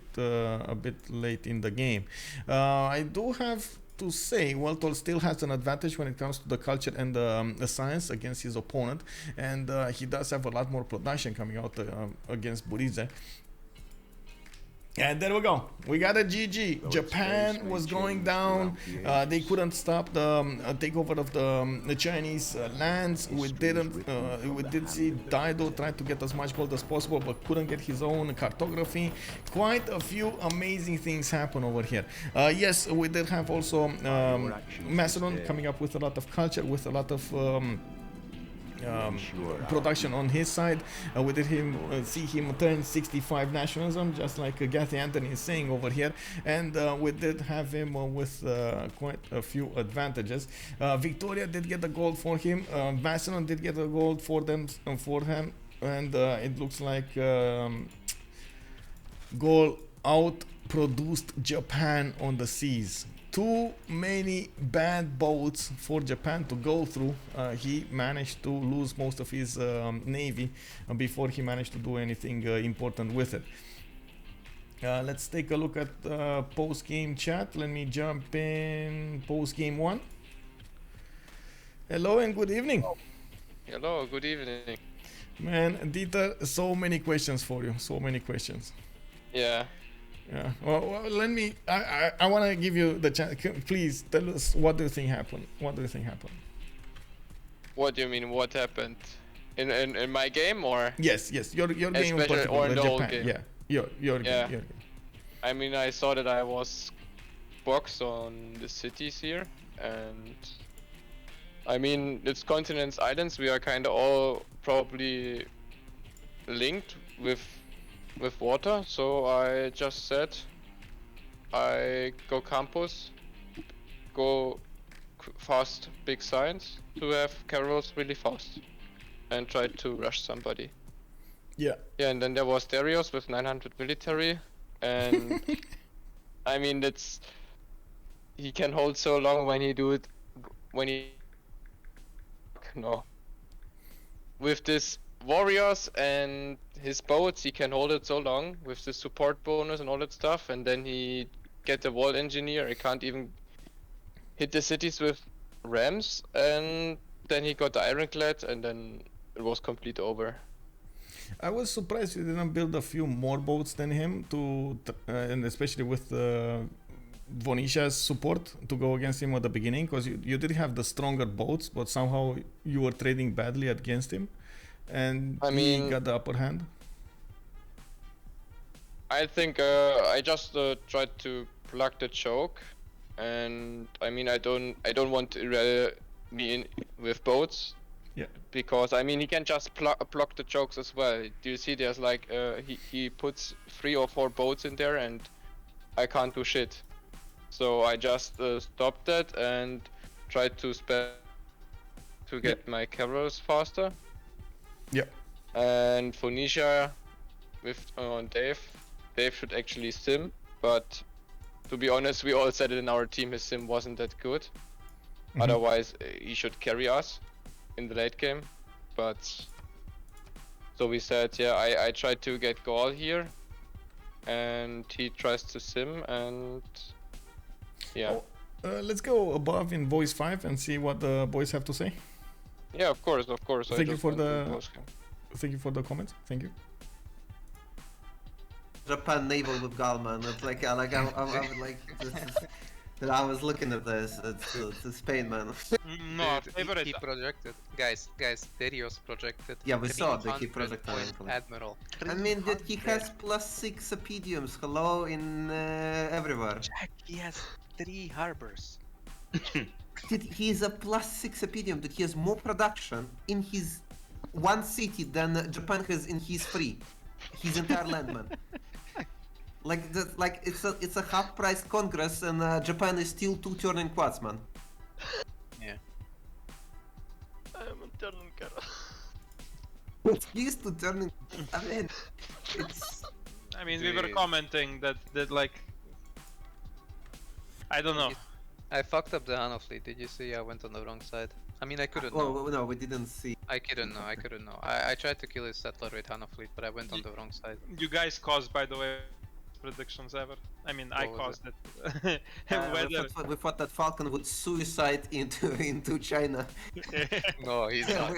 late in the game. I do have to say Weltall still has an advantage when it comes to the culture and the science against his opponent, and he does have a lot more production coming out against Burrize. And there we go. We got a GG. Japan was going down. They couldn't stop the takeover of the Chinese lands. We did see Dido try to get as much gold as possible, but couldn't get his own cartography. Quite a few amazing things happen over here. Yes, we did have also Macedon coming up with a lot of culture, with a lot of production on his side. We did see him turn 65 nationalism, just like Gathy Anthony is saying over here, and we did have him with quite a few advantages. Victoria did get the gold for him. Macedon did get the gold for him, and it looks like Gaul outproduced Japan on the seas. too many bad boats for Japan to go through. He managed to lose most of his navy before he managed to do anything important with it. Let's take a look at post-game chat. Let me jump in post-game 1. Hello and good evening. Hello, good evening. Man, Dieter, so many questions for you. So many questions. Yeah. Yeah. Well, let me. I want to give you the chance. Please tell us, what do you think happened? What do you think happened? What do you mean? What happened? In my game or? Yes. Your game in particular, or in the whole Japan. game. Yeah. Your game. I mean, I saw that I was boxed on the cities here, and I mean, it's continents, islands. We are kind of all probably linked with water. So I just said, I go campus, go fast, big science to have carols really fast, and try to rush somebody. Yeah. Yeah, and then there was Derios with 900 military, and I mean, he can hold so long when he do it, no. With this warriors and his boats, he can hold it so long with the support bonus and all that stuff, and then he get the wall engineer. He can't even hit the cities with rams, and then he got the ironclad, and then it was complete over. I was surprised you didn't build a few more boats than him and especially with Phoenicia's support to go against him at the beginning, because you did have the stronger boats, but somehow you were trading badly against him, and he got the upper hand. I think I just tried to plug the choke, and I mean I don't want to be in with boats. Yeah. Because I mean he can just block the chokes as well. Do you see? There's like he puts 3 or 4 boats in there, and I can't do shit. So I just stopped that and tried to get my carols faster. Yeah. And Phoenicia with Dave should actually sim, but to be honest, we all said it in our team, his sim wasn't that good. Otherwise he should carry us in the late game. But so we said, yeah, I tried to get Gaul here, and he tries to sim, and yeah. Let's go above in voice 5 and see what the boys have to say. Yeah, of course. Thank you for the comments. Thank you. Japan naval with Gaul, man. It's like I would like. I was looking at this. It's Spain, man. No, he projected. Guys, Derios projected. Yeah, we saw that he projected. Admiral. I mean, that he has +6 apediums. Hello, in everywhere. Jack, he has 3 harbors. Dude, he's a +6 apedium. That he has more production in his one city than Japan has in his 3. His entire land, man. Like it's a half-price Congress, and Japan is still 2 turning quads, man. Yeah. I'm a turning carol. He's 2 turning. I mean, it's. I mean, we were commenting that like. I don't know. I fucked up the Hano fleet. Did you see? I went on the wrong side. I mean, I couldn't know. Oh no, we didn't see. I couldn't know. I tried to kill his settler with Hano fleet, but I went on the wrong side. You guys caused, by the way, predictions ever. I mean, I caused it. We thought that Falcon would suicide into China. No, he's not.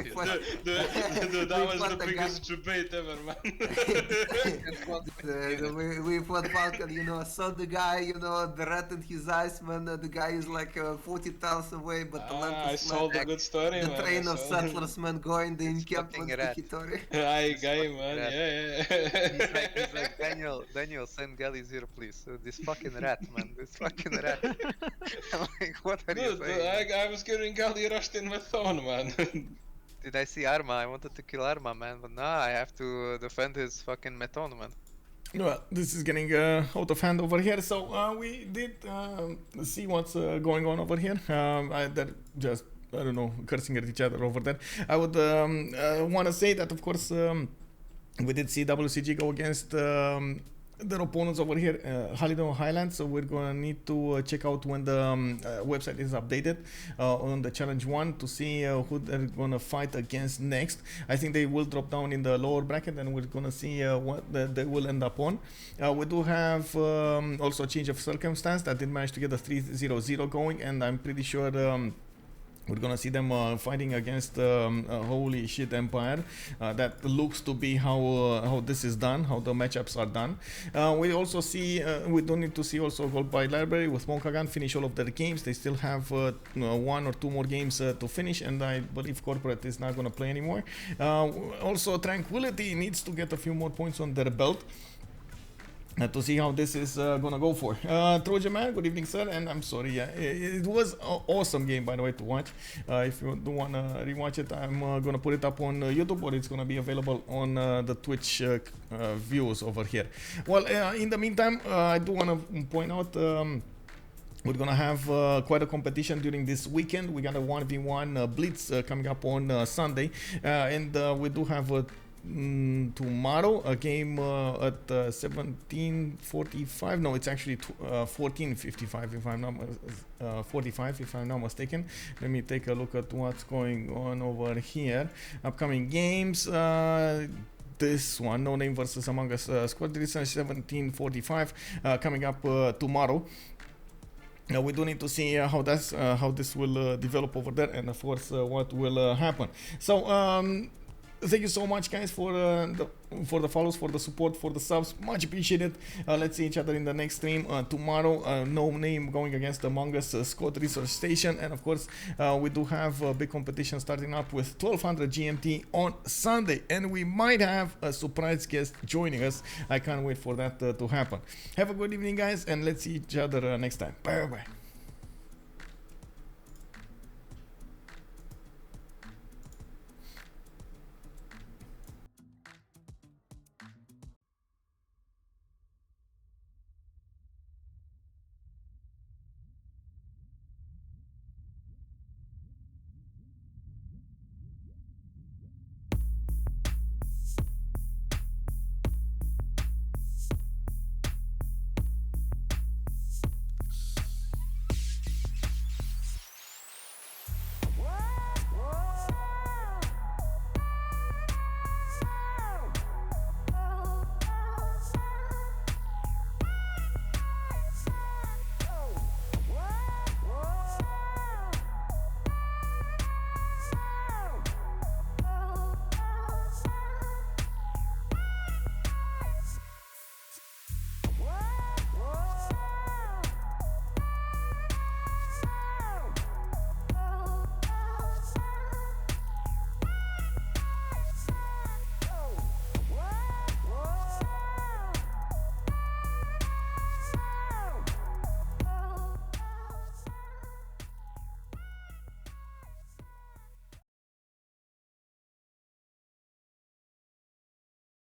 Dude, that was the biggest debate ever, man. We thought Falcon, saw the guy, the rat in his eyes, man. The guy is like 40 tiles away, but the lamp I is sold a good story, the man. train of settlers, man, going the encampment territory. Aye, guy, man, yeah. He's like Daniel, send galleys here, please. This fucking rat, man. This fucking rat. I'm like, what are you saying? I was getting galley rushed in with Thorn, man. Did I see Arma? I wanted to kill Arma, man, but nah, I have to defend his fucking Meton, man. Well, this is getting out of hand over here, so we did see what's going on over here. They're just, I don't know, cursing at each other over there. I would want to say that, of course, we did see WCG go against their opponents over here, Halidonia Highlands. So we're gonna need to check out when the website is updated on the challenge 1 to see who they're gonna fight against next. I think they will drop down in the lower bracket, and we're gonna see what they will end up on. We do have also a change of circumstance that did manage to get a 3-0-0 going, and I'm pretty sure we're gonna see them fighting against Holy Shit Empire. That looks to be how this is done, how the matchups are done. We also see, we don't need to see also Gold by Library with Monkagan finish all of their games. They still have 1 or 2 more games to finish, and I believe Corporate is not gonna play anymore. Also, Tranquility needs to get a few more points on their belt to see how this is gonna go for. Trojan Man, good evening, sir, and I'm sorry, yeah, it was an awesome game, by the way, to watch. If you do wanna rewatch it, I'm gonna put it up on YouTube, or it's gonna be available on the Twitch views over here. Well, in the meantime, I do wanna point out we're gonna have quite a competition during this weekend. We got a 1v1 Blitz coming up on Sunday, and we do have tomorrow a game at 17:45. No, it's actually 14:55 if I'm not 45 if I'm not mistaken. Let me take a look at what's going on over here. Upcoming games. This one, No Name versus Among Us Squad, this is 17:45 coming up tomorrow. We do need to see how this will develop over there, and of course what will happen. So thank you so much, guys, for the follows, for the support, for the subs. Much appreciated. Let's see each other in the next stream tomorrow. No Name going against Among Us Scott Research Station, and of course we do have a big competition starting up with 1200 GMT on Sunday, and we might have a surprise guest joining us. I can't wait for that to happen. Have a good evening, guys, and let's see each other next time. Bye bye.